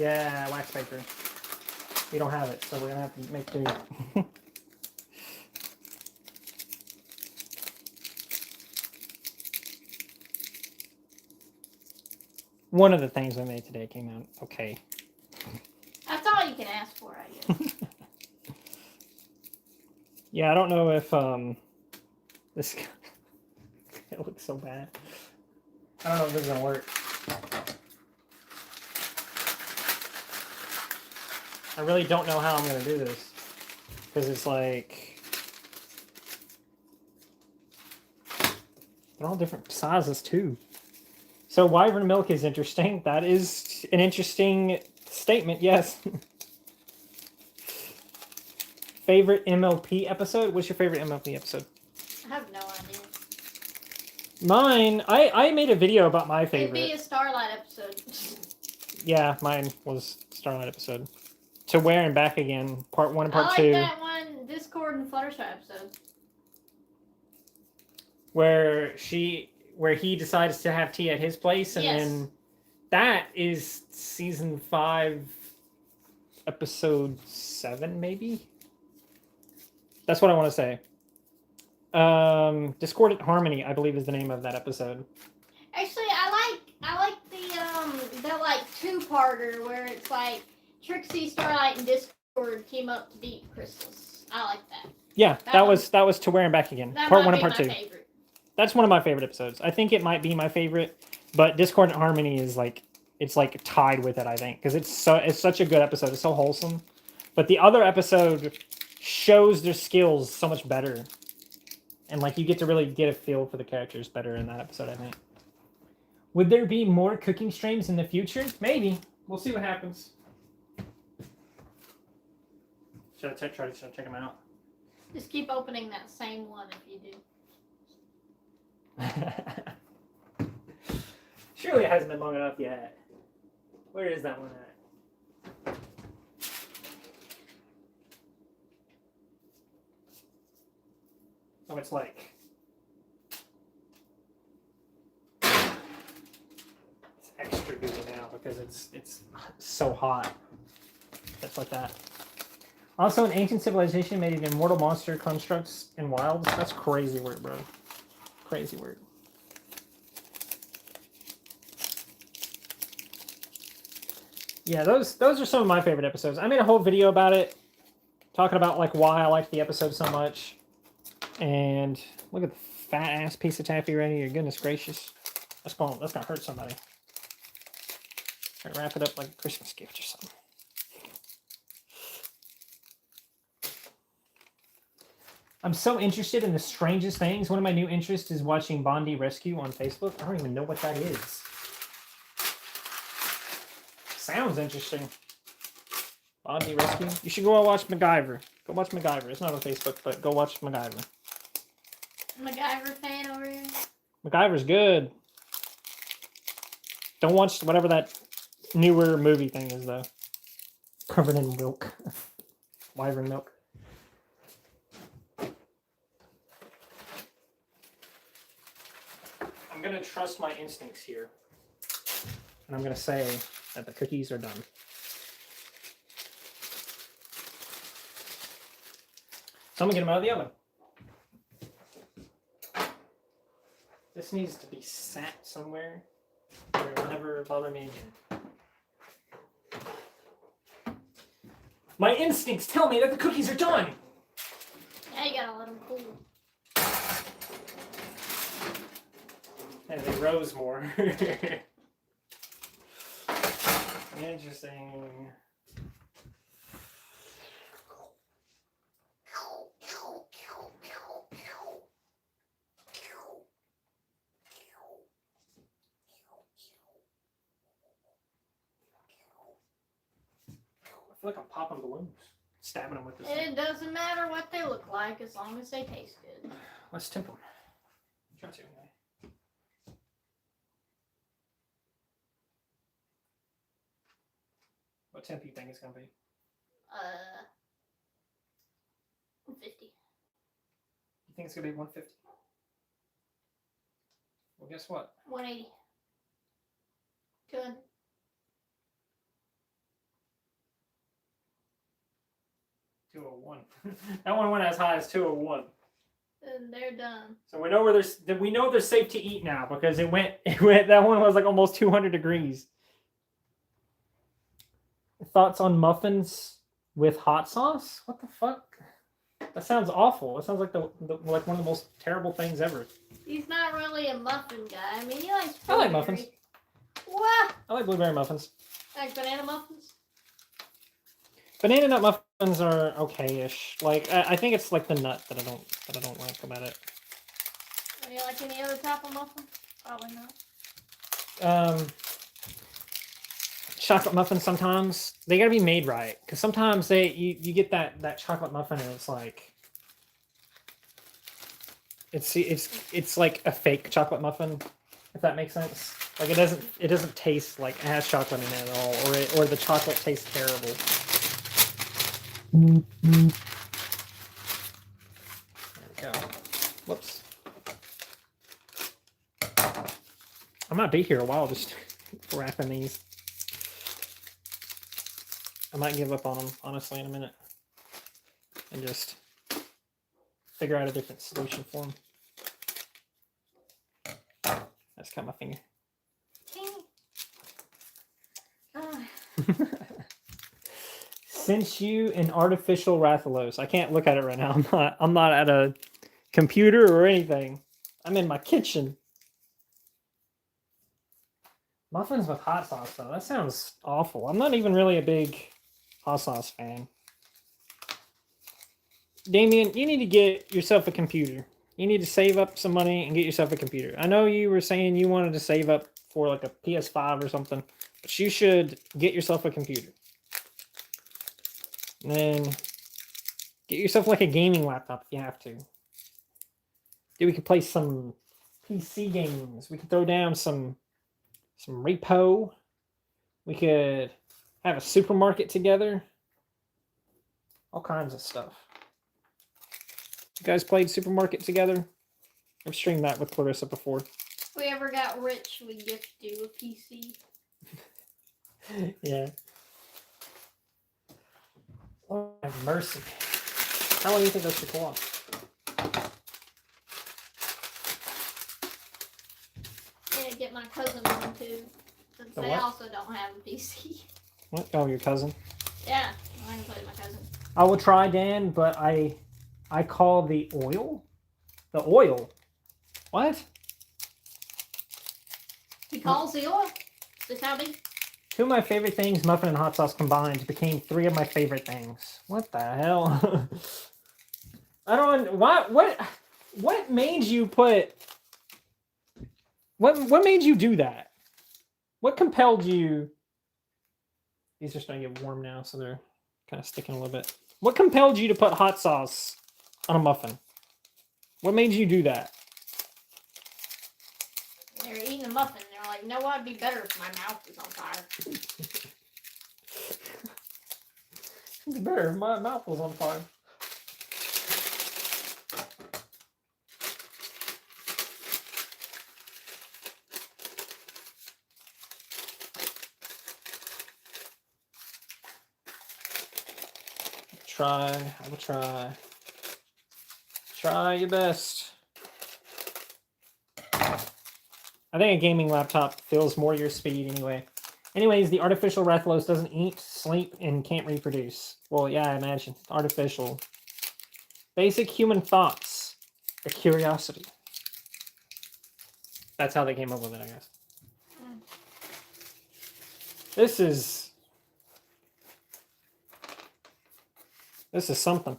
Yeah, wax paper. We don't have it, so we're going to have to make do. One of the things I made today came out okay. That's all you can ask for, I guess. Yeah, I don't know if this it looks so bad. I don't know if this is gonna work. I really don't know how I'm gonna do this because it's like they're all different sizes too. So wyvern milk is interesting. That is an interesting statement, yes. Favorite MLP episode? What's your favorite MLP episode? I have no idea. Mine, I made a video about my favorite. It'd be a Starlight episode. Yeah, mine was Starlight episode. To Where and Back Again, part 1 and part 2. I like that one, Discord and Fluttershy episode. Where he decides to have tea at his place, and Yes. then that is season 5, episode 7, maybe. That's what I want to say. Discordant Harmony, I believe, is the name of that episode. Actually, I like the like 2-parter where it's like Trixie, Starlight, and Discord team up to beat Crystals. I like that. Yeah, that was To Where and Back Again. That Part might 1 be and Part my 2. favorite. That's one of my favorite episodes. I think it might be my favorite, but Discordant Harmony is like it's like tied with it, I think, because it's such a good episode. It's so wholesome. But the other episode shows their skills so much better. And like you get to really get a feel for the characters better in that episode, I think. Would there be more cooking streams in the future? Maybe. We'll see what happens. Should I try to check them out? Just keep opening that same one if you do. Surely it hasn't been long enough yet. Where is that one at? Oh, it's like... It's extra gooey now because it's so hot. That's like that. Also, an ancient civilization made an immortal monster constructs in wilds. That's crazy word, bro. Crazy word. Yeah, those are some of my favorite episodes. I made a whole video about it, talking about like why I like the episode so much. And look at the fat ass piece of taffy right here. Goodness gracious, that's gonna hurt somebody. Try to wrap it up like a Christmas gift or something. I'm so interested in the strangest things. One of my new interests is watching Bondi Rescue on Facebook. I don't even know what that is. Sounds interesting. Bondi Rescue. You should go watch MacGyver. Go watch MacGyver. It's not on Facebook, but go watch MacGyver. MacGyver fan over here. MacGyver's good. Don't watch whatever that newer movie thing is, though. Covered in milk. Wyvern milk. I'm going to trust my instincts here. And I'm going to say that the cookies are done. So I'm going to get them out of the oven. This needs to be sat somewhere where it will never bother me again. My instincts tell me that the cookies are done. Yeah, you gotta let them cool. And they rose more. Interesting. I feel like I'm popping balloons, stabbing them with this thing. It doesn't matter what they look like as long as they taste good. Let's temp them. Try to anyway. What temp do you think it's gonna be? 150. You think it's gonna be 150? Well, guess what? 180. 200. That one went as high as 201. And they're done. So we know they're safe to eat now because it went that one was like almost 200 degrees. Thoughts on muffins with hot sauce? What the fuck? That sounds awful. It sounds like the like one of the most terrible things ever. He's not really a muffin guy. I mean, he likes I like blueberry. muffins. What? I like blueberry muffins. Like banana muffins? Banana nut muffins are okay-ish. Like I think it's like the nut that I don't like about it. Do you like any other type of muffin? Probably not. Chocolate muffins sometimes they gotta be made right because sometimes you get that chocolate muffin and it's like it's like a fake chocolate muffin, if that makes sense. Like it doesn't taste like it has chocolate in it at all, or the chocolate tastes terrible. There we go. Whoops. I might be here a while just wrapping these. I might give up on them, honestly, in a minute. And just figure out a different solution for them. I just cut my finger. Since you an artificial Rathalos. I can't look at it right now. I'm not at a computer or anything. I'm in my kitchen. Muffins with hot sauce, though. That sounds awful. I'm not even really a big hot sauce fan. Damien, you need to get yourself a computer. You need to save up some money and get yourself a computer. I know you were saying you wanted to save up for like a PS5 or something, but you should get yourself a computer. And then get yourself like a gaming laptop if you have to. Dude, we could play some PC games. We could throw down some repo. We could have a supermarket together. All kinds of stuff. You guys played supermarket together? I've streamed that with Clarissa before. If we ever got rich, we'd gift you a PC. Yeah. Oh, have mercy. How long do you think that should go on? Yeah, get my cousin one too. Since they also don't have a PC. What? Oh, your cousin? Yeah, I can play with my cousin. I will try, Dan, but I call the oil? The oil? What? He calls the oil? Is how they... Two of my favorite things, muffin and hot sauce combined, became three of my favorite things. What the hell? I don't... What made you put... What made you do that? What compelled you... These are starting to get warm now, so they're kind of sticking a little bit. What compelled you to put hot sauce on a muffin? What made you do that? They were eating a muffin. They were like, you know what? It'd be better if my mouth was on fire. It'd be better if my mouth was on fire. I will try. Try your best. I think a gaming laptop feels more your speed anyway. Anyways, the artificial Rathalos doesn't eat, sleep, and can't reproduce. Well, yeah, I imagine. Artificial. Basic human thoughts. A curiosity. That's how they came up with it, I guess. This is something.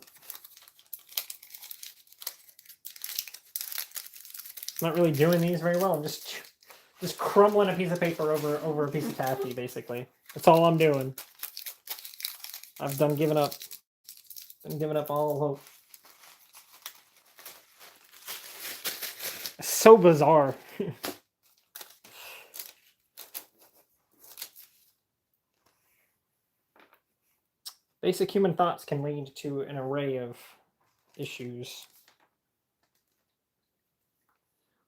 I'm not really doing these very well. I'm just crumbling a piece of paper over a piece of taffy, basically. That's all I'm doing. I've done given up. Been giving up all hope. It's so bizarre. Basic human thoughts can lead to an array of issues.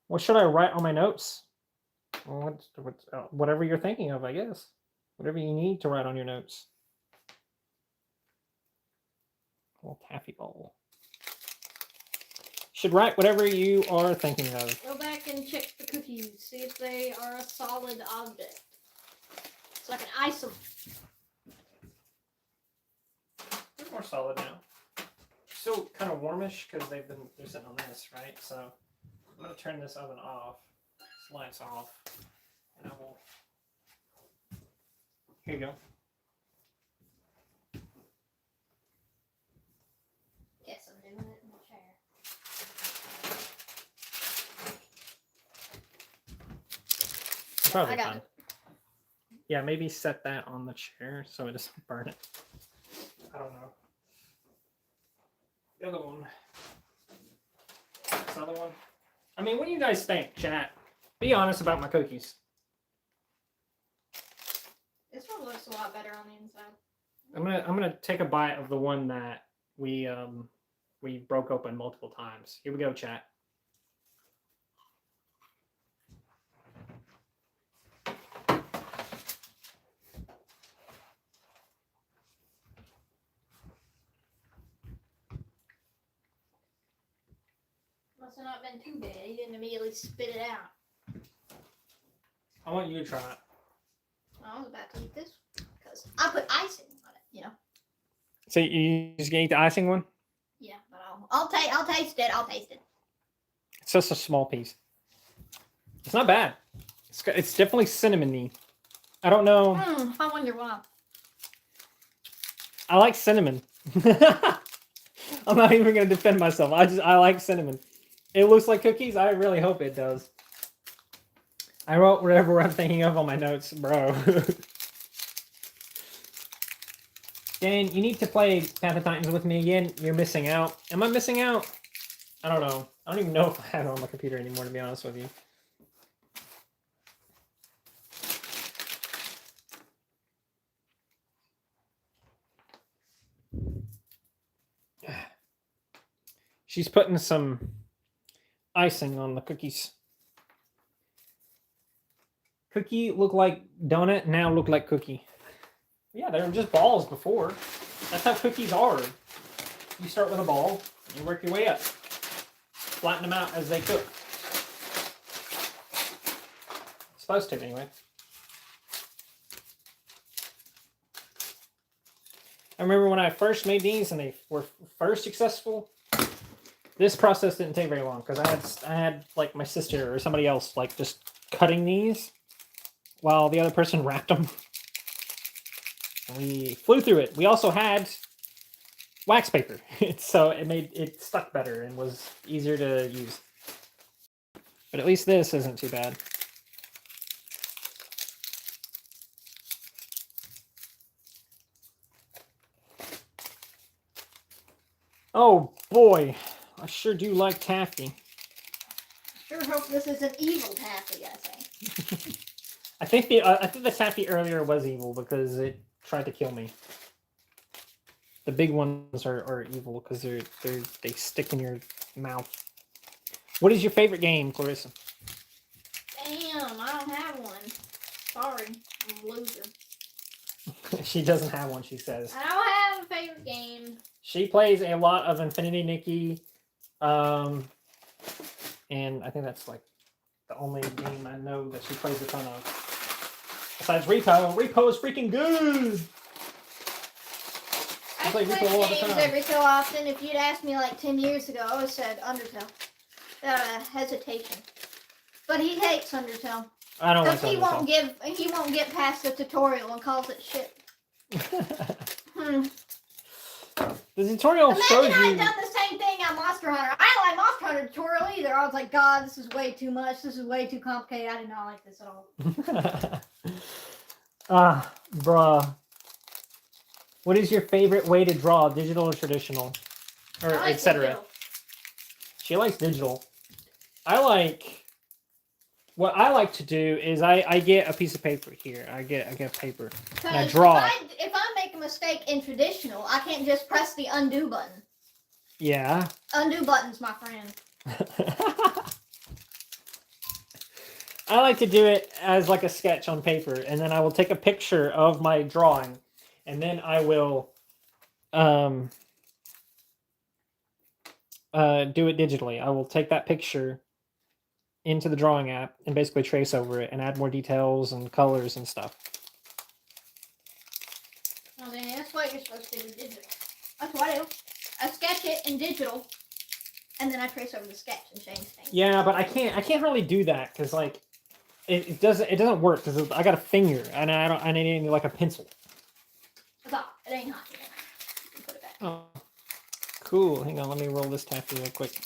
What should I write on my notes? Whatever you're thinking of, I guess. Whatever you need to write on your notes. Little taffy ball. Should write whatever you are thinking of. Go back and check the cookies. See if they are a solid object. So I can ice them. They're more solid now. Still kind of warmish because they're sitting on this, right? So I'm gonna turn this oven off. This light's off. And I will. Here you go. Guess I'm doing it in the chair. Probably I got fine. it. Yeah, maybe set that on the chair so it doesn't burn it. I don't know. The other one. This other one. I mean, what do you guys think, chat? Be honest about my cookies. This one looks a lot better on the inside. I'm gonna take a bite of the one that we broke open multiple times. Here we go, chat. Must have not been too bad. He didn't immediately spit it out. I want you to try it. I was about to eat this because I put icing on it, you know. So you just gonna eat the icing one? Yeah, but I'll taste it. I'll taste it. It's just a small piece. It's not bad. It's definitely cinnamony. I don't know. I wonder why. I like cinnamon. I'm not even gonna defend myself. I like cinnamon. It looks like cookies. I really hope it does. I wrote whatever I'm thinking of on my notes, bro. Dan, you need to play Path of Titans with me again. You're missing out. Am I missing out? I don't know. I don't even know if I have it on my computer anymore, to be honest with you. She's putting some icing on the cookies. Cookie look like donut, now look like cookie. Yeah, they were just balls before. That's how cookies are. You start with a ball, and you work your way up. Flatten them out as they cook. Supposed to, anyway. I remember when I first made these and they were first successful. This process didn't take very long because I had like my sister or somebody else like just cutting these while the other person wrapped them. And we flew through it. We also had wax paper, so it stuck better and was easier to use. But at least this isn't too bad. Oh boy, I sure do like taffy. Sure hope this isn't evil taffy, I say. I think the taffy earlier was evil because it tried to kill me. The big ones are evil because they stick in your mouth. What is your favorite game, Clarissa? Damn, I don't have one. Sorry, I'm a loser. She doesn't have one, she says. I don't have a favorite game. She plays a lot of Infinity Nikki, and I think that's like the only game I know that she plays a ton of. Besides Repo. Repo is freaking good! I play switch Repo all the games time. every so often. If you'd asked me like 10 years ago, I would have said Undertale. Hesitation. But he hates Undertale. I don't like Because he won't get past the tutorial and calls it shit. The tutorial shows Imagine I you... had done the same thing on Monster Hunter. I don't like Monster Hunter tutorial either. I was like, God, this is way too much. This is way too complicated. I did not like this at all. Bruh. What is your favorite way to draw, digital or traditional? Or I like etc. digital. She likes digital. What I like to do is I get a piece of paper here. I get paper. And I draw. If I make a mistake in traditional, I can't just press the undo button. Yeah. Undo button's my friend. I like to do it as like a sketch on paper, and then I will take a picture of my drawing, and then I will do it digitally. I will take that picture into the drawing app and basically trace over it and add more details and colors and stuff. Well, then that's what you're supposed to do digital. That's what I do. I sketch it in digital, and then I trace over the sketch and change things. Yeah, but I can't really do that because like it doesn't work because I got a finger and I need like a pencil. It's hot. It ain't hot yet. You can put it back. Oh, cool. Hang on, let me roll this taffy real quick.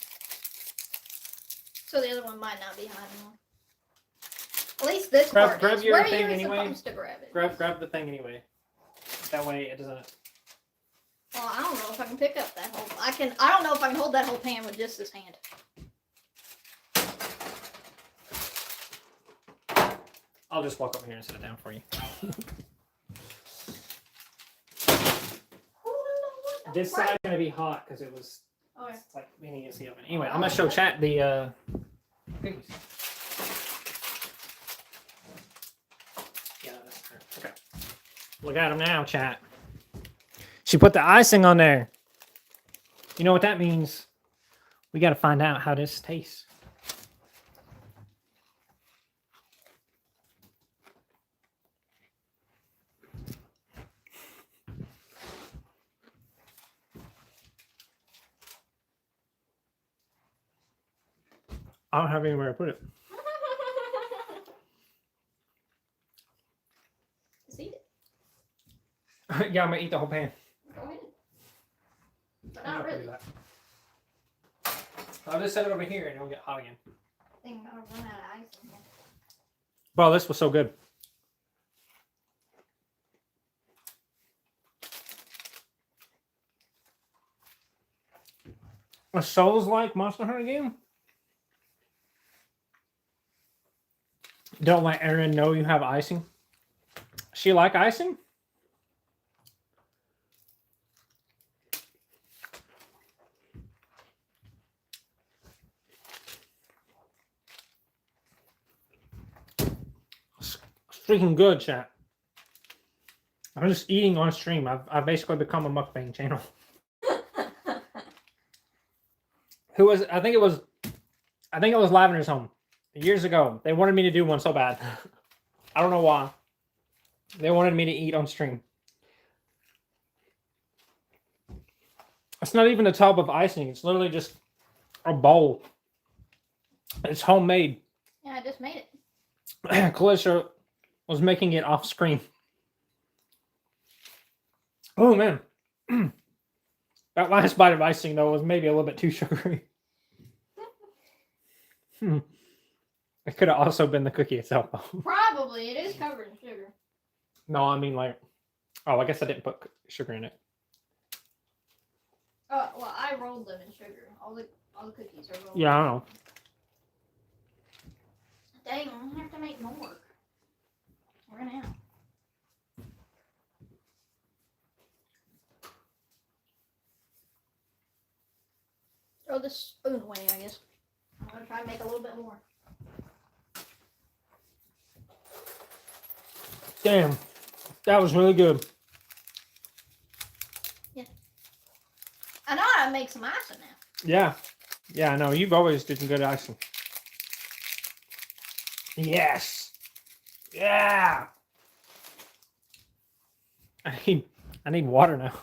So the other one might not be hot anymore. At least this Grab part is. your Where thing you're anyway. supposed to grab it. Grab the thing anyway. That way it doesn't. Well, I don't know if I can pick up that whole. I don't know if I can hold that whole pan with just this hand. I'll just walk over here and set it down for you. This side's gonna be hot because it was Okay. like leaning against the oven. Anyway, I'm gonna show chat the cookies. Yeah, that's her. Okay. Look at them now, chat. She put the icing on there. You know what that means? We got to find out how this tastes. I don't have anywhere to put it. Just eat it. Yeah, I'm gonna eat the whole pan. Go ahead. But not really. I'll just set it over here and it'll get hot again. I think I'm gonna run out of ice in here. Well, this was so good. A Souls-like Monster Hunter game? Don't let Erin know you have icing. She like icing? It's freaking good, chat. I'm just eating on stream. I've basically become a mukbang channel. Who was? I think it was Lavender's Home years ago. They wanted me to do one so bad. I don't know why. They wanted me to eat on stream. It's not even a tub of icing. It's literally just a bowl. It's homemade. Yeah, I just made it. Kalisha was making it off screen. Oh man. That last bite of icing though was maybe a little bit too sugary. It could have also been the cookie itself. Probably. It is covered in sugar. No, I mean like, oh, I guess I didn't put sugar in it. Oh, well, I rolled them in sugar. All the cookies are rolled. Yeah, I don't know. Dang, I'm gonna have to make more. Run out. Throw the spoon away, I guess. I'm gonna try and make a little bit more. Damn, that was really good. Yeah. I know how to make some icing now. Yeah, yeah, I know. You've always did some good icing. Yes. Yeah. I need water now.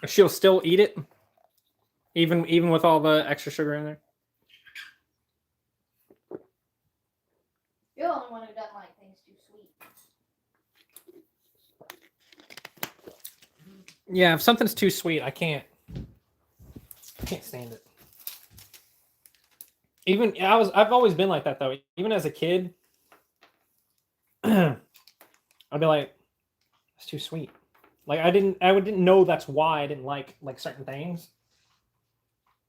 She'll still eat it, even with all the extra sugar in there. You're the only one who doesn't like things too sweet. Yeah, if something's too sweet, I can't stand it. I've always been like that though. Even as a kid, I'd be like, it's too sweet. Like I didn't know that's why I didn't like certain things.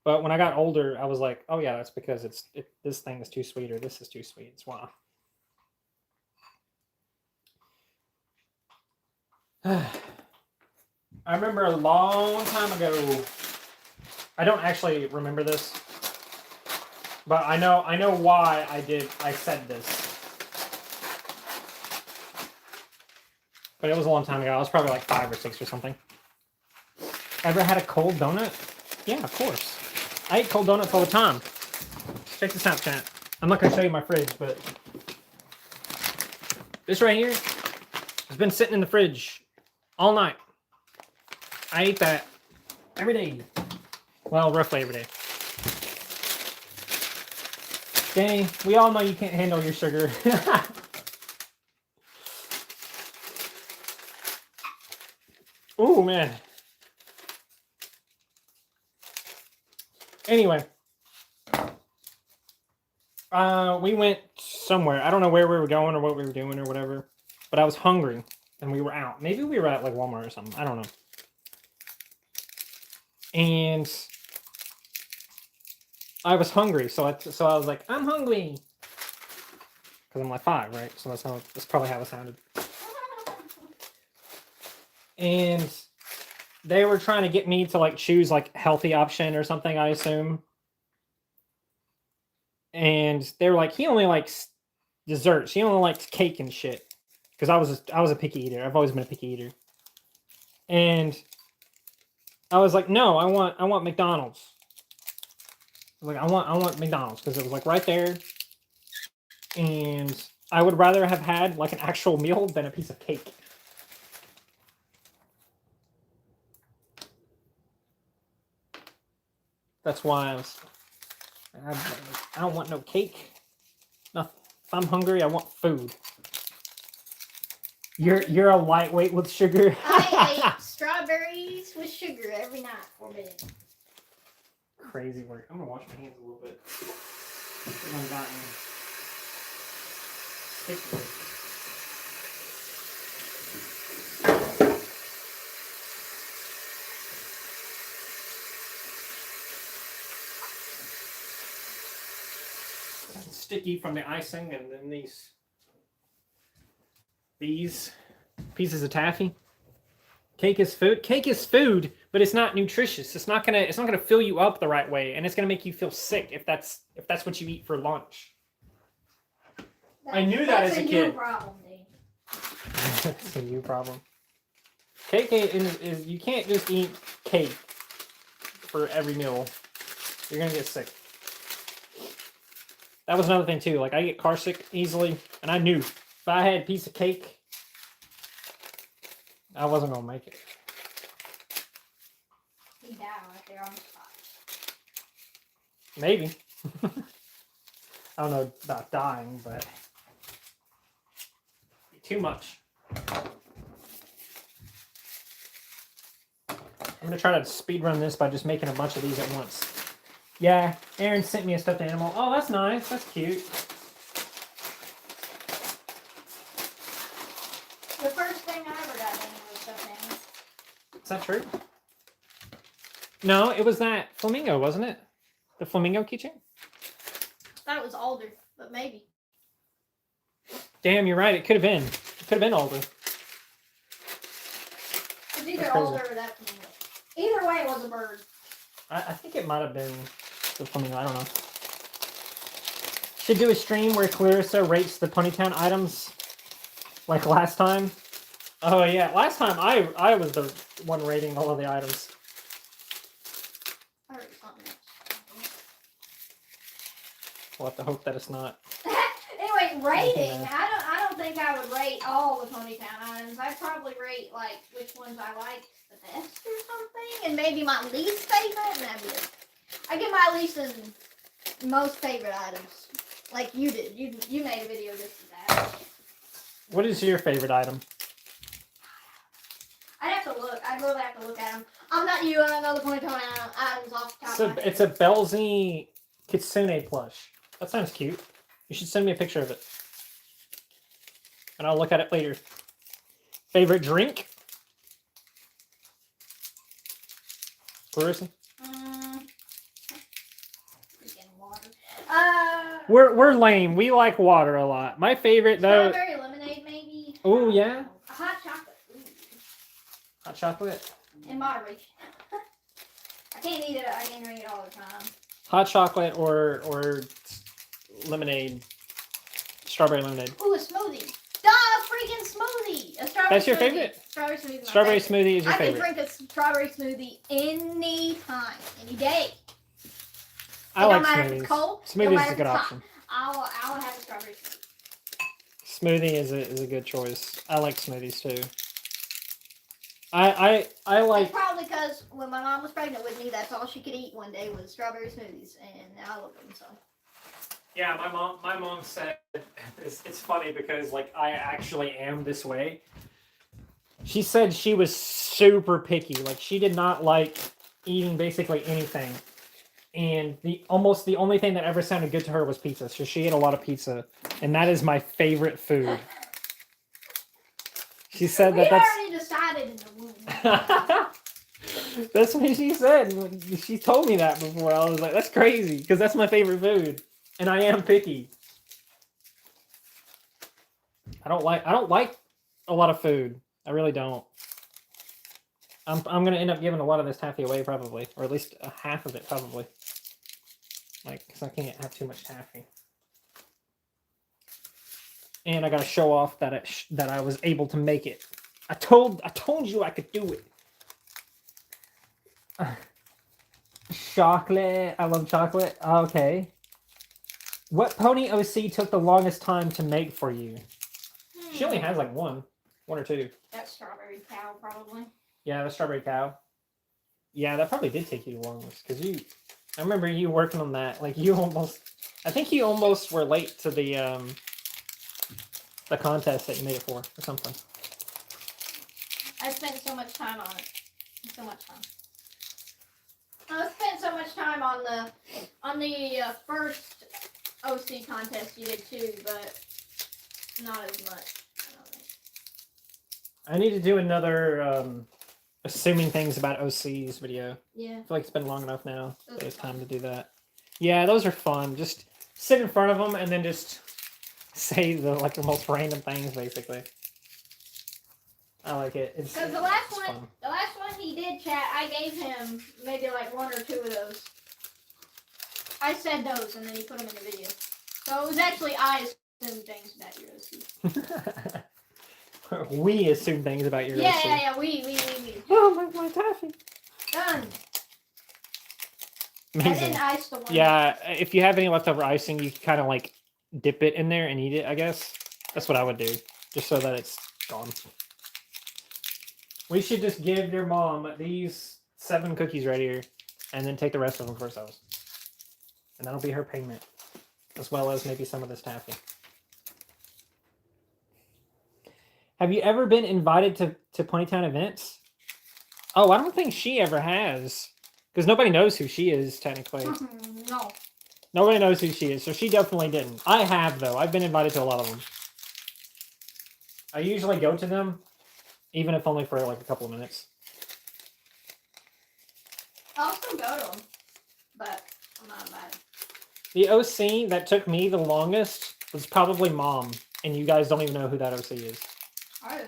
But when I got older, I was like, oh yeah, that's because this thing is too sweet or this is too sweet. It's why. I remember a long time ago. I don't actually remember this, but I know why I said this. But it was a long time ago. I was probably like 5 or 6 or something. Ever had a cold donut? Yeah, of course. I eat cold donuts all the time. Check this out, chat. I'm not going to show you my fridge, but this right here has been sitting in the fridge all night. I eat that every day. Well, roughly every day. Danny, we all know you can't handle your sugar. Ooh, man. Anyway. We went somewhere. I don't know where we were going or what we were doing or whatever. But I was hungry and we were out. Maybe we were at like Walmart or something. I don't know. And I was hungry, so I was like, I'm hungry. Because I'm like 5, right? So that's probably how it sounded. And they were trying to get me to like choose like healthy option or something, I assume. And they were like, he only likes desserts. He only likes cake and shit. because I was a picky eater. I've always been a picky eater, and I was like, no, I want McDonald's. Like I want McDonald's because it was like right there, and I would rather have had like an actual meal than a piece of cake. That's why I don't want no cake. Nothing. If I'm hungry, I want food. You're a lightweight with sugar. I ate strawberries with sugar every night for bed. Crazy work. I'm gonna wash my hands a little bit. I've gotten sticky. Sticky from the icing, and then these pieces of taffy. Cake is food. Cake is food, but it's not nutritious. It's not gonna fill you up the right way, and it's gonna make you feel sick if that's what you eat for lunch. I knew that as a kid. Problem, It's a new problem. Cake is you can't just eat cake for every meal. You're gonna get sick. That was another thing too. Like I get car sick easily, and I knew if I had a piece of cake, I wasn't gonna make it. He died right there on the spot. Maybe. I don't know about dying, but too much. I'm gonna try to speed run this by just making a bunch of these at once. Yeah, Aaron sent me a stuffed animal. Oh, that's nice. That's cute. The first thing I ever got in was stuffed animals. Is that true? No, it was that flamingo, wasn't it? The flamingo keychain? That was older, but maybe. Damn, you're right. It could have been. It could have been older. It's either older or that flamingo. Either way, it was a bird. I think it might have been the flamingo. I don't know. Should do a stream where Clarissa rates the Ponytown items like last time. Oh yeah, last time I was the one rating all of the items. I heard something else. We'll have to hope that it's not. Anyway, rating. I don't think I would rate all the Ponytown items. I'd probably rate like which ones I like the best or something, and maybe my least favorite, and that'd be it. I give my least and most favorite items, like you did. You made a video just for that. What is your favorite item? I'd have to look. I'd really have to look at them. I'm not you. I don't know the Ponytown items off the top of my head. It's a Belzy Kitsune plush. That sounds cute. You should send me a picture of it, and I'll look at it later. Favorite drink? Clarissa? Freaking water. We're lame. We like water a lot. My favorite though. Strawberry lemonade, maybe. Oh yeah. Hot chocolate. Ooh. Hot chocolate. In moderation. I can't eat it. I can't drink it all the time. Hot chocolate or lemonade. Strawberry lemonade. Ooh, a smoothie. Duh, freaking smoothie. A strawberry. That's your smoothie. favorite? Strawberry smoothie. Is my Strawberry favorite. smoothie is your favorite. I can drink a strawberry smoothie any time, any day. I It like don't matter if smoothies. it's cold. Smoothie is a good option. I'll have a strawberry smoothie. Smoothie is a good choice. I like smoothies too. I like. It's probably because when my mom was pregnant with me, that's all she could eat one day was strawberry smoothies, and now I love them so. Yeah, my mom said it's funny because like I actually am this way. She said she was super picky. Like she did not like eating basically anything. And almost the only thing that ever sounded good to her was pizza. So she ate a lot of pizza, and that is my favorite food. She said that's already decided in the womb. That's what she said. She told me that before. I was like, that's crazy because that's my favorite food, and I am picky. I don't like a lot of food. I really don't. I'm gonna end up giving a lot of this taffy away probably, or at least a half of it probably. Like, because I can't have too much taffy. and I gotta show off that that I was able to make it. I told you I could do it. Chocolate. I love chocolate. Okay. What pony OC took the longest time to make for you? She only has like one or two. That strawberry cow, probably. Yeah, the strawberry cow. Yeah, that probably did take you the longest because I remember you working on that. Like I think you almost were late to the contest that you made it for or something. I spent so much time on it. So much time. I spent so much time on the first OC contest you did too, but not as much. I don't think. I need to do another assuming things about OCs video. Yeah. I feel like it's been long enough now. It's time to do that. Yeah, those are fun. Just sit in front of them and then just say the most random things, basically. I like it. Because the last one he did chat, I gave him maybe like one or two of those. I said those, and then he put them in the video. So it was actually I assumed things about your OC. We assume things about your OC. Yeah, we. Oh, my taffy. Done. Amazing. I didn't ice the one. Yeah, if you have any leftover icing, you can kind of like dip it in there and eat it, I guess. That's what I would do, just so that it's gone. We should just give your mom these 7 cookies right here, and then take the rest of them for ourselves. And that'll be her payment, as well as maybe some of this taffy. Have you ever been invited to Ponytown events? Oh, I don't think she ever has. Because nobody knows who she is, technically. No. Nobody knows who she is, so she definitely didn't. I have, though. I've been invited to a lot of them. I usually go to them, even if only for like a couple of minutes. I'll still go to them, but I'm not invited. The OC that took me the longest was probably Mom, and you guys don't even know who that OC is. Oh.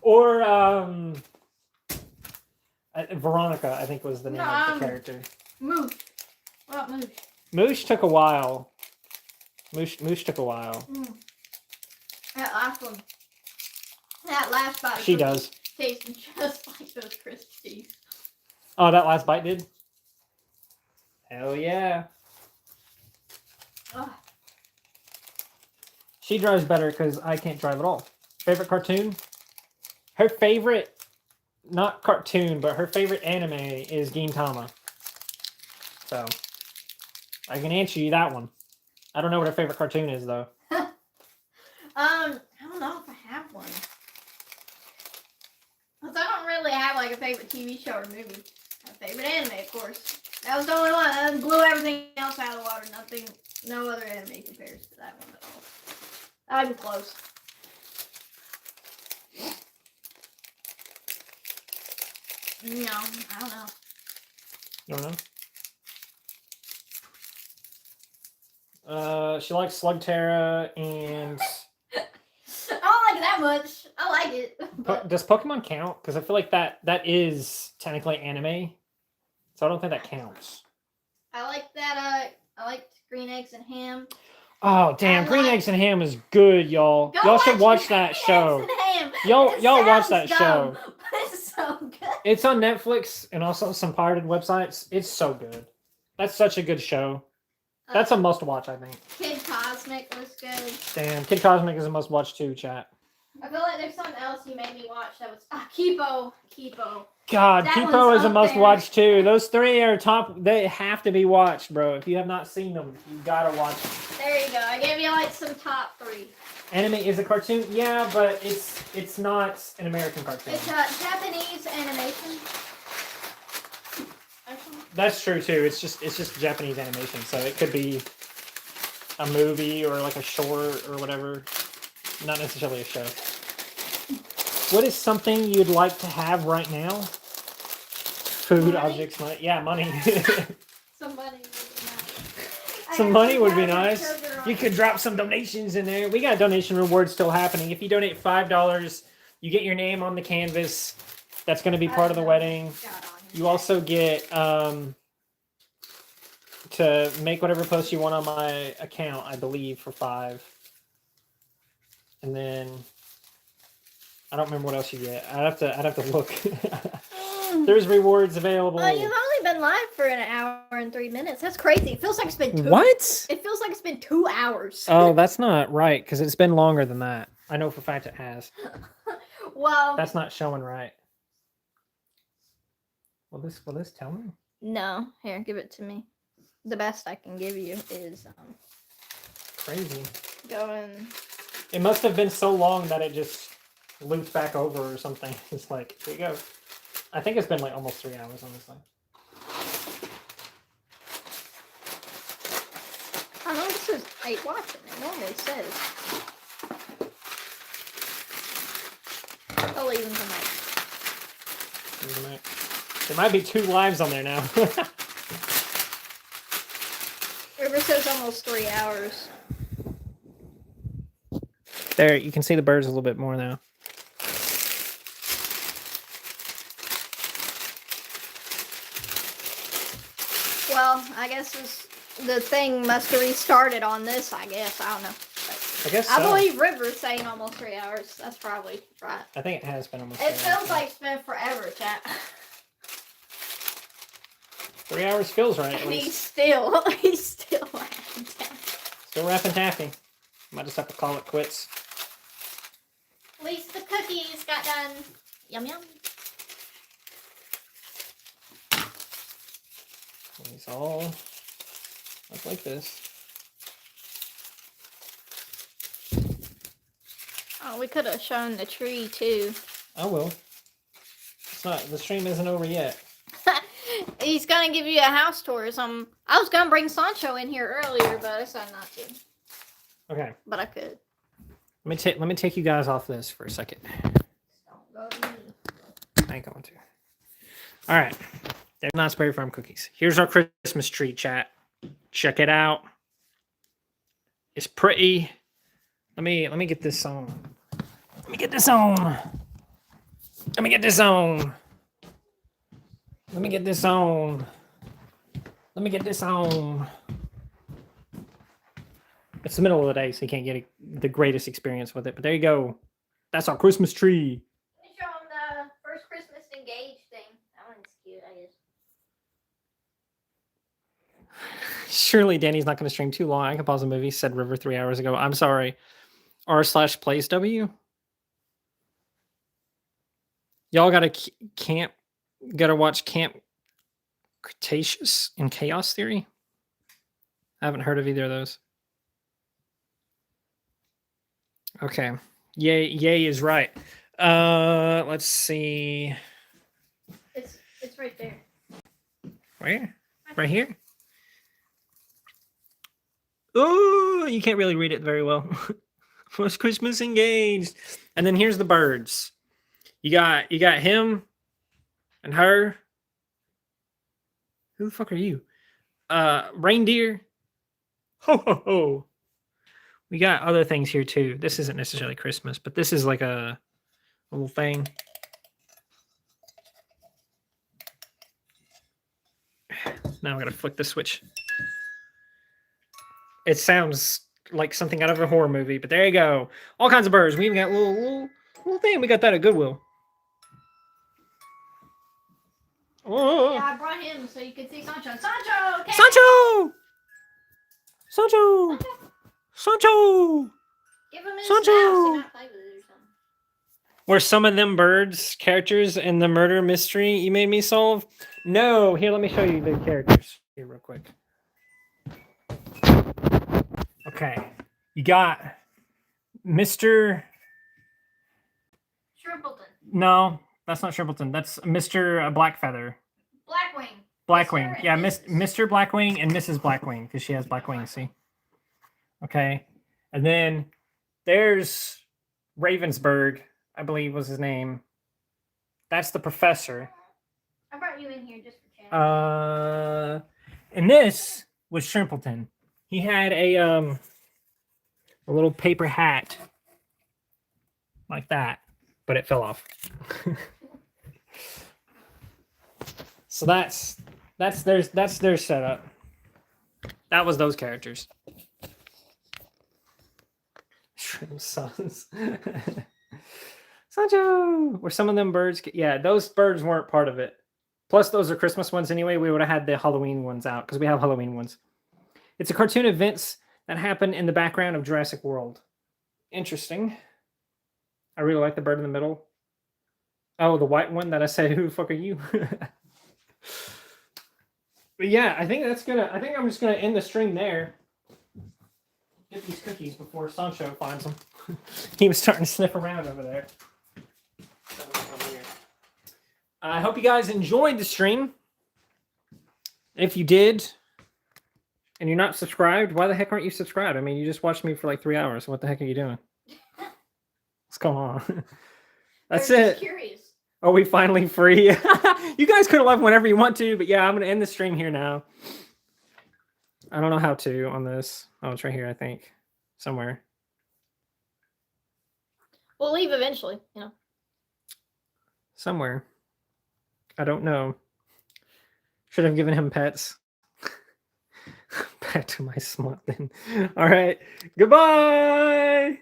Or Veronica, I think was the name of the character. Moosh. What about Moosh? Moosh took a while. Moosh took a while. That last one. That last bite. She does. Tasted just like those Krispies. Oh, that last bite did? Hell yeah. Ugh. She drives better because I can't drive at all. Favorite cartoon? Her favorite, not cartoon, but her favorite anime is Gintama. So, I can answer you that one. I don't know what her favorite cartoon is, though. I don't know if I have one. Because I don't really have like a favorite TV show or movie. My favorite anime, of course. That was the only one that blew everything else out of the water. No other anime compares to that one at all. Not even close. No, I don't know. You don't know? She likes Slugterra and... I don't like it that much. I like it. But... Does Pokemon count? Because I feel like that is technically anime. So I don't think that counts. I like that, I liked Green Eggs and Ham. Oh, damn. Green Eggs and Ham is good, y'all. Y'all should watch that show. Y'all watch that show. But it's so good. It's on Netflix and also some pirated websites. It's so good. That's such a good show. That's a must-watch, I think. Kid Cosmic was good. Damn, Kid Cosmic is a must-watch too, chat. I feel like there's something else you made me watch that was... Kipo. God, That Kipo one's is a up must-watch too. Those 3 are top. They have to be watched, bro. If you have not seen them, you gotta watch them. There you go. I gave you like some top 3. Anime is a cartoon, yeah, but it's not an American cartoon. It's a Japanese animation. That's true too. It's just Japanese animation, so it could be a movie or like a short or whatever. Not necessarily a show. What is something you'd like to have right now? Food, money? Objects, money. Yeah, money. Some money would be nice. Some money would be nice. You could drop some donations in there. We got donation rewards still happening. If you donate $5, you get your name on the canvas. That's going to be part of the wedding. You also get to make whatever post you want on my account, I believe, for 5. And then I don't remember what else you get. I'd have to look. There's rewards available. Well, you've only been live for an hour and 3 minutes. That's crazy. It feels like it's been 2. What? It feels like it's been 2 hours. Oh, that's not right, because it's been longer than that. I know for a fact it has. Well, That's not showing right. Will this tell me? no. Here, give it to me. The best I can give you is Crazy. going. It must have been so long that it just looped back over or something. It's like, here you go. I think it's been like almost 3 hours on this thing. I know this is 8 watching. It normally says. I'll leave them tonight. There might be 2 lives on there now. River says almost 3 hours. There, you can see the birds a little bit more now. Well, I guess the thing must have restarted on this, I guess. I don't know. I guess so. I believe River's saying almost 3 hours. That's probably right. I think it has been almost 3 It hours. feels like it's been forever, chat. 3 hours feels right, at And he's least. still laughing. Still rapping taffy. Might just have to call it quits. At least the cookies got done. Yum yum. It's all up like this. Oh, we could have shown the tree too. I will. It's not. The stream isn't over yet. He's gonna give you a house tour or something. I was gonna bring Sancho in here earlier, but I decided not to. Okay. But I could. Let me take you guys off this for a second. Don't go to me. I ain't going to. All right. They're not Berry Farm cookies. Here's our Christmas tree, chat. Check it out. It's pretty. Let me get this on. Let me get this on. Let me get this on. Let me get this on. Let me get this on. It's the middle of the day, so you can't get the greatest experience with it. But there you go. That's our Christmas tree. Let me show him the first Christmas engaged thing. That one's cute, I guess. Surely Danny's not going to stream too long. I can pause the movie, said River 3 hours ago. I'm sorry. r/plays W. Y'all got to watch Camp Cretaceous and Chaos Theory. I haven't heard of either of those. Okay. Yay is right. Let's see. It's right there. Where? Right here? Oh, you can't really read it very well. First Christmas engaged. And then here's the birds. You got him and her. Who the fuck are you? Reindeer. Ho ho ho. We got other things here too. This isn't necessarily Christmas, but this is like a little thing. Now I'm gonna flick the switch. It sounds like something out of a horror movie, but there you go. All kinds of birds. We even got little thing. We got that at Goodwill. Oh. Yeah, I brought him so you could see Sancho. Sancho! Okay. Sancho! Sancho! Sancho! Give him his Sancho! mouse. He might play with it or something. Were some of them birds characters in the murder mystery you made me solve? No. Here, let me show you the characters here real quick. Okay. You got Mr. Shrimpleton. No, that's not Shrimpleton. That's Mr. Blackfeather. Blackwing. Blackwing. Mr. Yeah, and Mr. Blackwing and Mrs. Blackwing, because she has black wings, see? Okay. And then there's Ravensburg, I believe was his name. That's the professor. I brought you in here just for chat. And this was Shrimpleton. He had a little paper hat like that, but it fell off. So that's their setup. That was those characters. Shrimp sons. Sancho! Were some of them birds? Yeah, those birds weren't part of it. Plus, those are Christmas ones anyway. We would have had the Halloween ones out because we have Halloween ones. It's a cartoon events that happen in the background of Jurassic World. Interesting. I really like the bird in the middle. Oh, the white one that I said, who the fuck are you? But yeah, I think I'm just gonna end the stream there. Get these cookies before Sancho finds them. He was starting to sniff around over there. I hope you guys enjoyed the stream. If you did, and you're not subscribed, why the heck aren't you subscribed? I mean, you just watched me for like 3 hours. What the heck are you doing? What's going on? That's They're it. just curious. Are we finally free? You guys could have left whenever you want to, but yeah, I'm going to end the stream here now. I don't know how to on this. Oh, it's right here, I think. Somewhere. We'll leave eventually, Somewhere. I don't know. Should have given him pets. Back to my smut then. All right. Goodbye.